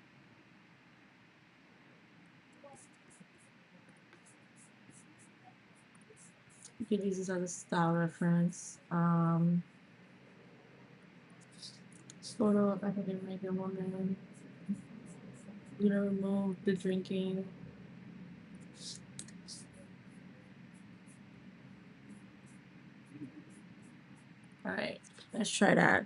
You could use this as a style reference. Photo of African American woman. We're gonna remove the drinking. All right, let's try that.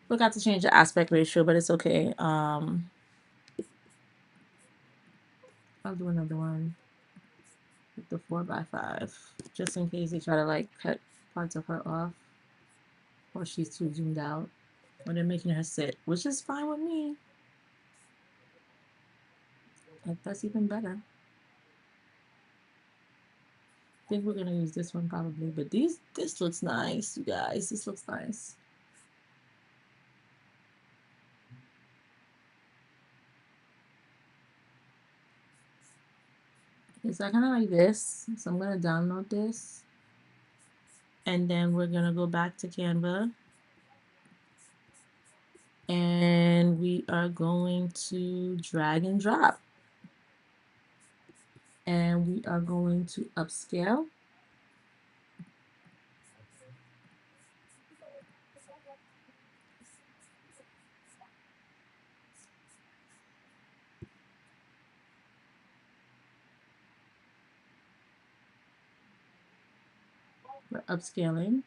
Forgot to change the aspect ratio, but it's okay. I'll do another one with the 4x5, just in case they try to like cut parts of her off, or she's too zoomed out, or they're making her sit, which is fine with me. Like, that's even better. I think we're gonna use this one probably, but this looks nice, you guys. This looks nice. It's kind of like this, so I'm gonna download this, and then we're gonna go back to Canva, and we are going to drag and drop, and we are going to upscale. We're upscaling.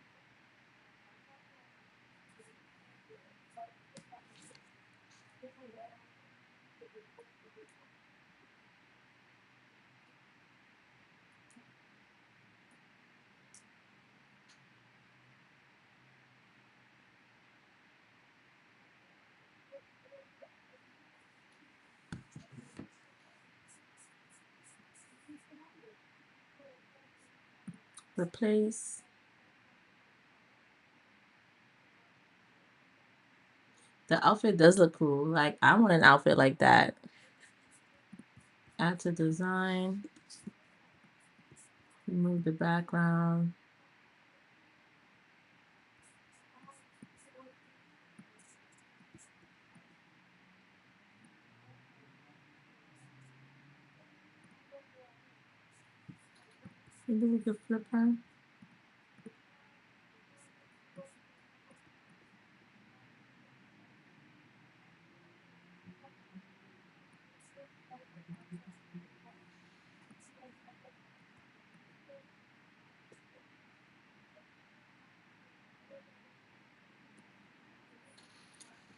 Replace. The outfit does look cool. Like, I want an outfit like that. Add to design. Remove the background. Maybe we could flip her.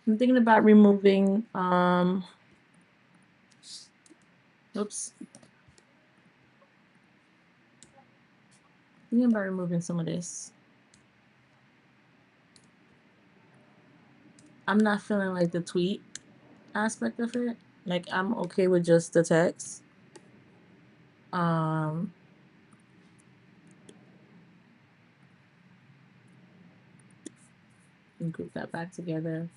I'm thinking about removing, oops. Thinking about removing some of this. I'm not feeling like the tweet aspect of it. Like, I'm okay with just the text. And group that back together.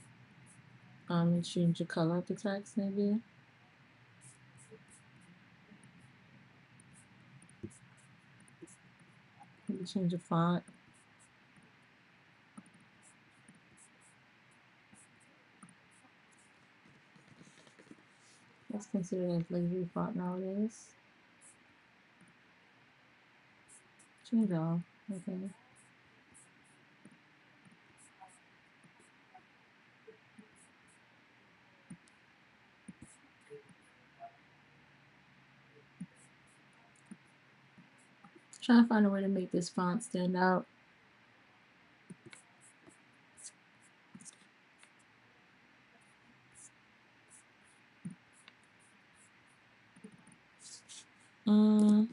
Change the color of the text, maybe. Maybe change the font. That's considered a lazy font nowadays. Change all. Okay. Trying to find a way to make this font stand out. Mm.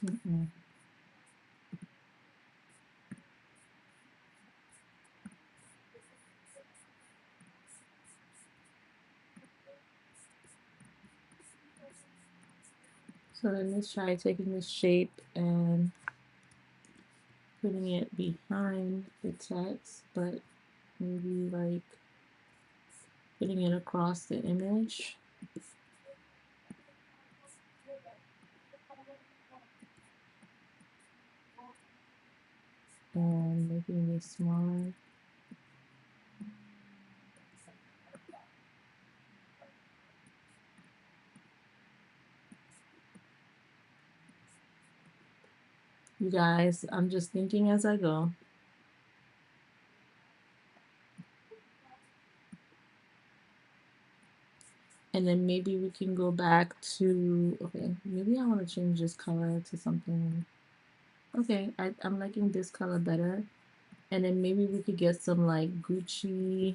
Mm-mm. So then let's try taking this shape and putting it behind the text, but maybe like putting it across the image. And making it smaller. You guys, I'm just thinking as I go. And then maybe we can go back to, okay, maybe I want to change this color to something. Okay, I'm liking this color better. And then maybe we could get some like Gucci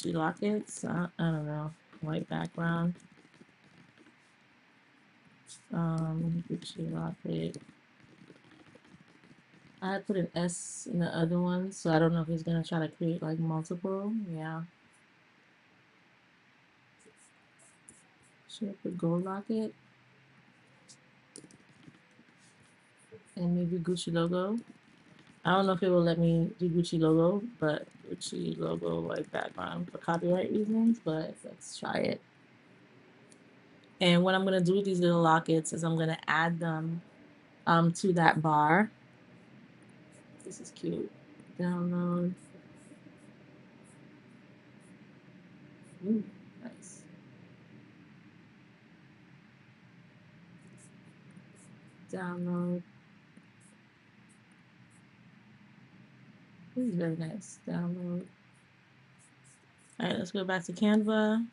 lockets. I don't know. White background. Gucci locket. I had put an S in the other one, so I don't know if he's gonna try to create like multiple. Yeah. Should I put gold locket? And maybe Gucci logo. I don't know if it will let me do Gucci logo, but Gucci logo white background for copyright reasons, but let's try it. And what I'm gonna do with these little lockets is I'm gonna add them to that bar. This is cute. Download. Ooh, nice. Download. This is very nice. Download. All right, let's go back to Canva.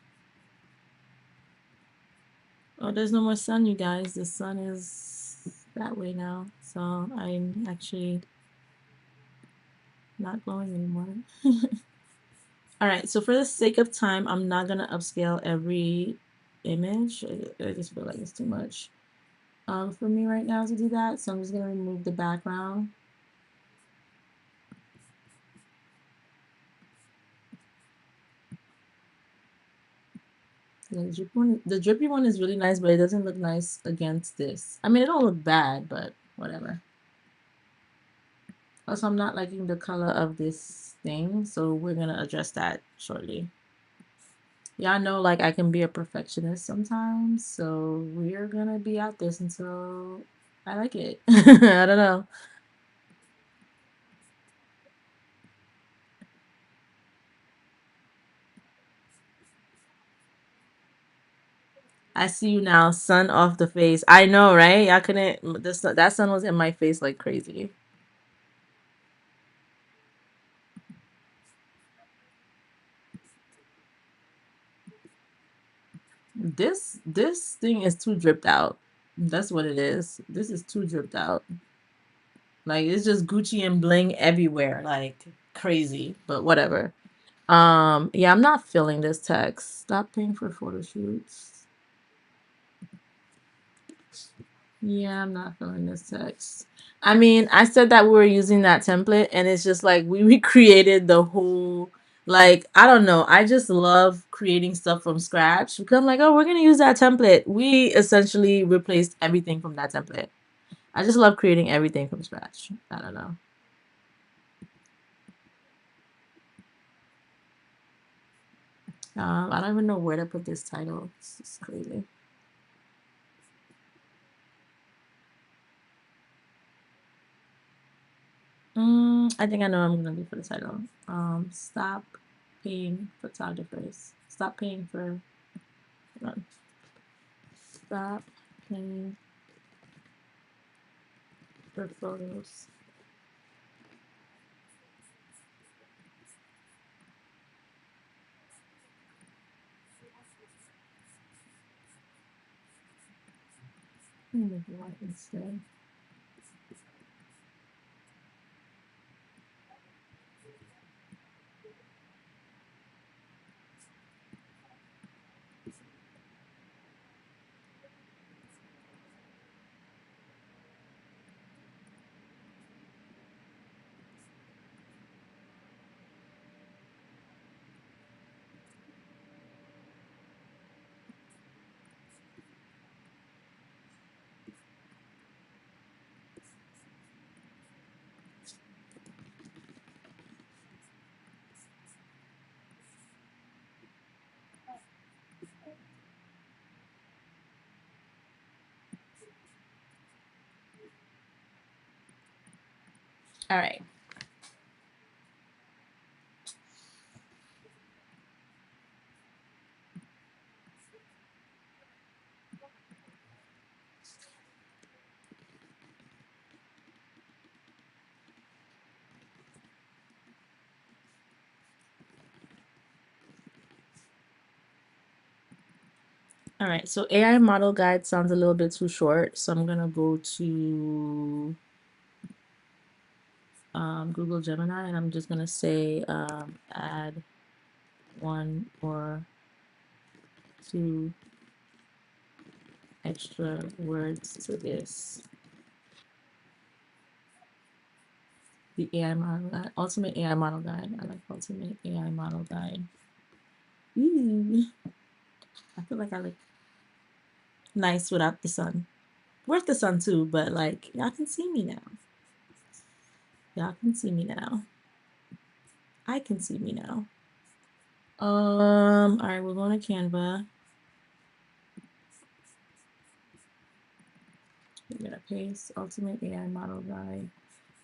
Oh, there's no more sun, you guys. The sun is that way now. So I'm actually not glowing anymore. All right, so for the sake of time, I'm not gonna upscale every image. I just feel like it's too much for me right now to do that. So I'm just gonna remove the background. The drippy one is really nice, but it doesn't look nice against this. I mean, it don't look bad, but whatever. Also, I'm not liking the color of this thing, so we're gonna address that shortly. Y'all know, like, I can be a perfectionist sometimes, so we're gonna be at this until I like it. I don't know. I see you now, sun off the face. I know, right? Y'all couldn't. That sun was in my face like crazy. This thing is too dripped out. That's what it is. This is too dripped out. Like it's just Gucci and bling everywhere, like crazy. But whatever. Yeah, I'm not feeling this text. Stop paying for photo shoots. Yeah, I'm not feeling this text. I mean, I said that we were using that template, and it's just like we recreated the whole, like, I don't know. I just love creating stuff from scratch because I'm like, oh, we're going to use that template. We essentially replaced everything from that template. I just love creating everything from scratch. I don't know. I don't even know where to put this title. It's just crazy. I think I know what I'm gonna do for the title. Stop paying photographers. Stop paying for. Stop paying for photos. Make it white instead. All right. All right, so AI model guide sounds a little bit too short, so I'm gonna go to Google Gemini, and I'm just gonna say add 1 or 2 extra words to this. The AI model guide, ultimate AI model guide. I like ultimate AI model guide. Ooh, I feel like I look nice without the sun. With the sun too, but like y'all can see me now. Y'all can see me now. I can see me now. All right, we're going to Canva. We're gonna paste ultimate AI model guide.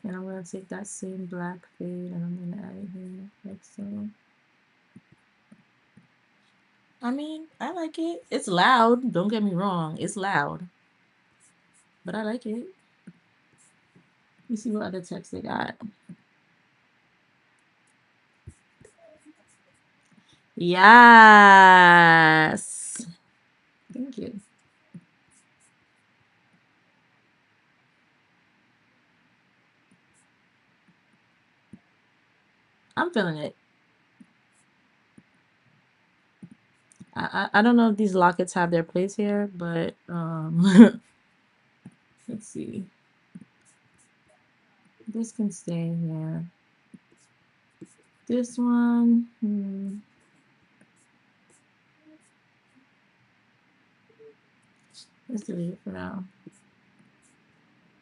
And I'm gonna take that same black fade and I'm gonna add it here like so. I mean, I like it. It's loud. Don't get me wrong. It's loud. But I like it. Let me see what other text they got. Yes. Thank you. I'm feeling it. I don't know if these lockets have their place here, but let's see. This can stay here. This one, let's delete it for now.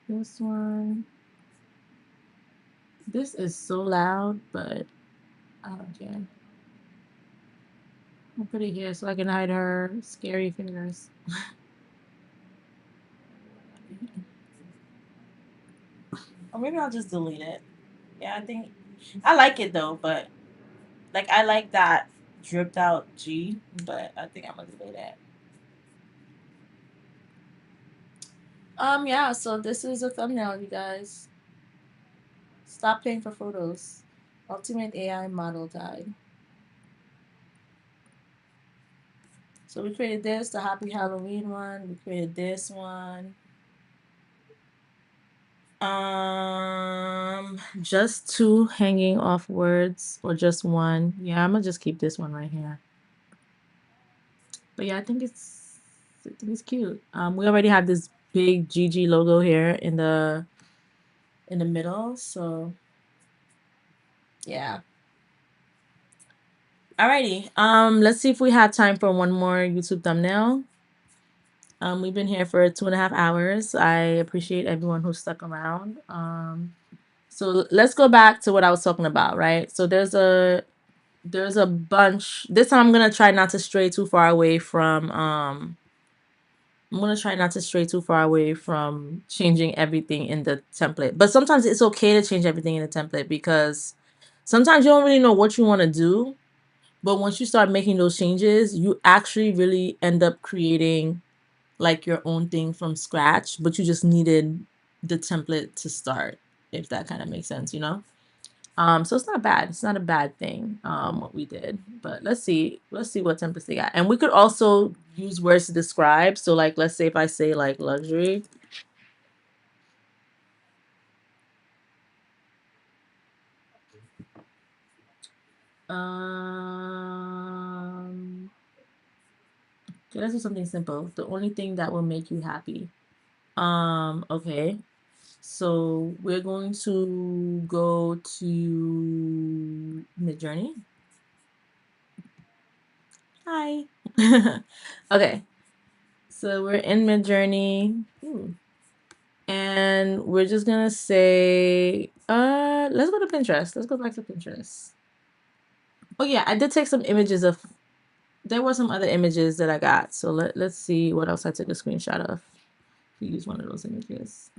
This one. This is so loud, but I don't care. I'll put it here so I can hide her scary fingers. Or maybe I'll just delete it. Yeah, I think I like it though, but like I like that dripped out G, but I think I'm gonna delete it. Yeah, so this is a thumbnail, you guys. Stop paying for photos. Ultimate AI model guide. So we created this, the Happy Halloween one. We created this one. Just 2 hanging off words or just 1. Yeah, I'm gonna just keep this one right here. But yeah, I think it's cute. We already have this big GG logo here in the middle, so yeah. Alrighty. Let's see if we have time for one more YouTube thumbnail. We've been here for 2.5 hours. I appreciate everyone who stuck around. So let's go back to what I was talking about, right? So there's a bunch. This time I'm gonna try not to stray too far away from changing everything in the template. But sometimes it's okay to change everything in the template because sometimes you don't really know what you want to do. But once you start making those changes, you actually really end up creating like your own thing from scratch, but you just needed the template to start, if that kind of makes sense, you know? So it's not bad. It's not a bad thing, what we did. But let's see what templates they got. And we could also use words to describe. So like, let's say if I say like luxury. Okay, let's do something simple. The only thing that will make you happy. Okay. So we're going to go to MidJourney. Hi. Okay. So we're in MidJourney. And we're just gonna say, let's go to Pinterest. Let's go back to Pinterest. Oh yeah, I did take some images of, there were some other images that I got. So let's see what else I took a screenshot of. Use one of those images.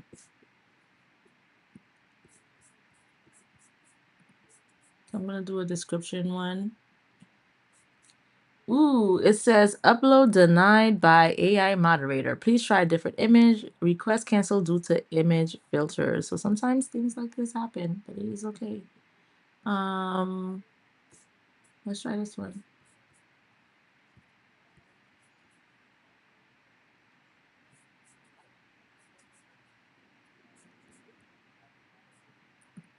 So I'm going to do a description one. Ooh, it says upload denied by AI moderator. Please try a different image. Request canceled due to image filters. So sometimes things like this happen, but it is okay. Let's try this one.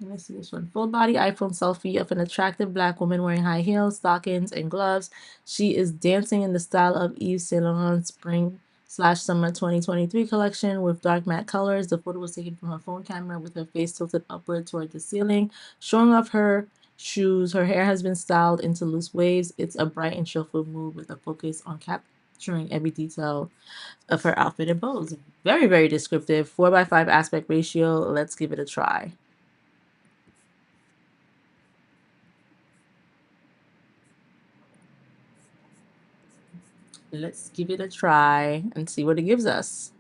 Let's see this one. Full body iPhone selfie of an attractive black woman wearing high heels, stockings, and gloves. She is dancing in the style of Yves Saint Laurent spring/summer 2023 collection with dark matte colors. The photo was taken from her phone camera with her face tilted upward toward the ceiling, showing off her shoes. Her hair has been styled into loose waves. It's a bright and cheerful mood with a focus on capturing every detail of her outfit and pose. Very, very descriptive. 4:5 aspect ratio. Let's give it a try. Let's give it a try and see what it gives us.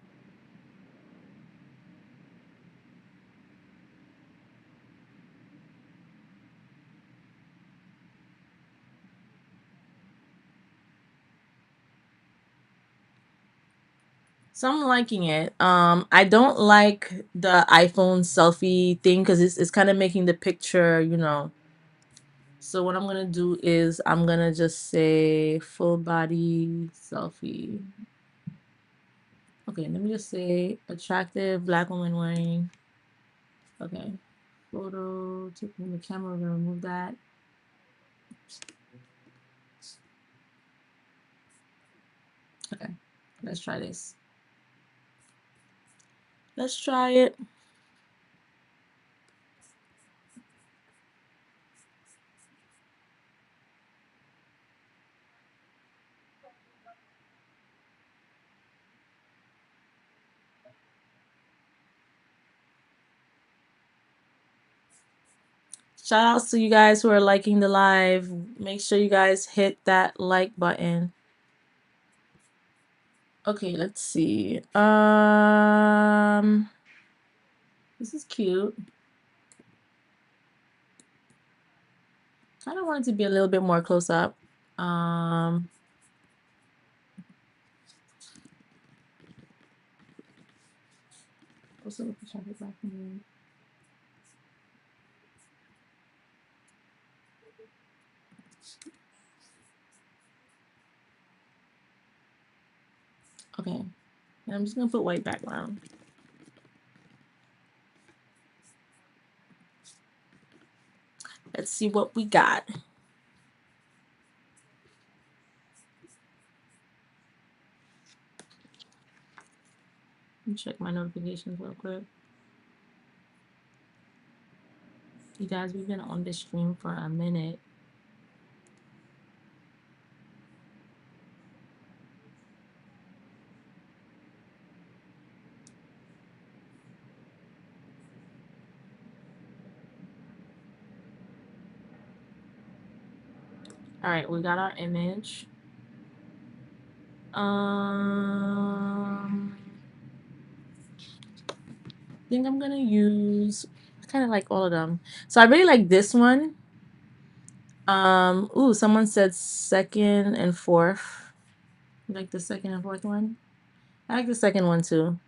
So I'm liking it. I don't like the iPhone selfie thing because it's kind of making the picture, you know. So what I'm gonna do is I'm gonna just say full body selfie. Okay, let me just say attractive black woman wearing. Okay, photo taken the camera. We're gonna remove that. Okay, let's try this. Let's try it. Shout outs to you guys who are liking the live. Make sure you guys hit that like button. Okay, let's see. This is cute. Kind of wanted to be a little bit more close up. Also, okay, I'm just gonna put white background. Let's see what we got. Let me check my notifications real quick. You guys, we've been on this stream for a minute. All right, we got our image. I think I'm gonna use. I kind of like all of them, so I really like this one. Ooh, someone said second and fourth. You like the second and fourth one? I like the second one too.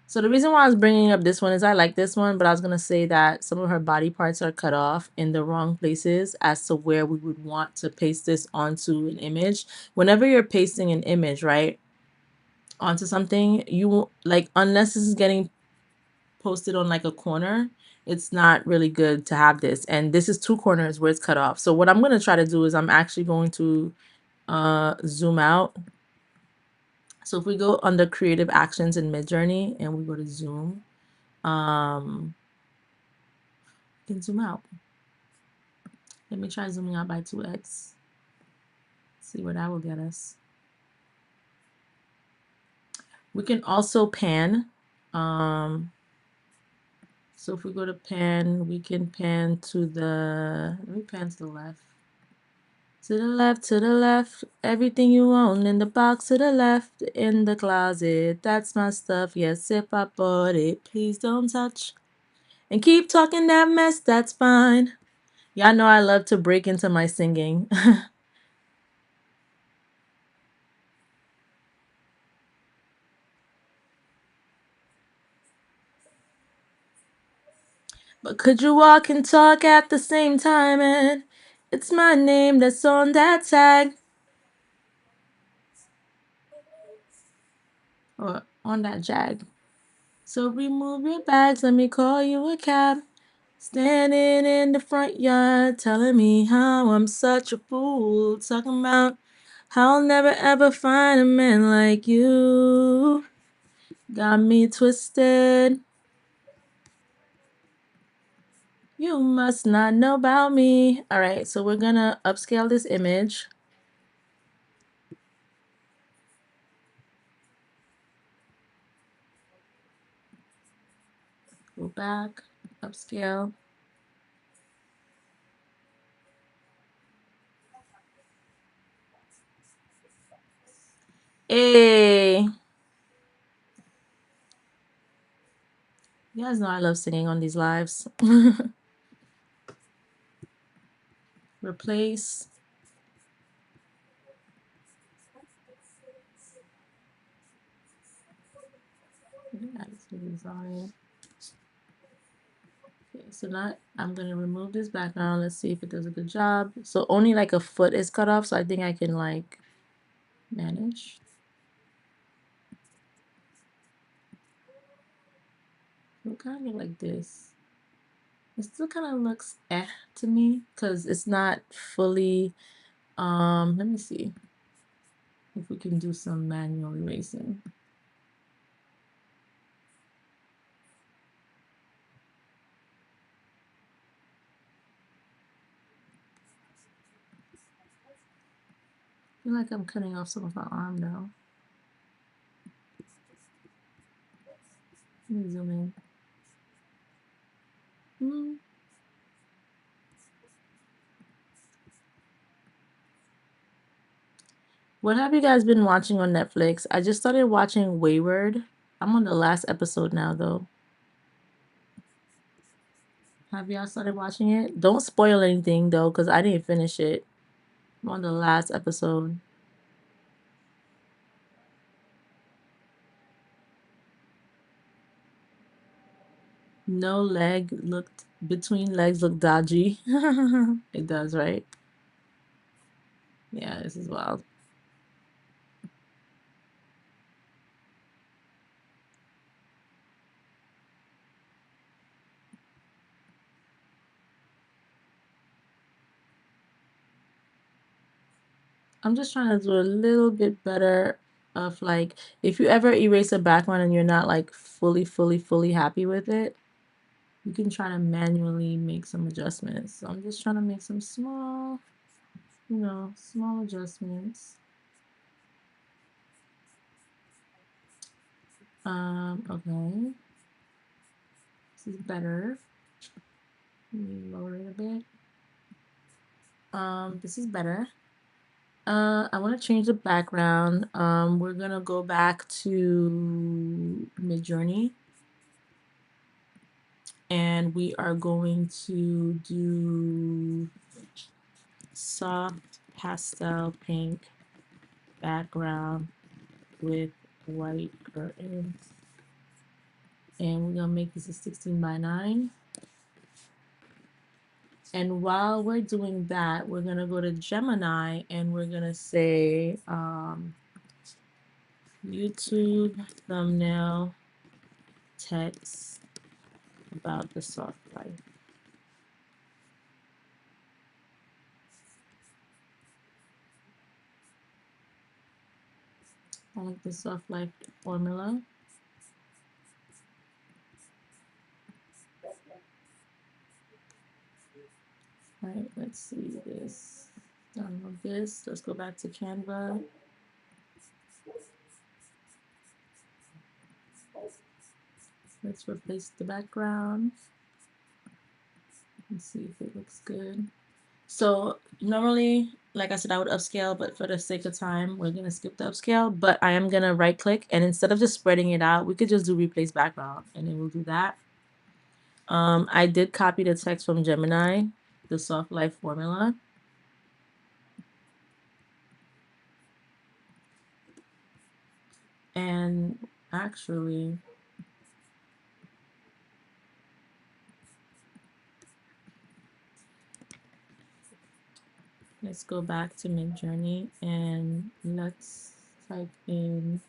So the reason why I was bringing up this one is I like this one, but I was going to say that some of her body parts are cut off in the wrong places as to where we would want to paste this onto an image. Whenever you're pasting an image, right, onto something, you like, unless this is getting posted on like a corner, it's not really good to have this. And this is two corners where it's cut off. So what I'm going to try to do is I'm actually going to zoom out. So if we go under creative actions in MidJourney and we go to zoom, we can zoom out. Let me try zooming out by 2x. See where that will get us. We can also pan. So if we go to pan, we can pan to the, let me pan to the left. To the left, to the left, everything you own in the box to the left, in the closet, that's my stuff, yes, if I bought it, please don't touch. And keep talking that mess, that's fine. Y'all know I love to break into my singing. But could you walk and talk at the same time? And it's my name that's on that tag. Or on that jag. So remove your bags, let me call you a cab. Standing in the front yard, telling me how I'm such a fool. Talking about how I'll never ever find a man like you. Got me twisted. You must not know about me. All right, so we're gonna upscale this image. Go back, upscale. Hey, you guys know I love singing on these lives. Replace. Design. Okay, so now I'm gonna remove this background. Let's see if it does a good job. So only like a foot is cut off, so I think I can like manage. It kind of look like this. It still kind of looks to me because it's not fully. Let me see if we can do some manual erasing. I feel like I'm cutting off some of my arm now. Let me zoom in. What have you guys been watching on Netflix? I just started watching Wayward. I'm on the last episode now, though. Have y'all started watching it? Don't spoil anything, though, because I didn't finish it. I'm on the last episode. No leg looked, between legs look dodgy. It does, right? Yeah, this is wild. I'm just trying to do a little bit better of like, if you ever erase a background and you're not like fully happy with it, you can try to manually make some adjustments. So I'm just trying to make some small, small adjustments. Okay. This is better. Let me lower it a bit. This is better. I want to change the background. We're gonna go back to MidJourney. And we are going to do soft pastel pink background with white curtains. And we're gonna make this a 16:9. And while we're doing that, we're gonna go to Gemini and we're gonna say YouTube thumbnail text about the soft life. I like the soft life formula. All right, let's see this. Download this. Let's go back to Canva. Let's replace the background. Let's see if it looks good. So normally, like I said, I would upscale, but for the sake of time, we're gonna skip the upscale. But I am gonna right click, and instead of just spreading it out, we could just do replace background, and then we'll do that. I did copy the text from Gemini. the soft life formula. And actually, let's go back to MidJourney and let's type in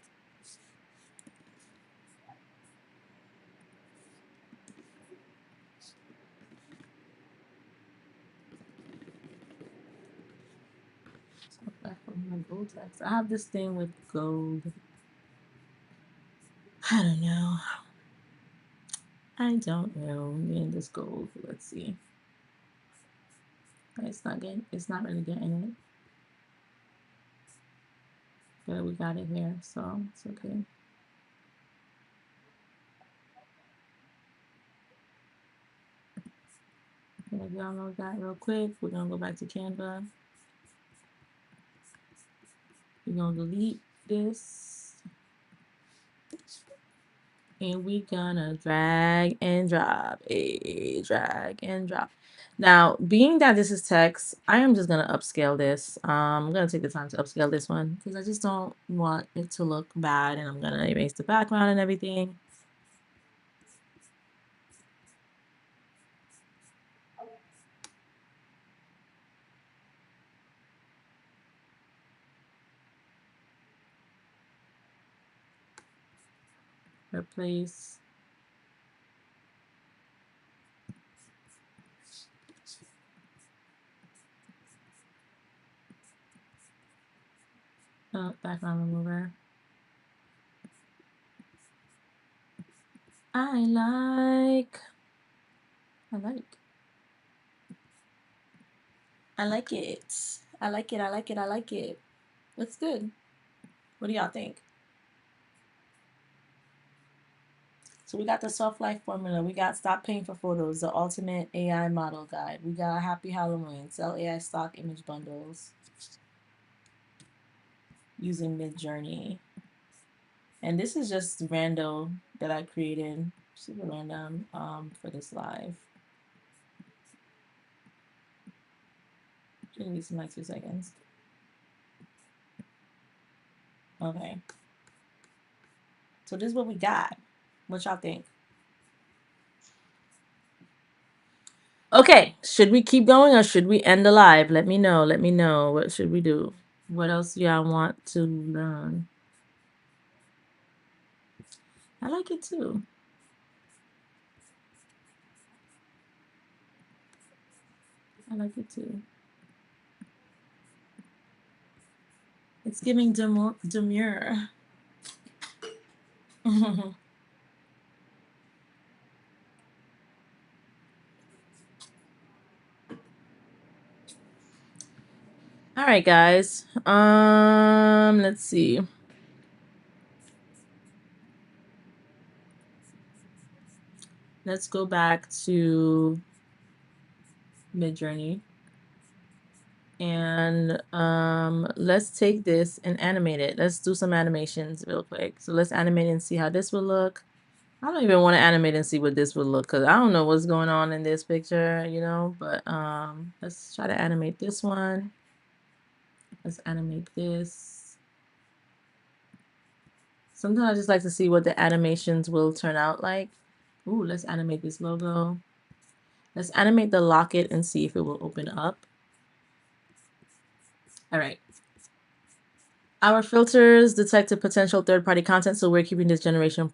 back from my gold text. I have this thing with gold. I don't know. I don't know. Getting this gold. Let's see. It's not really getting it. But we got it here, so it's okay. I'm gonna download that real quick. We're gonna go back to Canva. We're gonna delete this. And we're gonna drag and drop. Drag and drop. Now, being that this is text, I am just gonna upscale this. I'm gonna take the time to upscale this one because I just don't want it to look bad, and I'm gonna erase the background and everything. Replace. Background remover. I like it. I like it. Looks good. What do y'all think? So we got the soft life formula. We got stop paying for photos, the ultimate AI model guide. We got happy Halloween, sell AI stock image bundles using MidJourney. And this is just random that I created, super random for this live. Should need some like 2 seconds. Okay. So this is what we got. What y'all think? Okay, should we keep going or should we end the live? Let me know. Let me know. What should we do? What else do y'all want to learn? I like it too. I like it too. It's giving demure. All right, guys. Let's see. Let's go back to MidJourney. And let's take this and animate it. Let's do some animations real quick. So let's animate and see how this will look. I don't even want to animate and see what this would look because I don't know what's going on in this picture, you know, but let's try to animate this one. Let's animate this. Sometimes I just like to see what the animations will turn out like. Ooh, let's animate this logo. Let's animate the locket and see if it will open up. All right. Our filters detect a potential third-party content, so we're keeping this generation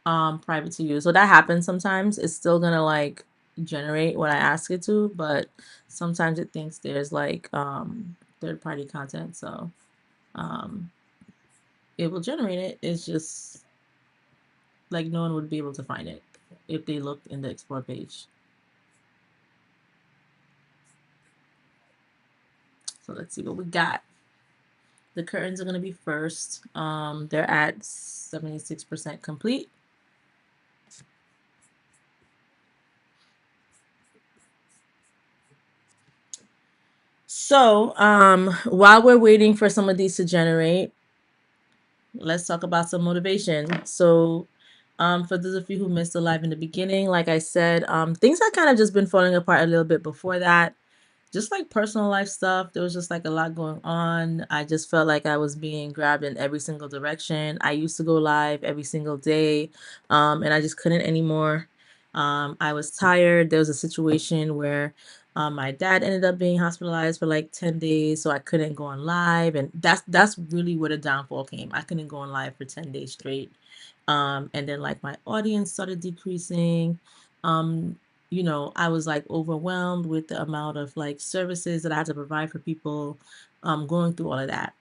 private to you. So that happens sometimes. It's still gonna like generate what I ask it to, but sometimes it thinks there's like third-party content, so it will generate it. It's just like no one would be able to find it if they looked in the explore page. So let's see what we got. The curtains are going to be first. They're at 76% complete. So while we're waiting for some of these to generate, let's talk about some motivation. So For those of you who missed the live in the beginning, like I said, things had kind of just been falling apart a little bit before that. Just like personal life stuff, there was just like a lot going on. I just felt like I was being grabbed in every single direction. I used to go live every single day, and I just couldn't anymore. I was tired. There was a situation where my dad ended up being hospitalized for like 10 days, so I couldn't go on live, and that's really where the downfall came. I couldn't go on live for 10 days straight. And then like my audience started decreasing. Um, I was like overwhelmed with the amount of like services that I had to provide for people, going through all of that.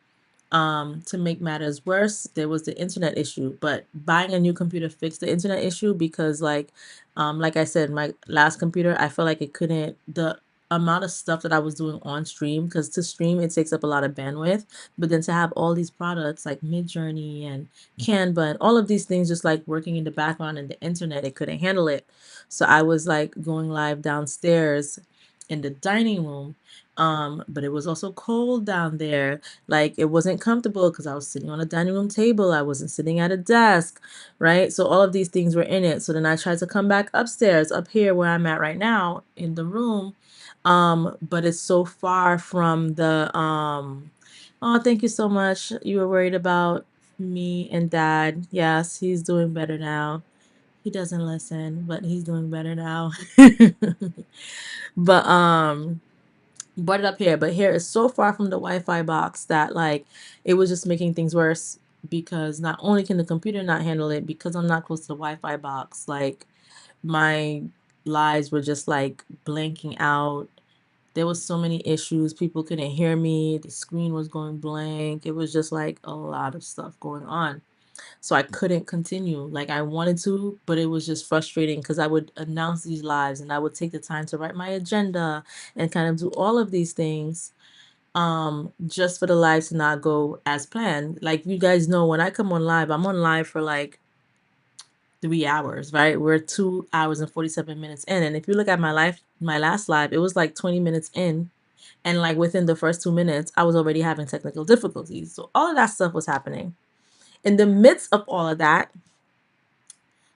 To make matters worse, there was the internet issue, but buying a new computer fixed the internet issue because like I said, my last computer, I felt like it couldn't, the amount of stuff that I was doing on stream, because to stream, it takes up a lot of bandwidth, but then to have all these products like MidJourney and Canva and all of these things just like working in the background and the internet, it couldn't handle it. So I was like going live downstairs in the dining room. But it was also cold down there. Like it wasn't comfortable because I was sitting on a dining room table. I wasn't sitting at a desk, right? So all of these things were in it. So then I tried to come back upstairs, up here where I'm at right now in the room. But it's so far from the oh, thank you so much. You were worried about me and dad. Yes, he's doing better now. He doesn't listen, but he's doing better now. But brought it up here, but here is so far from the Wi-Fi box that like it was just making things worse, because not only can the computer not handle it, because I'm not close to the Wi-Fi box, like my lives were just like blanking out. There was so many issues. People couldn't hear me. The screen was going blank. It was just like a lot of stuff going on. So I couldn't continue like I wanted to, but it was just frustrating because I would announce these lives and I would take the time to write my agenda and kind of do all of these things, just for the lives to not go as planned. Like you guys know, when I come on live, I'm on live for like 3 hours, right? We're 2 hours and 47 minutes in. And if you look at my last live, it was like 20 minutes in. And like within the first 2 minutes, I was already having technical difficulties. So all of that stuff was happening. In the midst of all of that,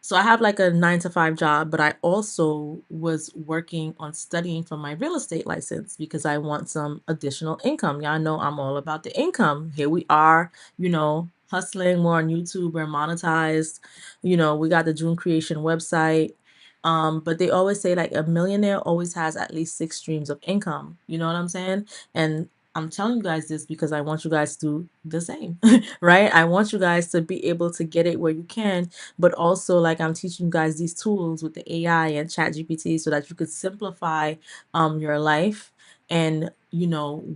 so I have like a 9 to 5 job, but I also was working on studying for my real estate license because I want some additional income. Y'all know I'm all about the income. Here we are, hustling more on YouTube. We're monetized. We got the Jeune Creation website. But they always say like a millionaire always has at least 6 streams of income. You know what I'm saying? And I'm telling you guys this because I want you guys to do the same, right? I want you guys to be able to get it where you can, but also like I'm teaching you guys these tools with the AI and chat GPT so that you could simplify your life and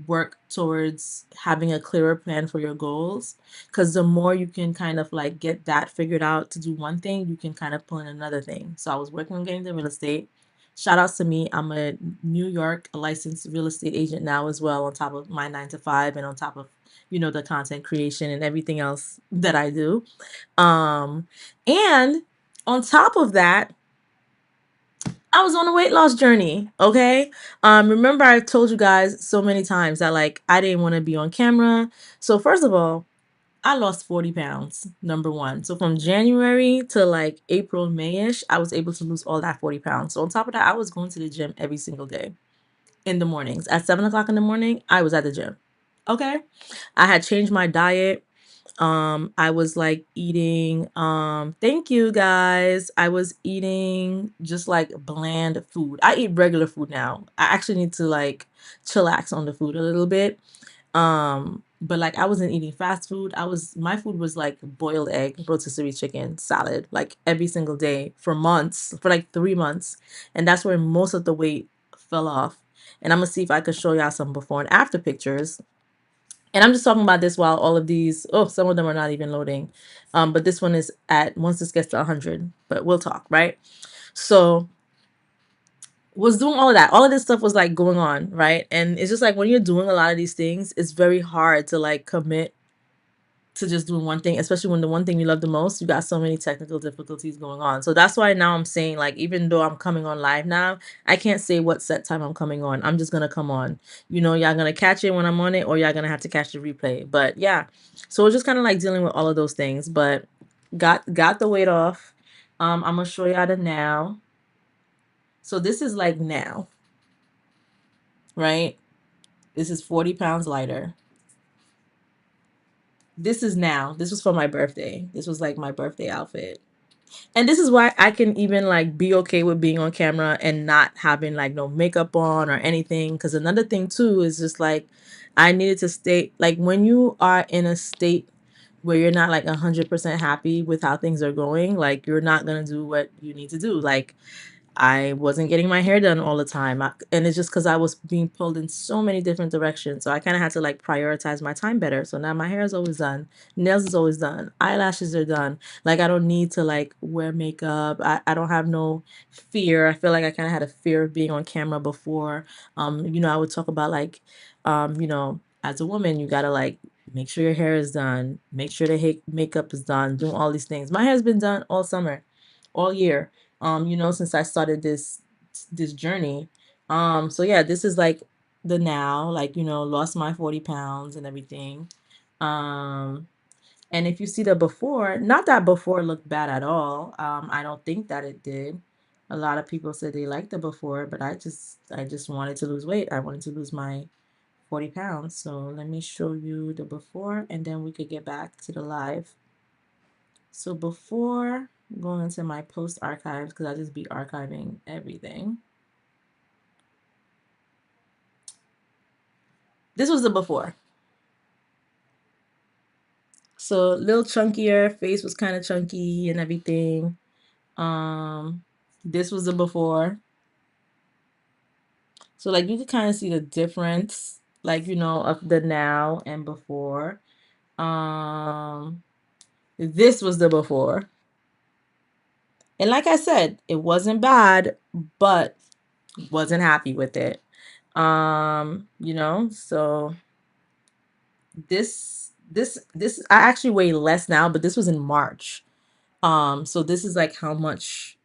work towards having a clearer plan for your goals, because the more you can kind of like get that figured out to do one thing, you can kind of pull in another thing. So I was working on getting the real estate. Shout outs to me. I'm a New York licensed real estate agent now as well, on top of my 9 to 5 and on top of the content creation and everything else that I do. And on top of that, I was on a weight loss journey. Okay. Remember I told you guys so many times that like I didn't want to be on camera. So first of all, I lost 40 pounds, number one. So from January to like April, May-ish, I was able to lose all that 40 pounds. So on top of that, I was going to the gym every single day in the mornings. At 7 o'clock in the morning, I was at the gym. Okay. I had changed my diet. I was like eating, thank you guys. I was eating just like bland food. I eat regular food now. I actually need to like chillax on the food a little bit. But like I wasn't eating fast food. My food was like boiled egg, rotisserie chicken, salad, like every single day for months, for like 3 months. And that's where most of the weight fell off. And I'm gonna see if I could show y'all some before and after pictures. And I'm just talking about this while all of these, some of them are not even loading. But this one is once this gets to 100, but we'll talk, right? So was doing all of that. All of this stuff was like going on, right? And it's just like when you're doing a lot of these things, it's very hard to like commit to just doing one thing, especially when the one thing you love the most, you got so many technical difficulties going on. So that's why now I'm saying, like, even though I'm coming on live now, I can't say what set time I'm coming on. I'm just gonna come on. Y'all gonna catch it when I'm on it, or y'all gonna have to catch the replay. But yeah, so it's just kind of like dealing with all of those things. But got the weight off. I'm gonna show y'all the now. So this is like now, right? This is 40 pounds lighter. This is now. This was for my birthday. This was like my birthday outfit. And this is why I can even like be okay with being on camera and not having like no makeup on or anything. Because another thing too is just like I needed to stay like when you are in a state where you're not like 100% happy with how things are going, like you're not gonna do what you need to do. Like I wasn't getting my hair done all the time. And it's just because I was being pulled in so many different directions. So I kind of had to like prioritize my time better. So now my hair is always done. Nails is always done. Eyelashes are done. Like I don't need to like wear makeup. I don't have no fear. I feel like I kind of had a fear of being on camera before. I would talk about like, as a woman, you got to like make sure your hair is done. Make sure the makeup is done. Doing all these things. My hair's been done all summer, all year, since I started this journey. So yeah, this is like the now, like, lost my 40 pounds and everything. Um, and if you see the before, not that before looked bad at all. I don't think that it did. A lot of people said they liked the before, but I just wanted to lose weight. I wanted to lose my 40 pounds. So let me show you the before and then we could get back to the live. So before going into my post archives, because I just be archiving everything. This was the before. So a little chunkier, face was kind of chunky and everything. This was the before. So like you can kind of see the difference, like, of the now and before. This was the before. And like I said, it wasn't bad, but wasn't happy with it. So this I actually weigh less now, but this was in March. So this is like how much,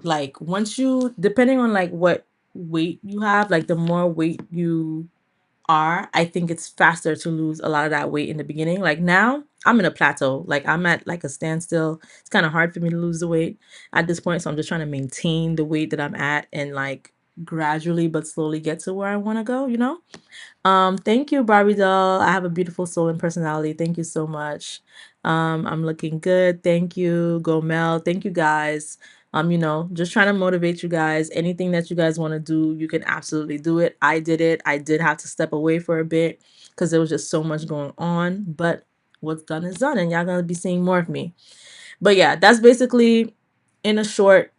like once you, depending on like what weight you have, like the more weight you are, I think it's faster to lose a lot of that weight in the beginning. Like now I'm in a plateau, like I'm at like a standstill. It's kind of hard for me to lose the weight at this point, so I'm just trying to maintain the weight that I'm at and like gradually but slowly get to where I want to go. Thank you, Barbie doll. I have a beautiful soul and personality. Thank you so much. I'm looking good. Thank you, Gomel. Thank you guys. Just trying to motivate you guys. Anything that you guys want to do, you can absolutely do it. I did it. I did have to step away for a bit because there was just so much going on. But what's done is done, and y'all gonna be seeing more of me. But yeah, that's basically in a short,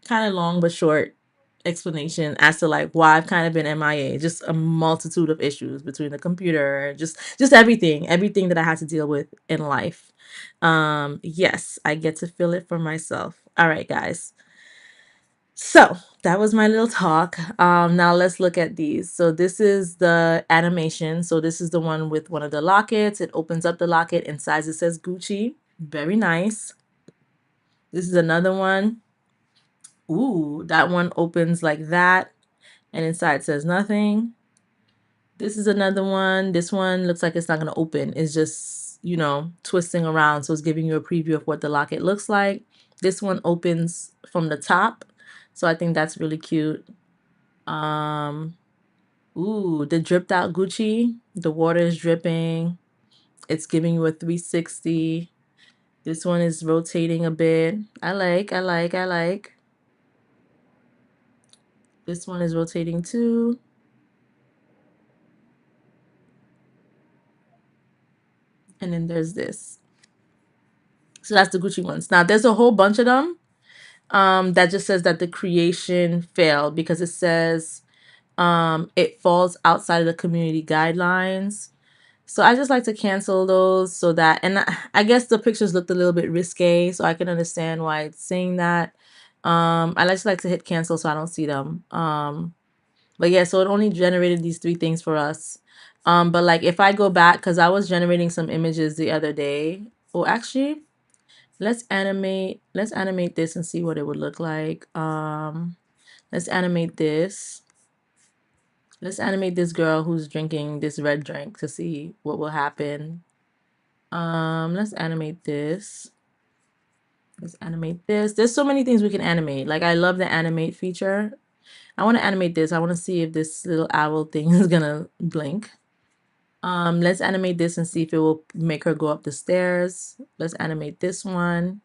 kind of long but short explanation as to like why I've kind of been MIA. Just a multitude of issues between the computer, just everything that I had to deal with in life. Yes, I get to feel it for myself. All right, guys. So that was my little talk. Now let's look at these. So this is the animation. So this is the one with one of the lockets. It opens up the locket. Inside it says Gucci. Very nice. This is another one. Ooh, that one opens like that, and inside says nothing. This is another one. This one looks like it's not going to open. It's just, twisting around. So it's giving you a preview of what the locket looks like. This one opens from the top. So I think that's really cute. Ooh, the dripped out Gucci. The water is dripping. It's giving you a 360. This one is rotating a bit. I like. This one is rotating too. And then there's this. So that's the Gucci ones. Now there's a whole bunch of them that just says that the creation failed because it says it falls outside of the community guidelines. So I just like to cancel those so that, and I guess the pictures looked a little bit risque, so I can understand why it's saying that. I just like to hit cancel so I don't see them. But yeah, so it only generated these 3 things for us. But like if I go back, because I was generating some images the other day. Oh, actually, let's animate this and see what it would look like. Let's animate this. Let's animate this girl who's drinking this red drink to see what will happen. Let's animate this. Let's animate this. There's so many things we can animate. Like, I love the animate feature. I want to animate this. I want to see if this little owl thing is gonna blink. Let's animate this and see if it will make her go up the stairs. Let's animate this one.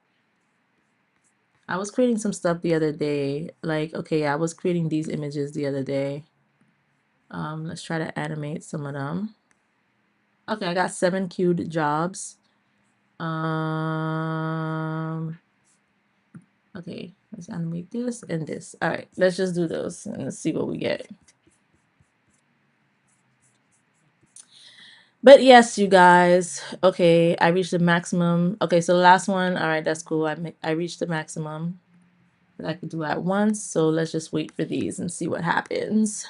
I was creating some stuff the other day. Like, okay, I was creating these images the other day. Let's try to animate some of them. Okay, I got 7 queued jobs. Okay, let's animate this and this. All right, let's just do those and let's see what we get. But yes, you guys. Okay, I reached the maximum. Okay, so the last one. All right, that's cool. I reached the maximum that I could do at once. So let's just wait for these and see what happens.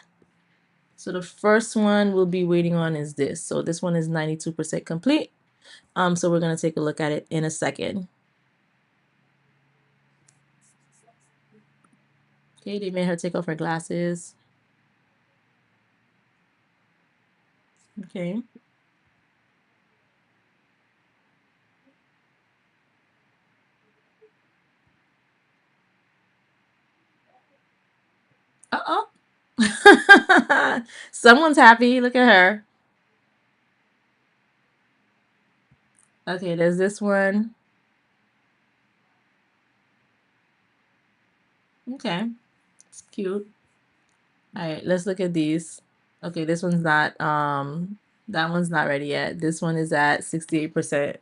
So the first one we'll be waiting on is this. So this one is 92% complete. So we're gonna take a look at it in a second. Okay, they made her take off her glasses. Okay. Uh-oh. Someone's happy. Look at her. Okay, there's this one. Okay, it's cute. All right, let's look at these. Okay, this one's not that one's not ready yet. This one is at 68%.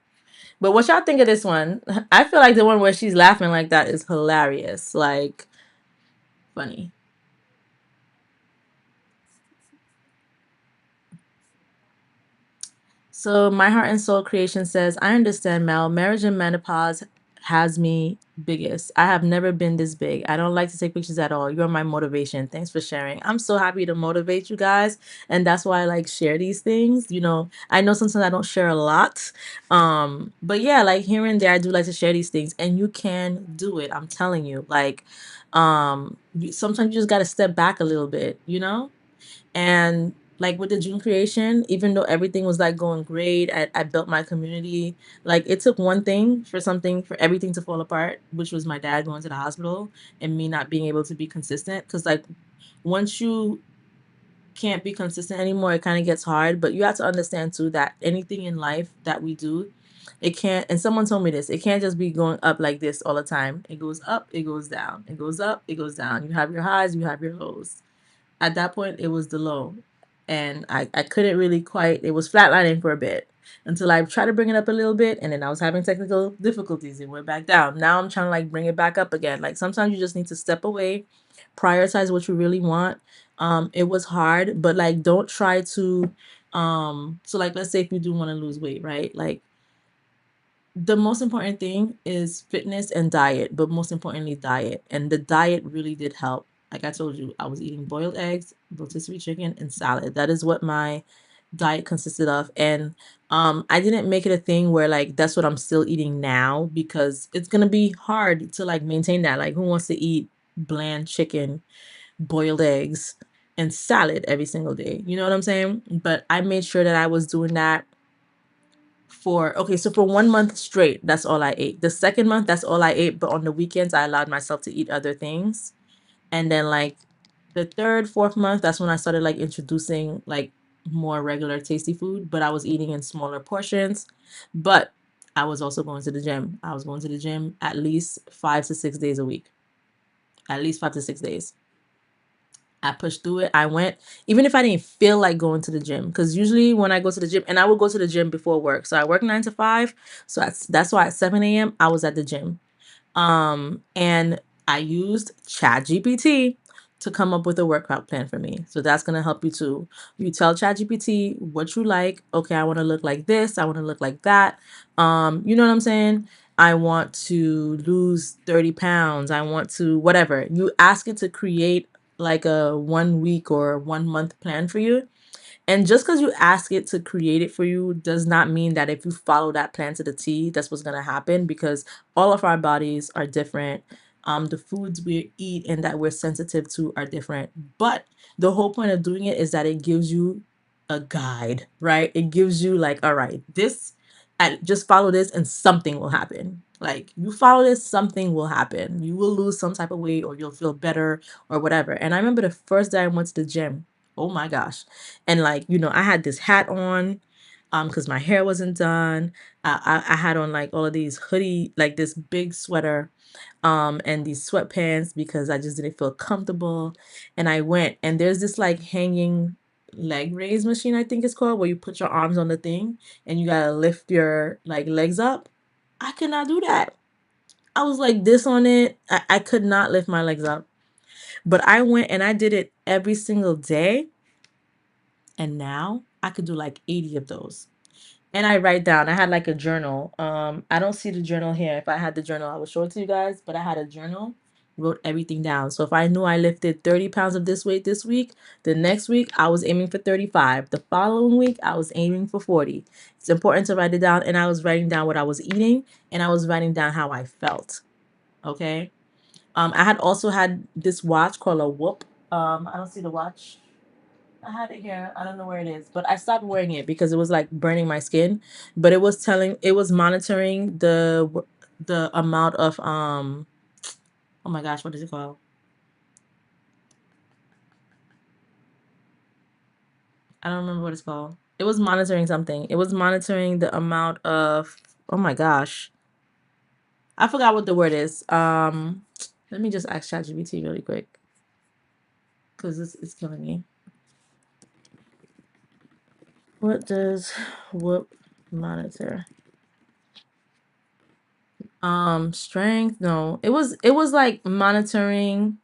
But what y'all think of this one? I feel like the one where she's laughing like that is hilarious. Like, funny. So My Heart and Soul Creation says, I understand, Mel. Marriage and menopause has me biggest. I have never been this big. I don't like to take pictures at all. You're my motivation. Thanks for sharing. I'm so happy to motivate you guys. And that's why I like share these things. You know, I know sometimes I don't share a lot. But yeah, like here and there, I do like to share these things. And you can do it. I'm telling you. Like, sometimes you just got to step back a little bit, you know? And like with the June Creation, even though everything was like going great, I built my community. Like it took one thing for everything to fall apart, which was my dad going to the hospital and me not being able to be consistent. Because like once you can't be consistent anymore, it kind of gets hard. But you have to understand too that anything in life that we do, it can't, and someone told me this, it can't just be going up like this all the time. It goes up, it goes down, it goes up, it goes down. You have your highs, you have your lows. At that point it was the low, and I couldn't really quite, it was flatlining for a bit until I tried to bring it up a little bit, and then I was having technical difficulties. It went back down. Now I'm trying to like bring it back up again. Like sometimes you just need to step away, prioritize what you really want. It was hard, but like don't try to so like let's say if you do want to lose weight, right? Like the most important thing is fitness and diet, but most importantly, diet. And the diet really did help. Like I told you, I was eating boiled eggs, rotisserie chicken, and salad. That is what my diet consisted of. And I didn't make it a thing where like that's what I'm still eating now, because it's gonna be hard to like maintain that. Like who wants to eat bland chicken, boiled eggs, and salad every single day? You know what I'm saying? But I made sure that I was doing that for 1 month straight. That's all I ate. The second month, that's all I ate, but on the weekends I allowed myself to eat other things. And then like the third, fourth month, that's when I started like introducing like more regular tasty food, but I was eating in smaller portions. But I was also going to the gym. I was going to the gym at least 5 to 6 days a week. At least 5 to 6 days. I pushed through it. I went, even if I didn't feel like going to the gym, because usually when I go to the gym, and I would go to the gym before work. So I work 9 to 5. So that's why at 7 a.m. I was at the gym. And I used ChatGPT to come up with a workout plan for me. So that's going to help you too. You tell ChatGPT what you like. Okay, I want to look like this. I want to look like that. You know what I'm saying? I want to lose 30 pounds. I want to, whatever. You ask it to create like a 1 week or 1 month plan for you. And just because you ask it to create it for you does not mean that if you follow that plan to the T, that's what's going to happen, because all of our bodies are different. The foods we eat and that we're sensitive to are different. But the whole point of doing it is that it gives you a guide, right? It gives you like, all right, this just follow this and something will happen. Like, you follow this, something will happen. You will lose some type of weight, or you'll feel better, or whatever. And I remember the first day I went to the gym. Oh my gosh. And like, I had this hat on, because my hair wasn't done. I had on like all of these hoodie, like this big sweater, and these sweatpants, because I just didn't feel comfortable. And I went, and there's this like hanging leg raise machine, I think it's called, where you put your arms on the thing and you gotta lift your like legs up. I could not do that. I was like this on it. I could not lift my legs up. But I went and I did it every single day. And now I could do like 80 of those. And I write down. I had like a journal. I don't see the journal here. If I had the journal, I would show it to you guys. But I had a journal, wrote everything down. So if I knew I lifted 30 pounds of this weight this week, the next week I was aiming for 35. The following week I was aiming for 40. It's important to write it down. And I was writing down what I was eating, and I was writing down how I felt. Okay. I had also had this watch called a Whoop. I don't see the watch. I had it here. I don't know where it is, but I stopped wearing it because it was like burning my skin. But it was monitoring the amount of oh my gosh, what is it called? I don't remember what it's called. It was monitoring something. It was monitoring the amount of, oh my gosh, I forgot what the word is. Let me just ask ChatGPT really quick, because this is killing me. What does Whoop monitor? Strength? No. It was like monitoring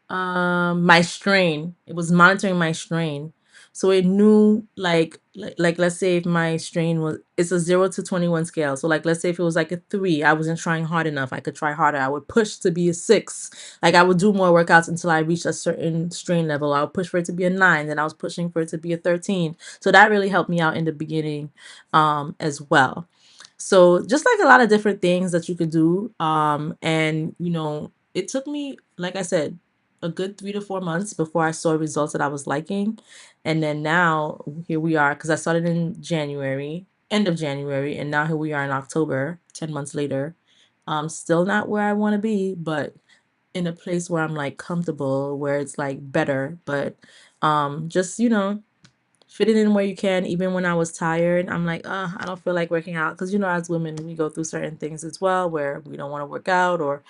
my strain. It was monitoring my strain. So it knew like let's say if my strain was, it's a 0 to 21 scale. So like let's say if it was like a 3, I wasn't trying hard enough. I could try harder. I would push to be a 6. Like I would do more workouts until I reached a certain strain level. I would push for it to be a 9, then I was pushing for it to be a 13. So that really helped me out in the beginning as well. So just like a lot of different things that you could do. And it took me, like I said, a good 3 to 4 months before I saw results that I was liking. And then now here we are, because I started in January, end of January, and now here we are in October, 10 months later. Still not where I want to be, but in a place where I'm like comfortable, where it's like better. But just fit it in where you can. Even when I was tired, I'm like, I don't feel like working out, because as women, we go through certain things as well where we don't want to work out, or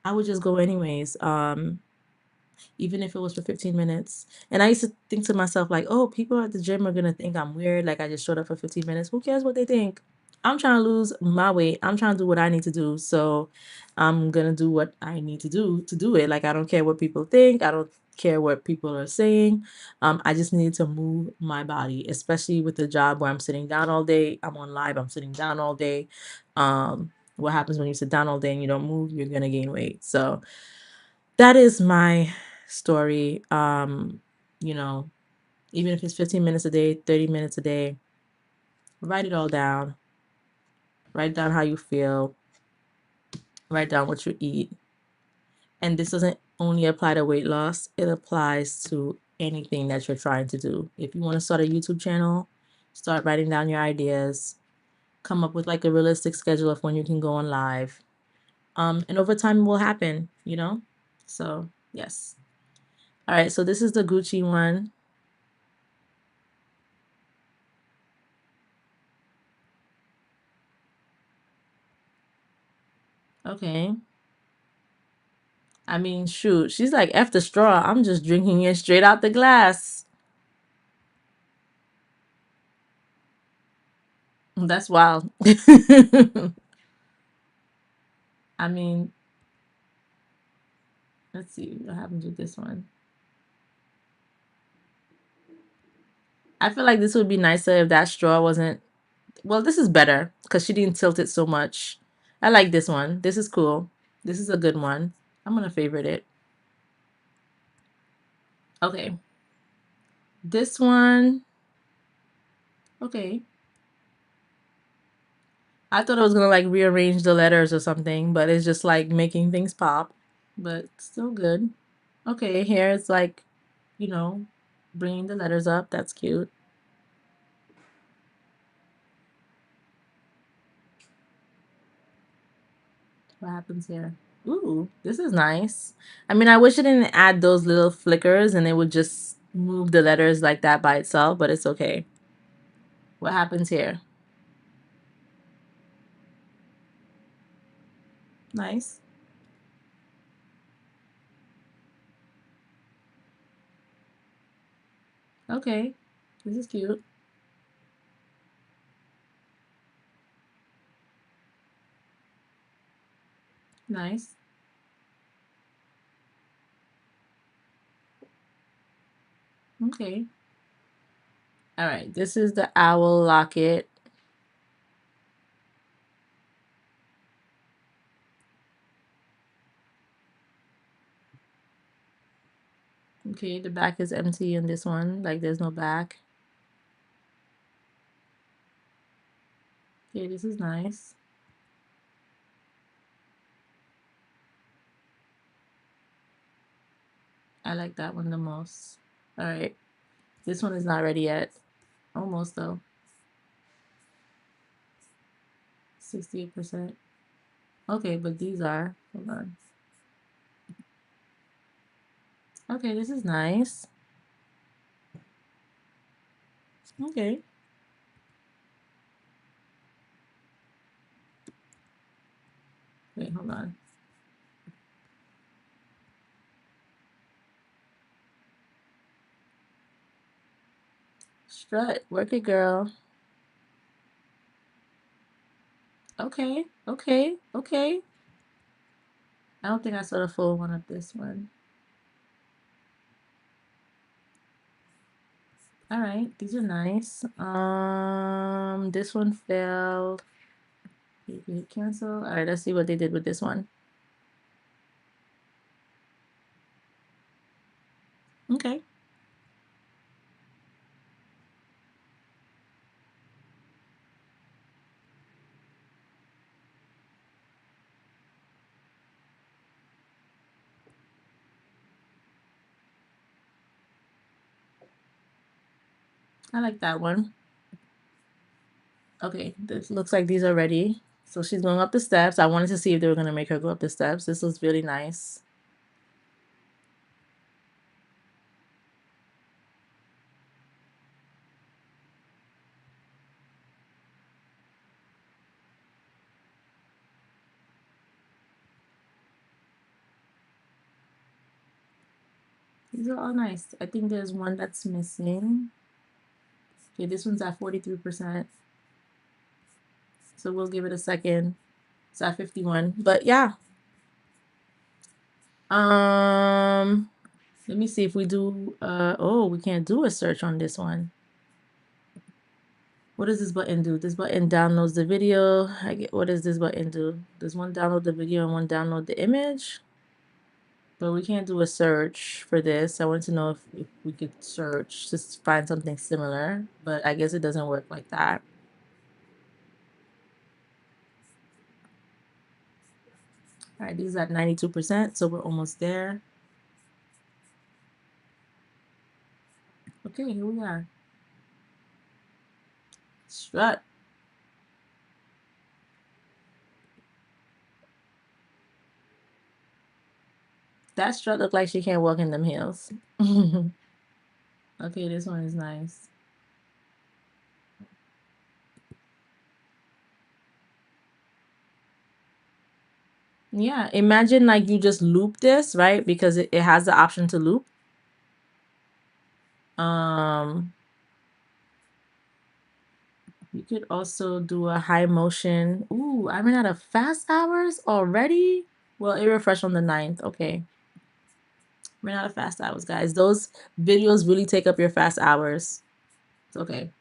I would just go anyways. Even if it was for 15 minutes. And I used to think to myself, like, oh, people at the gym are going to think I'm weird. Like, I just showed up for 15 minutes. Who cares what they think? I'm trying to lose my weight. I'm trying to do what I need to do. So I'm going to do what I need to do it. Like, I don't care what people think. I don't care what people are saying. I just need to move my body, especially with the job where I'm sitting down all day. I'm on live. I'm sitting down all day. What happens when you sit down all day and you don't move? You're going to gain weight. So that is my story. You know, even if it's 15 minutes a day, 30 minutes a day, write it all down. Write down how you feel. Write down what you eat. And this doesn't only apply to weight loss, it applies to anything that you're trying to do. If you want to start a YouTube channel, start writing down your ideas. Come up with like a realistic schedule of when you can go on live. And over time it will happen. So yes. All right, so this is the Gucci one. Okay. I mean, shoot, she's like, F the straw. I'm just drinking it straight out the glass. That's wild. I mean, let's see what happens with this one. I feel like this would be nicer if that straw wasn't. Well, this is better because she didn't tilt it so much. I like this one. This is cool. This is a good one. I'm going to favorite it. Okay. This one. Okay. I thought I was going to like rearrange the letters or something, but it's just like making things pop. But still good. Okay, here it's like, bringing the letters up. That's cute. What happens here? Ooh, this is nice. I mean, I wish it didn't add those little flickers and it would just move the letters like that by itself, but it's okay. What happens here? Nice. Okay. This is cute. Nice. Okay. All right. This is the owl locket. Okay, the back is empty in this one. Like there's no back. Okay, this is nice. I like that one the most. All right. This one is not ready yet. Almost though. 68%. Okay, but these are. Hold on. Okay, this is nice. Okay. Wait, hold on. Strut, work it, girl. Okay, okay, okay. I don't think I saw the full one of this one. All right, these are nice. This one failed. Cancel. All right, let's see what they did with this one. Okay. I like that one. Okay, this looks like these are ready. So she's going up the steps. I wanted to see if they were going to make her go up the steps. This looks really nice. These are all nice. I think there's one that's missing. Okay, this one's at 43%. So we'll give it a second. It's at 51. But yeah. Let me see if we do oh, we can't do a search on this one. What does this button do? This button downloads the video. What does this button do? Does one download the video and one download the image? But we can't do a search for this. I want to know if we could search, just find something similar. But I guess it doesn't work like that. All right, these are at 92%, so we're almost there. Okay, here we are. Strut. That strut look like she can't walk in them heels. Okay, this one is nice. Yeah, imagine like you just loop this, right? Because it has the option to loop. You could also do a high motion. Ooh, I ran out of fast hours already? Well, it refreshed on the 9th. Okay. Ran out of fast hours, guys. Those videos really take up your fast hours. It's okay.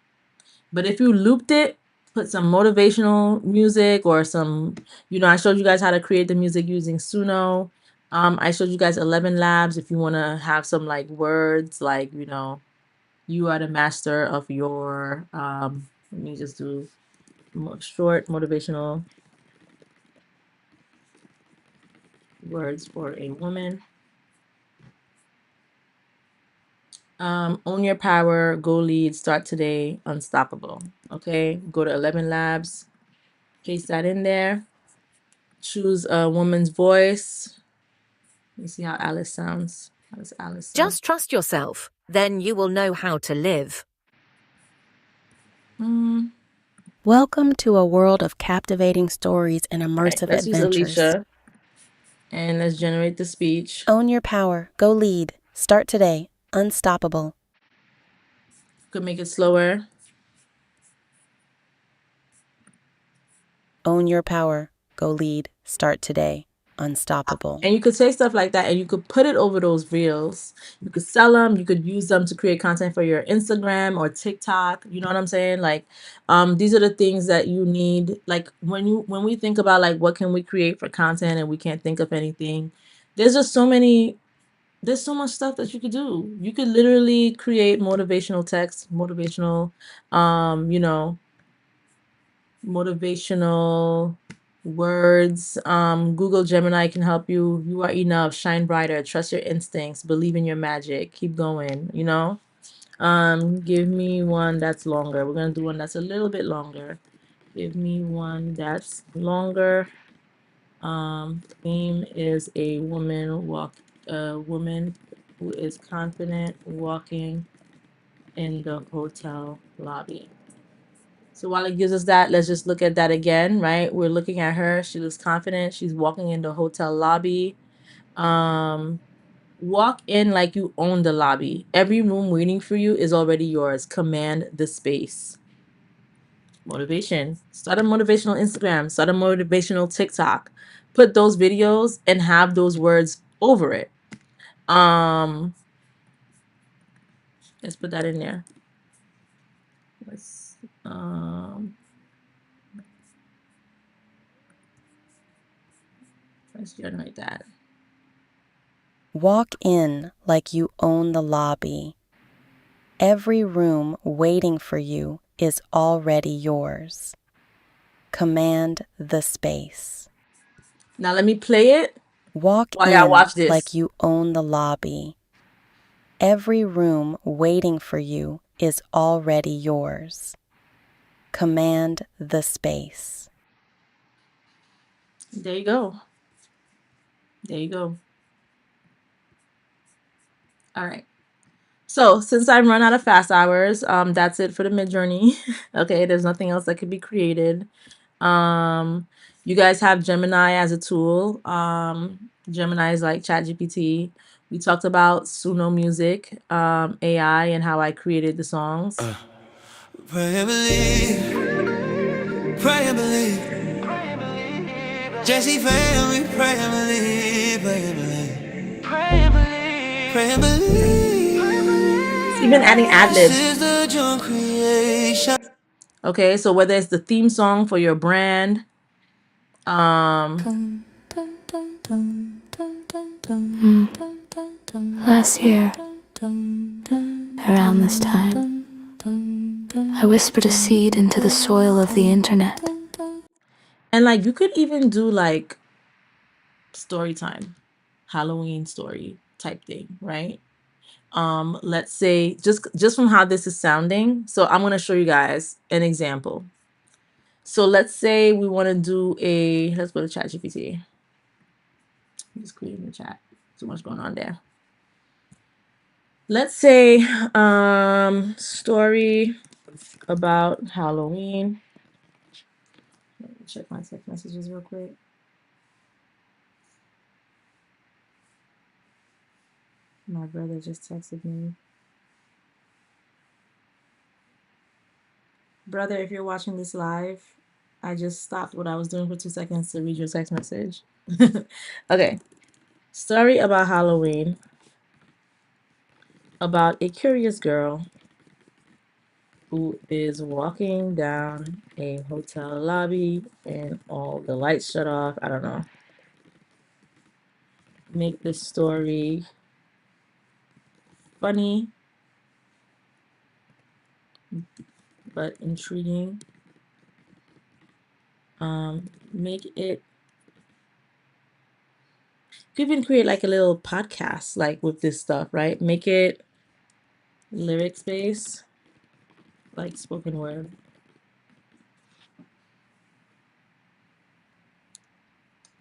But if you looped it, put some motivational music or some, I showed you guys how to create the music using Suno. I showed you guys 11 labs if you want to have some like words like, you are the master of your, let me just do short motivational words for a woman. Own your power, go lead, start today, unstoppable. Okay, go to 11 labs, paste that in there. Choose a woman's voice. Let me see how Alice sounds. How does Alice sound? Just trust yourself, then you will know how to live. Welcome to a world of captivating stories and immersive Let's use adventures. Alicia. And let's generate the speech. Own your power. Go lead. Start today. Unstoppable. Could make it slower. Own your power. Go lead. Start today. Unstoppable. And you could say stuff like that, and you could put it over those reels. You could sell them. You could use them to create content for your Instagram or TikTok. You know what I'm saying? Like, these are the things that you need. Like when we think about like what can we create for content, and we can't think of anything. There's just so many. There's so much stuff that you could do. You could literally create motivational text, motivational, motivational words. Google Gemini can help you. You are enough. Shine brighter. Trust your instincts. Believe in your magic. Keep going. Give me one that's longer. We're gonna do one that's a little bit longer. Give me one that's longer. Theme is a woman who is confident walking in the hotel lobby. So while it gives us that, let's just look at that again, right? We're looking at her. She looks confident. She's walking in the hotel lobby. Walk in like you own the lobby. Every room waiting for you is already yours. Command the space. Motivation. Start a motivational Instagram. Start a motivational TikTok. Put those videos and have those words over it. Let's put that in there. Let's generate that. Walk in like you own the lobby. Every room waiting for you is already yours. Command the space. Now let me play it. Walk while y'all in watch this. like you own the lobby. Every room waiting for you is already yours. Command the space. There you go. There you go. All right. So since I've run out of fast hours, that's it for the MidJourney. Okay, there's nothing else that could be created. You guys have Gemini as a tool. Gemini is like ChatGPT. We talked about Suno Music, AI, and how I created the songs. Pray and believe. Pray and believe. Jesse family, pray and believe. Pray and believe. Pray and believe. Pray and believe. It's even adding ad-libs. This is the Jeune Creation. Okay, so whether it's the theme song for your brand, Last year, around this time, I whispered a seed into the soil of the internet. and like you could even do like story time, Halloween story type thing, right? Let's say just from how this is sounding. So I'm gonna show you guys an example. So let's say we want to do let's go to ChatGPT. Just creating the chat. Too much going on there. Let's say story about Halloween. Let me check my text messages real quick. My brother just texted me. Brother, if you're watching this live, I just stopped what I was doing for 2 seconds to read your text message. Okay. Story about Halloween. About a curious girl who is walking down a hotel lobby and all the lights shut off. I don't know. Make this story funny but intriguing. Make it, you can even create like a little podcast like with this stuff, right? Make it lyrics based, like spoken word.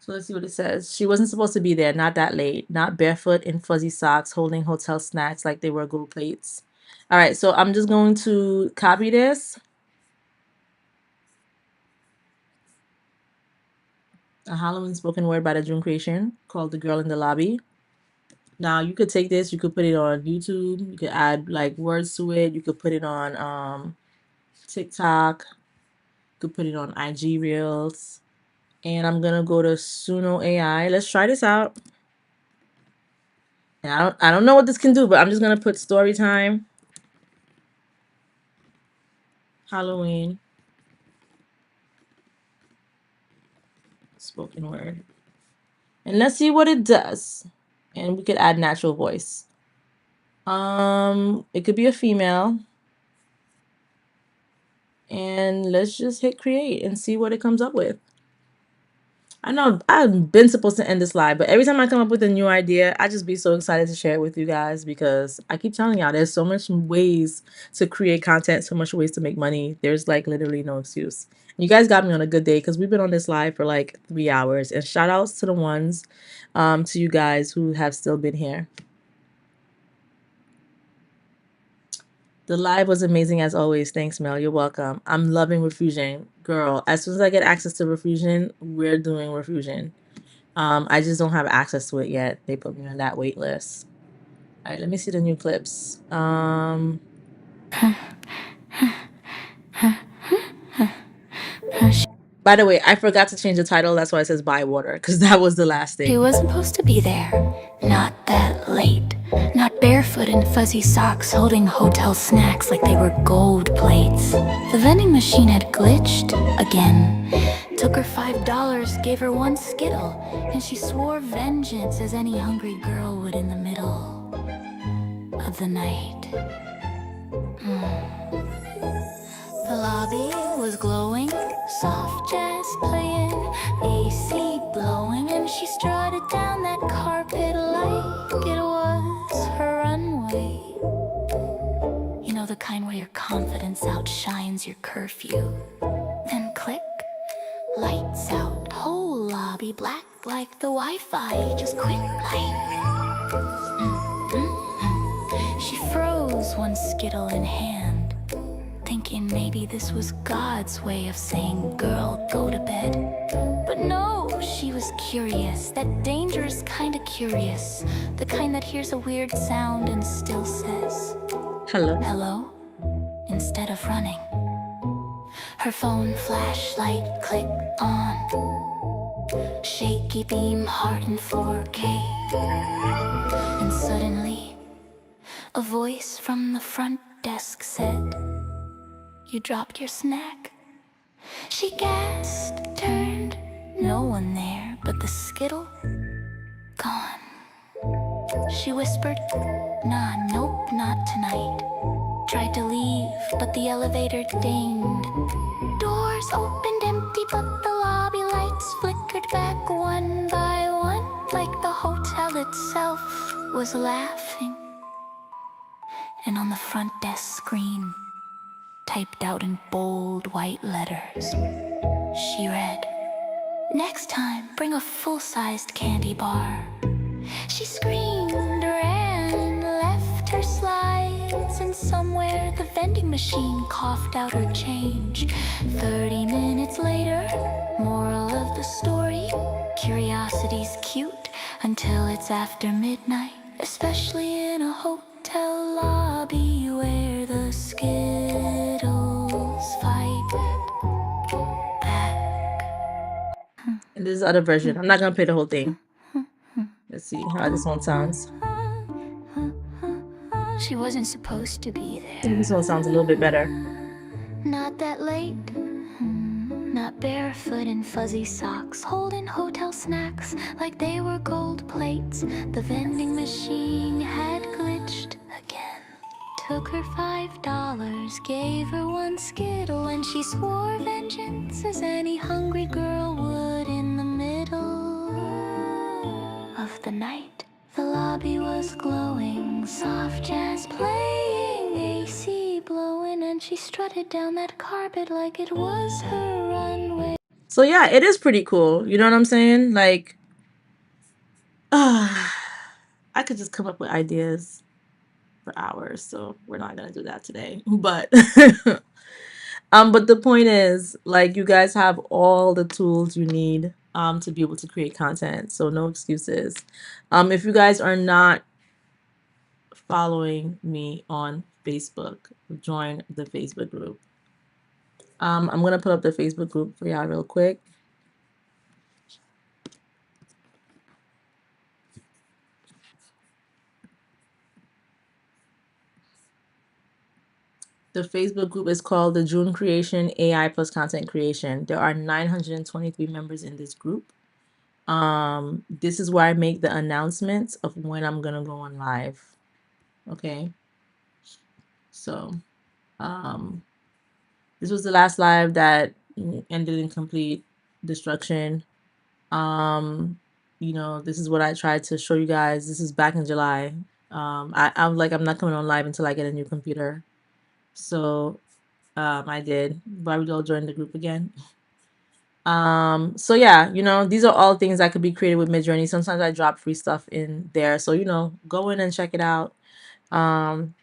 So let's see what it says. She wasn't supposed to be there, not that late, not barefoot in fuzzy socks, holding hotel snacks like they were gold plates. All right, so I'm just going to copy this. A Halloween spoken word by the Jeune Creation called The Girl in the Lobby. Now you could take this, you could put it on YouTube, you could add like words to it, you could put it on TikTok, you could put it on IG Reels. And I'm gonna go to Suno AI. Let's try this out. And I don't know what this can do, but I'm just gonna put story time, Halloween, spoken word. And let's see what it does. And we could add natural voice. It could be a female. And let's just hit create and see what it comes up with. I know I've been supposed to end this live, but every time I come up with a new idea, I just be so excited to share it with you guys because I keep telling y'all there's so much ways to create content, so much ways to make money. There's like literally no excuse. You guys got me on a good day because we've been on this live for like 3 hours. And shout outs to the ones, to you guys who have still been here. The live was amazing as always. Thanks, Mel. You're welcome. I'm loving Refusion. Girl, as soon as I get access to Refusion, we're doing Refusion. I just don't have access to it yet. They put me on that wait list. All right, let me see the new clips. By the way, I forgot to change the title. That's why it says Buy Water, because that was the last thing. He wasn't supposed to be there. Not that late. Not barefoot in fuzzy socks, holding hotel snacks like they were gold plates. The vending machine had glitched again. Took her $5, gave her one Skittle, and she swore vengeance as any hungry girl would in the middle of the night. The lobby was glowing, soft jazz playing, AC blowing, and she strutted down that carpet like it was her runway. You know, the kind where your confidence outshines your curfew. Then click, lights out, whole lobby black like the Wi-Fi, just quick like. She froze, one Skittle in hand, thinking maybe this was God's way of saying, girl, go to bed. But no, she was curious, that dangerous kind of curious, the kind that hears a weird sound and still says, hello, instead of running. Her phone flashlight clicked on, shaky beam, heart in 4K. And suddenly, a voice from the front desk said, you dropped your snack. She gasped, turned, no one there but the Skittle, gone. She whispered, nah, nope, not tonight. Tried to leave, but the elevator dinged. Doors opened empty, but the lobby lights flickered back one by one, like the hotel itself was laughing. And on the front desk screen, typed out in bold white letters, she read, next time, bring a full-sized candy bar. She screamed, ran, left her slides, and somewhere the vending machine coughed out her change. 30 minutes later, moral of the story, curiosity's cute until it's after midnight, especially in a hotel lobby where the Skittles fight back. And this is the other version. I'm not gonna play the whole thing. Let's see how this one sounds. She wasn't supposed to be there. I think this one sounds a little bit better. Not that late. Not barefoot in fuzzy socks, holding hotel snacks like they were gold plates. The vending machine had glitched again. Took her $5, gave her one Skittle, and she swore vengeance as any hungry girl would in the middle of the night. The lobby was glowing, soft jazz playing, AC blowing, and she strutted down that carpet like it was her runway. So yeah, it is pretty cool. You know what I'm saying? Like, I could just come up with ideas for hours. So we're not gonna do that today. But but the point is, like, you guys have all the tools you need to be able to create content. So no excuses. If you guys are not following me on Facebook, join the Facebook group. I'm gonna put up the Facebook group for y'all real quick. The Facebook group is called the Jeune Creation AI plus Content Creation. There are 923 members in this group. This is where I make the announcements of when I'm gonna go on live. Okay. So, this was the last live that ended in complete destruction. You know, this is what I tried to show you guys. This is back in July. I'm like, I'm not coming on live until I get a new computer. So, I did. Why would y'all join the group again? So yeah, you know, these are all things that could be created with MidJourney. Sometimes I drop free stuff in there. So, you know, go in and check it out. And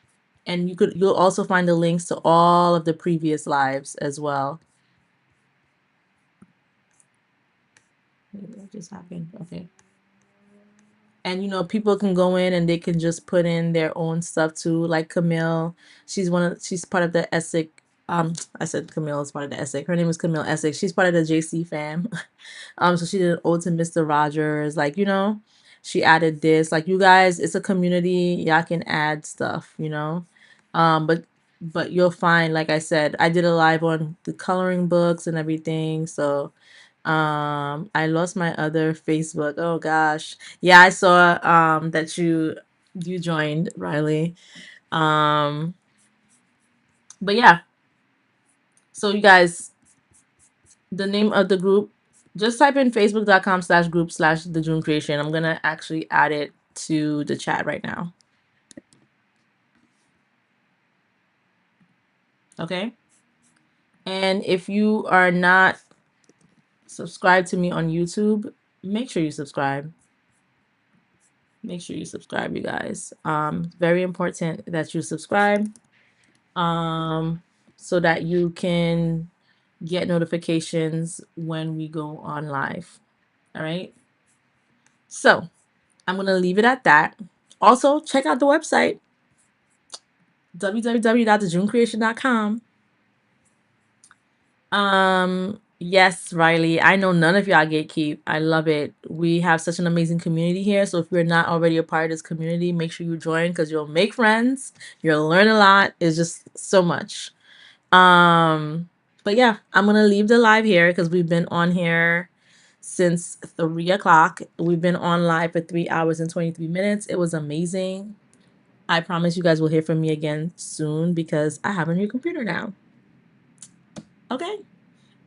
you'll also find the links to all of the previous lives as well. What just happened? Okay. And you know, people can go in and they can just put in their own stuff too. Like Camille, she's part of the Essex. I said Camille is part of the Essex. Her name is Camille Essex. She's part of the JC fam. So she did an ode to Mr. Rogers. Like, you know, she added this. Like, you guys, it's a community. Y'all can add stuff, you know. But you'll find, like I said, I did a live on the coloring books and everything. So I lost my other Facebook. Oh gosh. Yeah, I saw that you joined, Riley. But yeah. So you guys, the name of the group, just type in facebook.com/group/the Jeune Creation. I'm gonna actually add it to the chat right now. Okay. And if you are not subscribed to me on YouTube, make sure you subscribe. Make sure you subscribe, you guys. Very important that you subscribe. So that you can get notifications when we go on live. All right. So I'm going to leave it at that. Also, check out the website, www.thejeunecreation.com. Yes, Riley, I know none of y'all gatekeep. I love it. We have such an amazing community here. So if you're not already a part of this community, make sure you join because you'll make friends. You'll learn a lot. It's just so much. But yeah, I'm gonna leave the live here because we've been on here since 3 o'clock. We've been on live for 3 hours and 23 minutes. It was amazing. I promise you guys will hear from me again soon because I have a new computer now. Okay.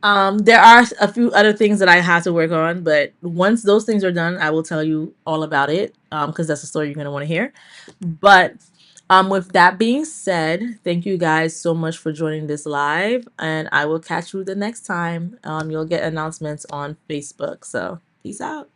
There are a few other things that I have to work on, but once those things are done, I will tell you all about it. Because that's a story you're gonna want to hear. But with that being said, thank you guys so much for joining this live, and I will catch you the next time. You'll get announcements on Facebook. So peace out.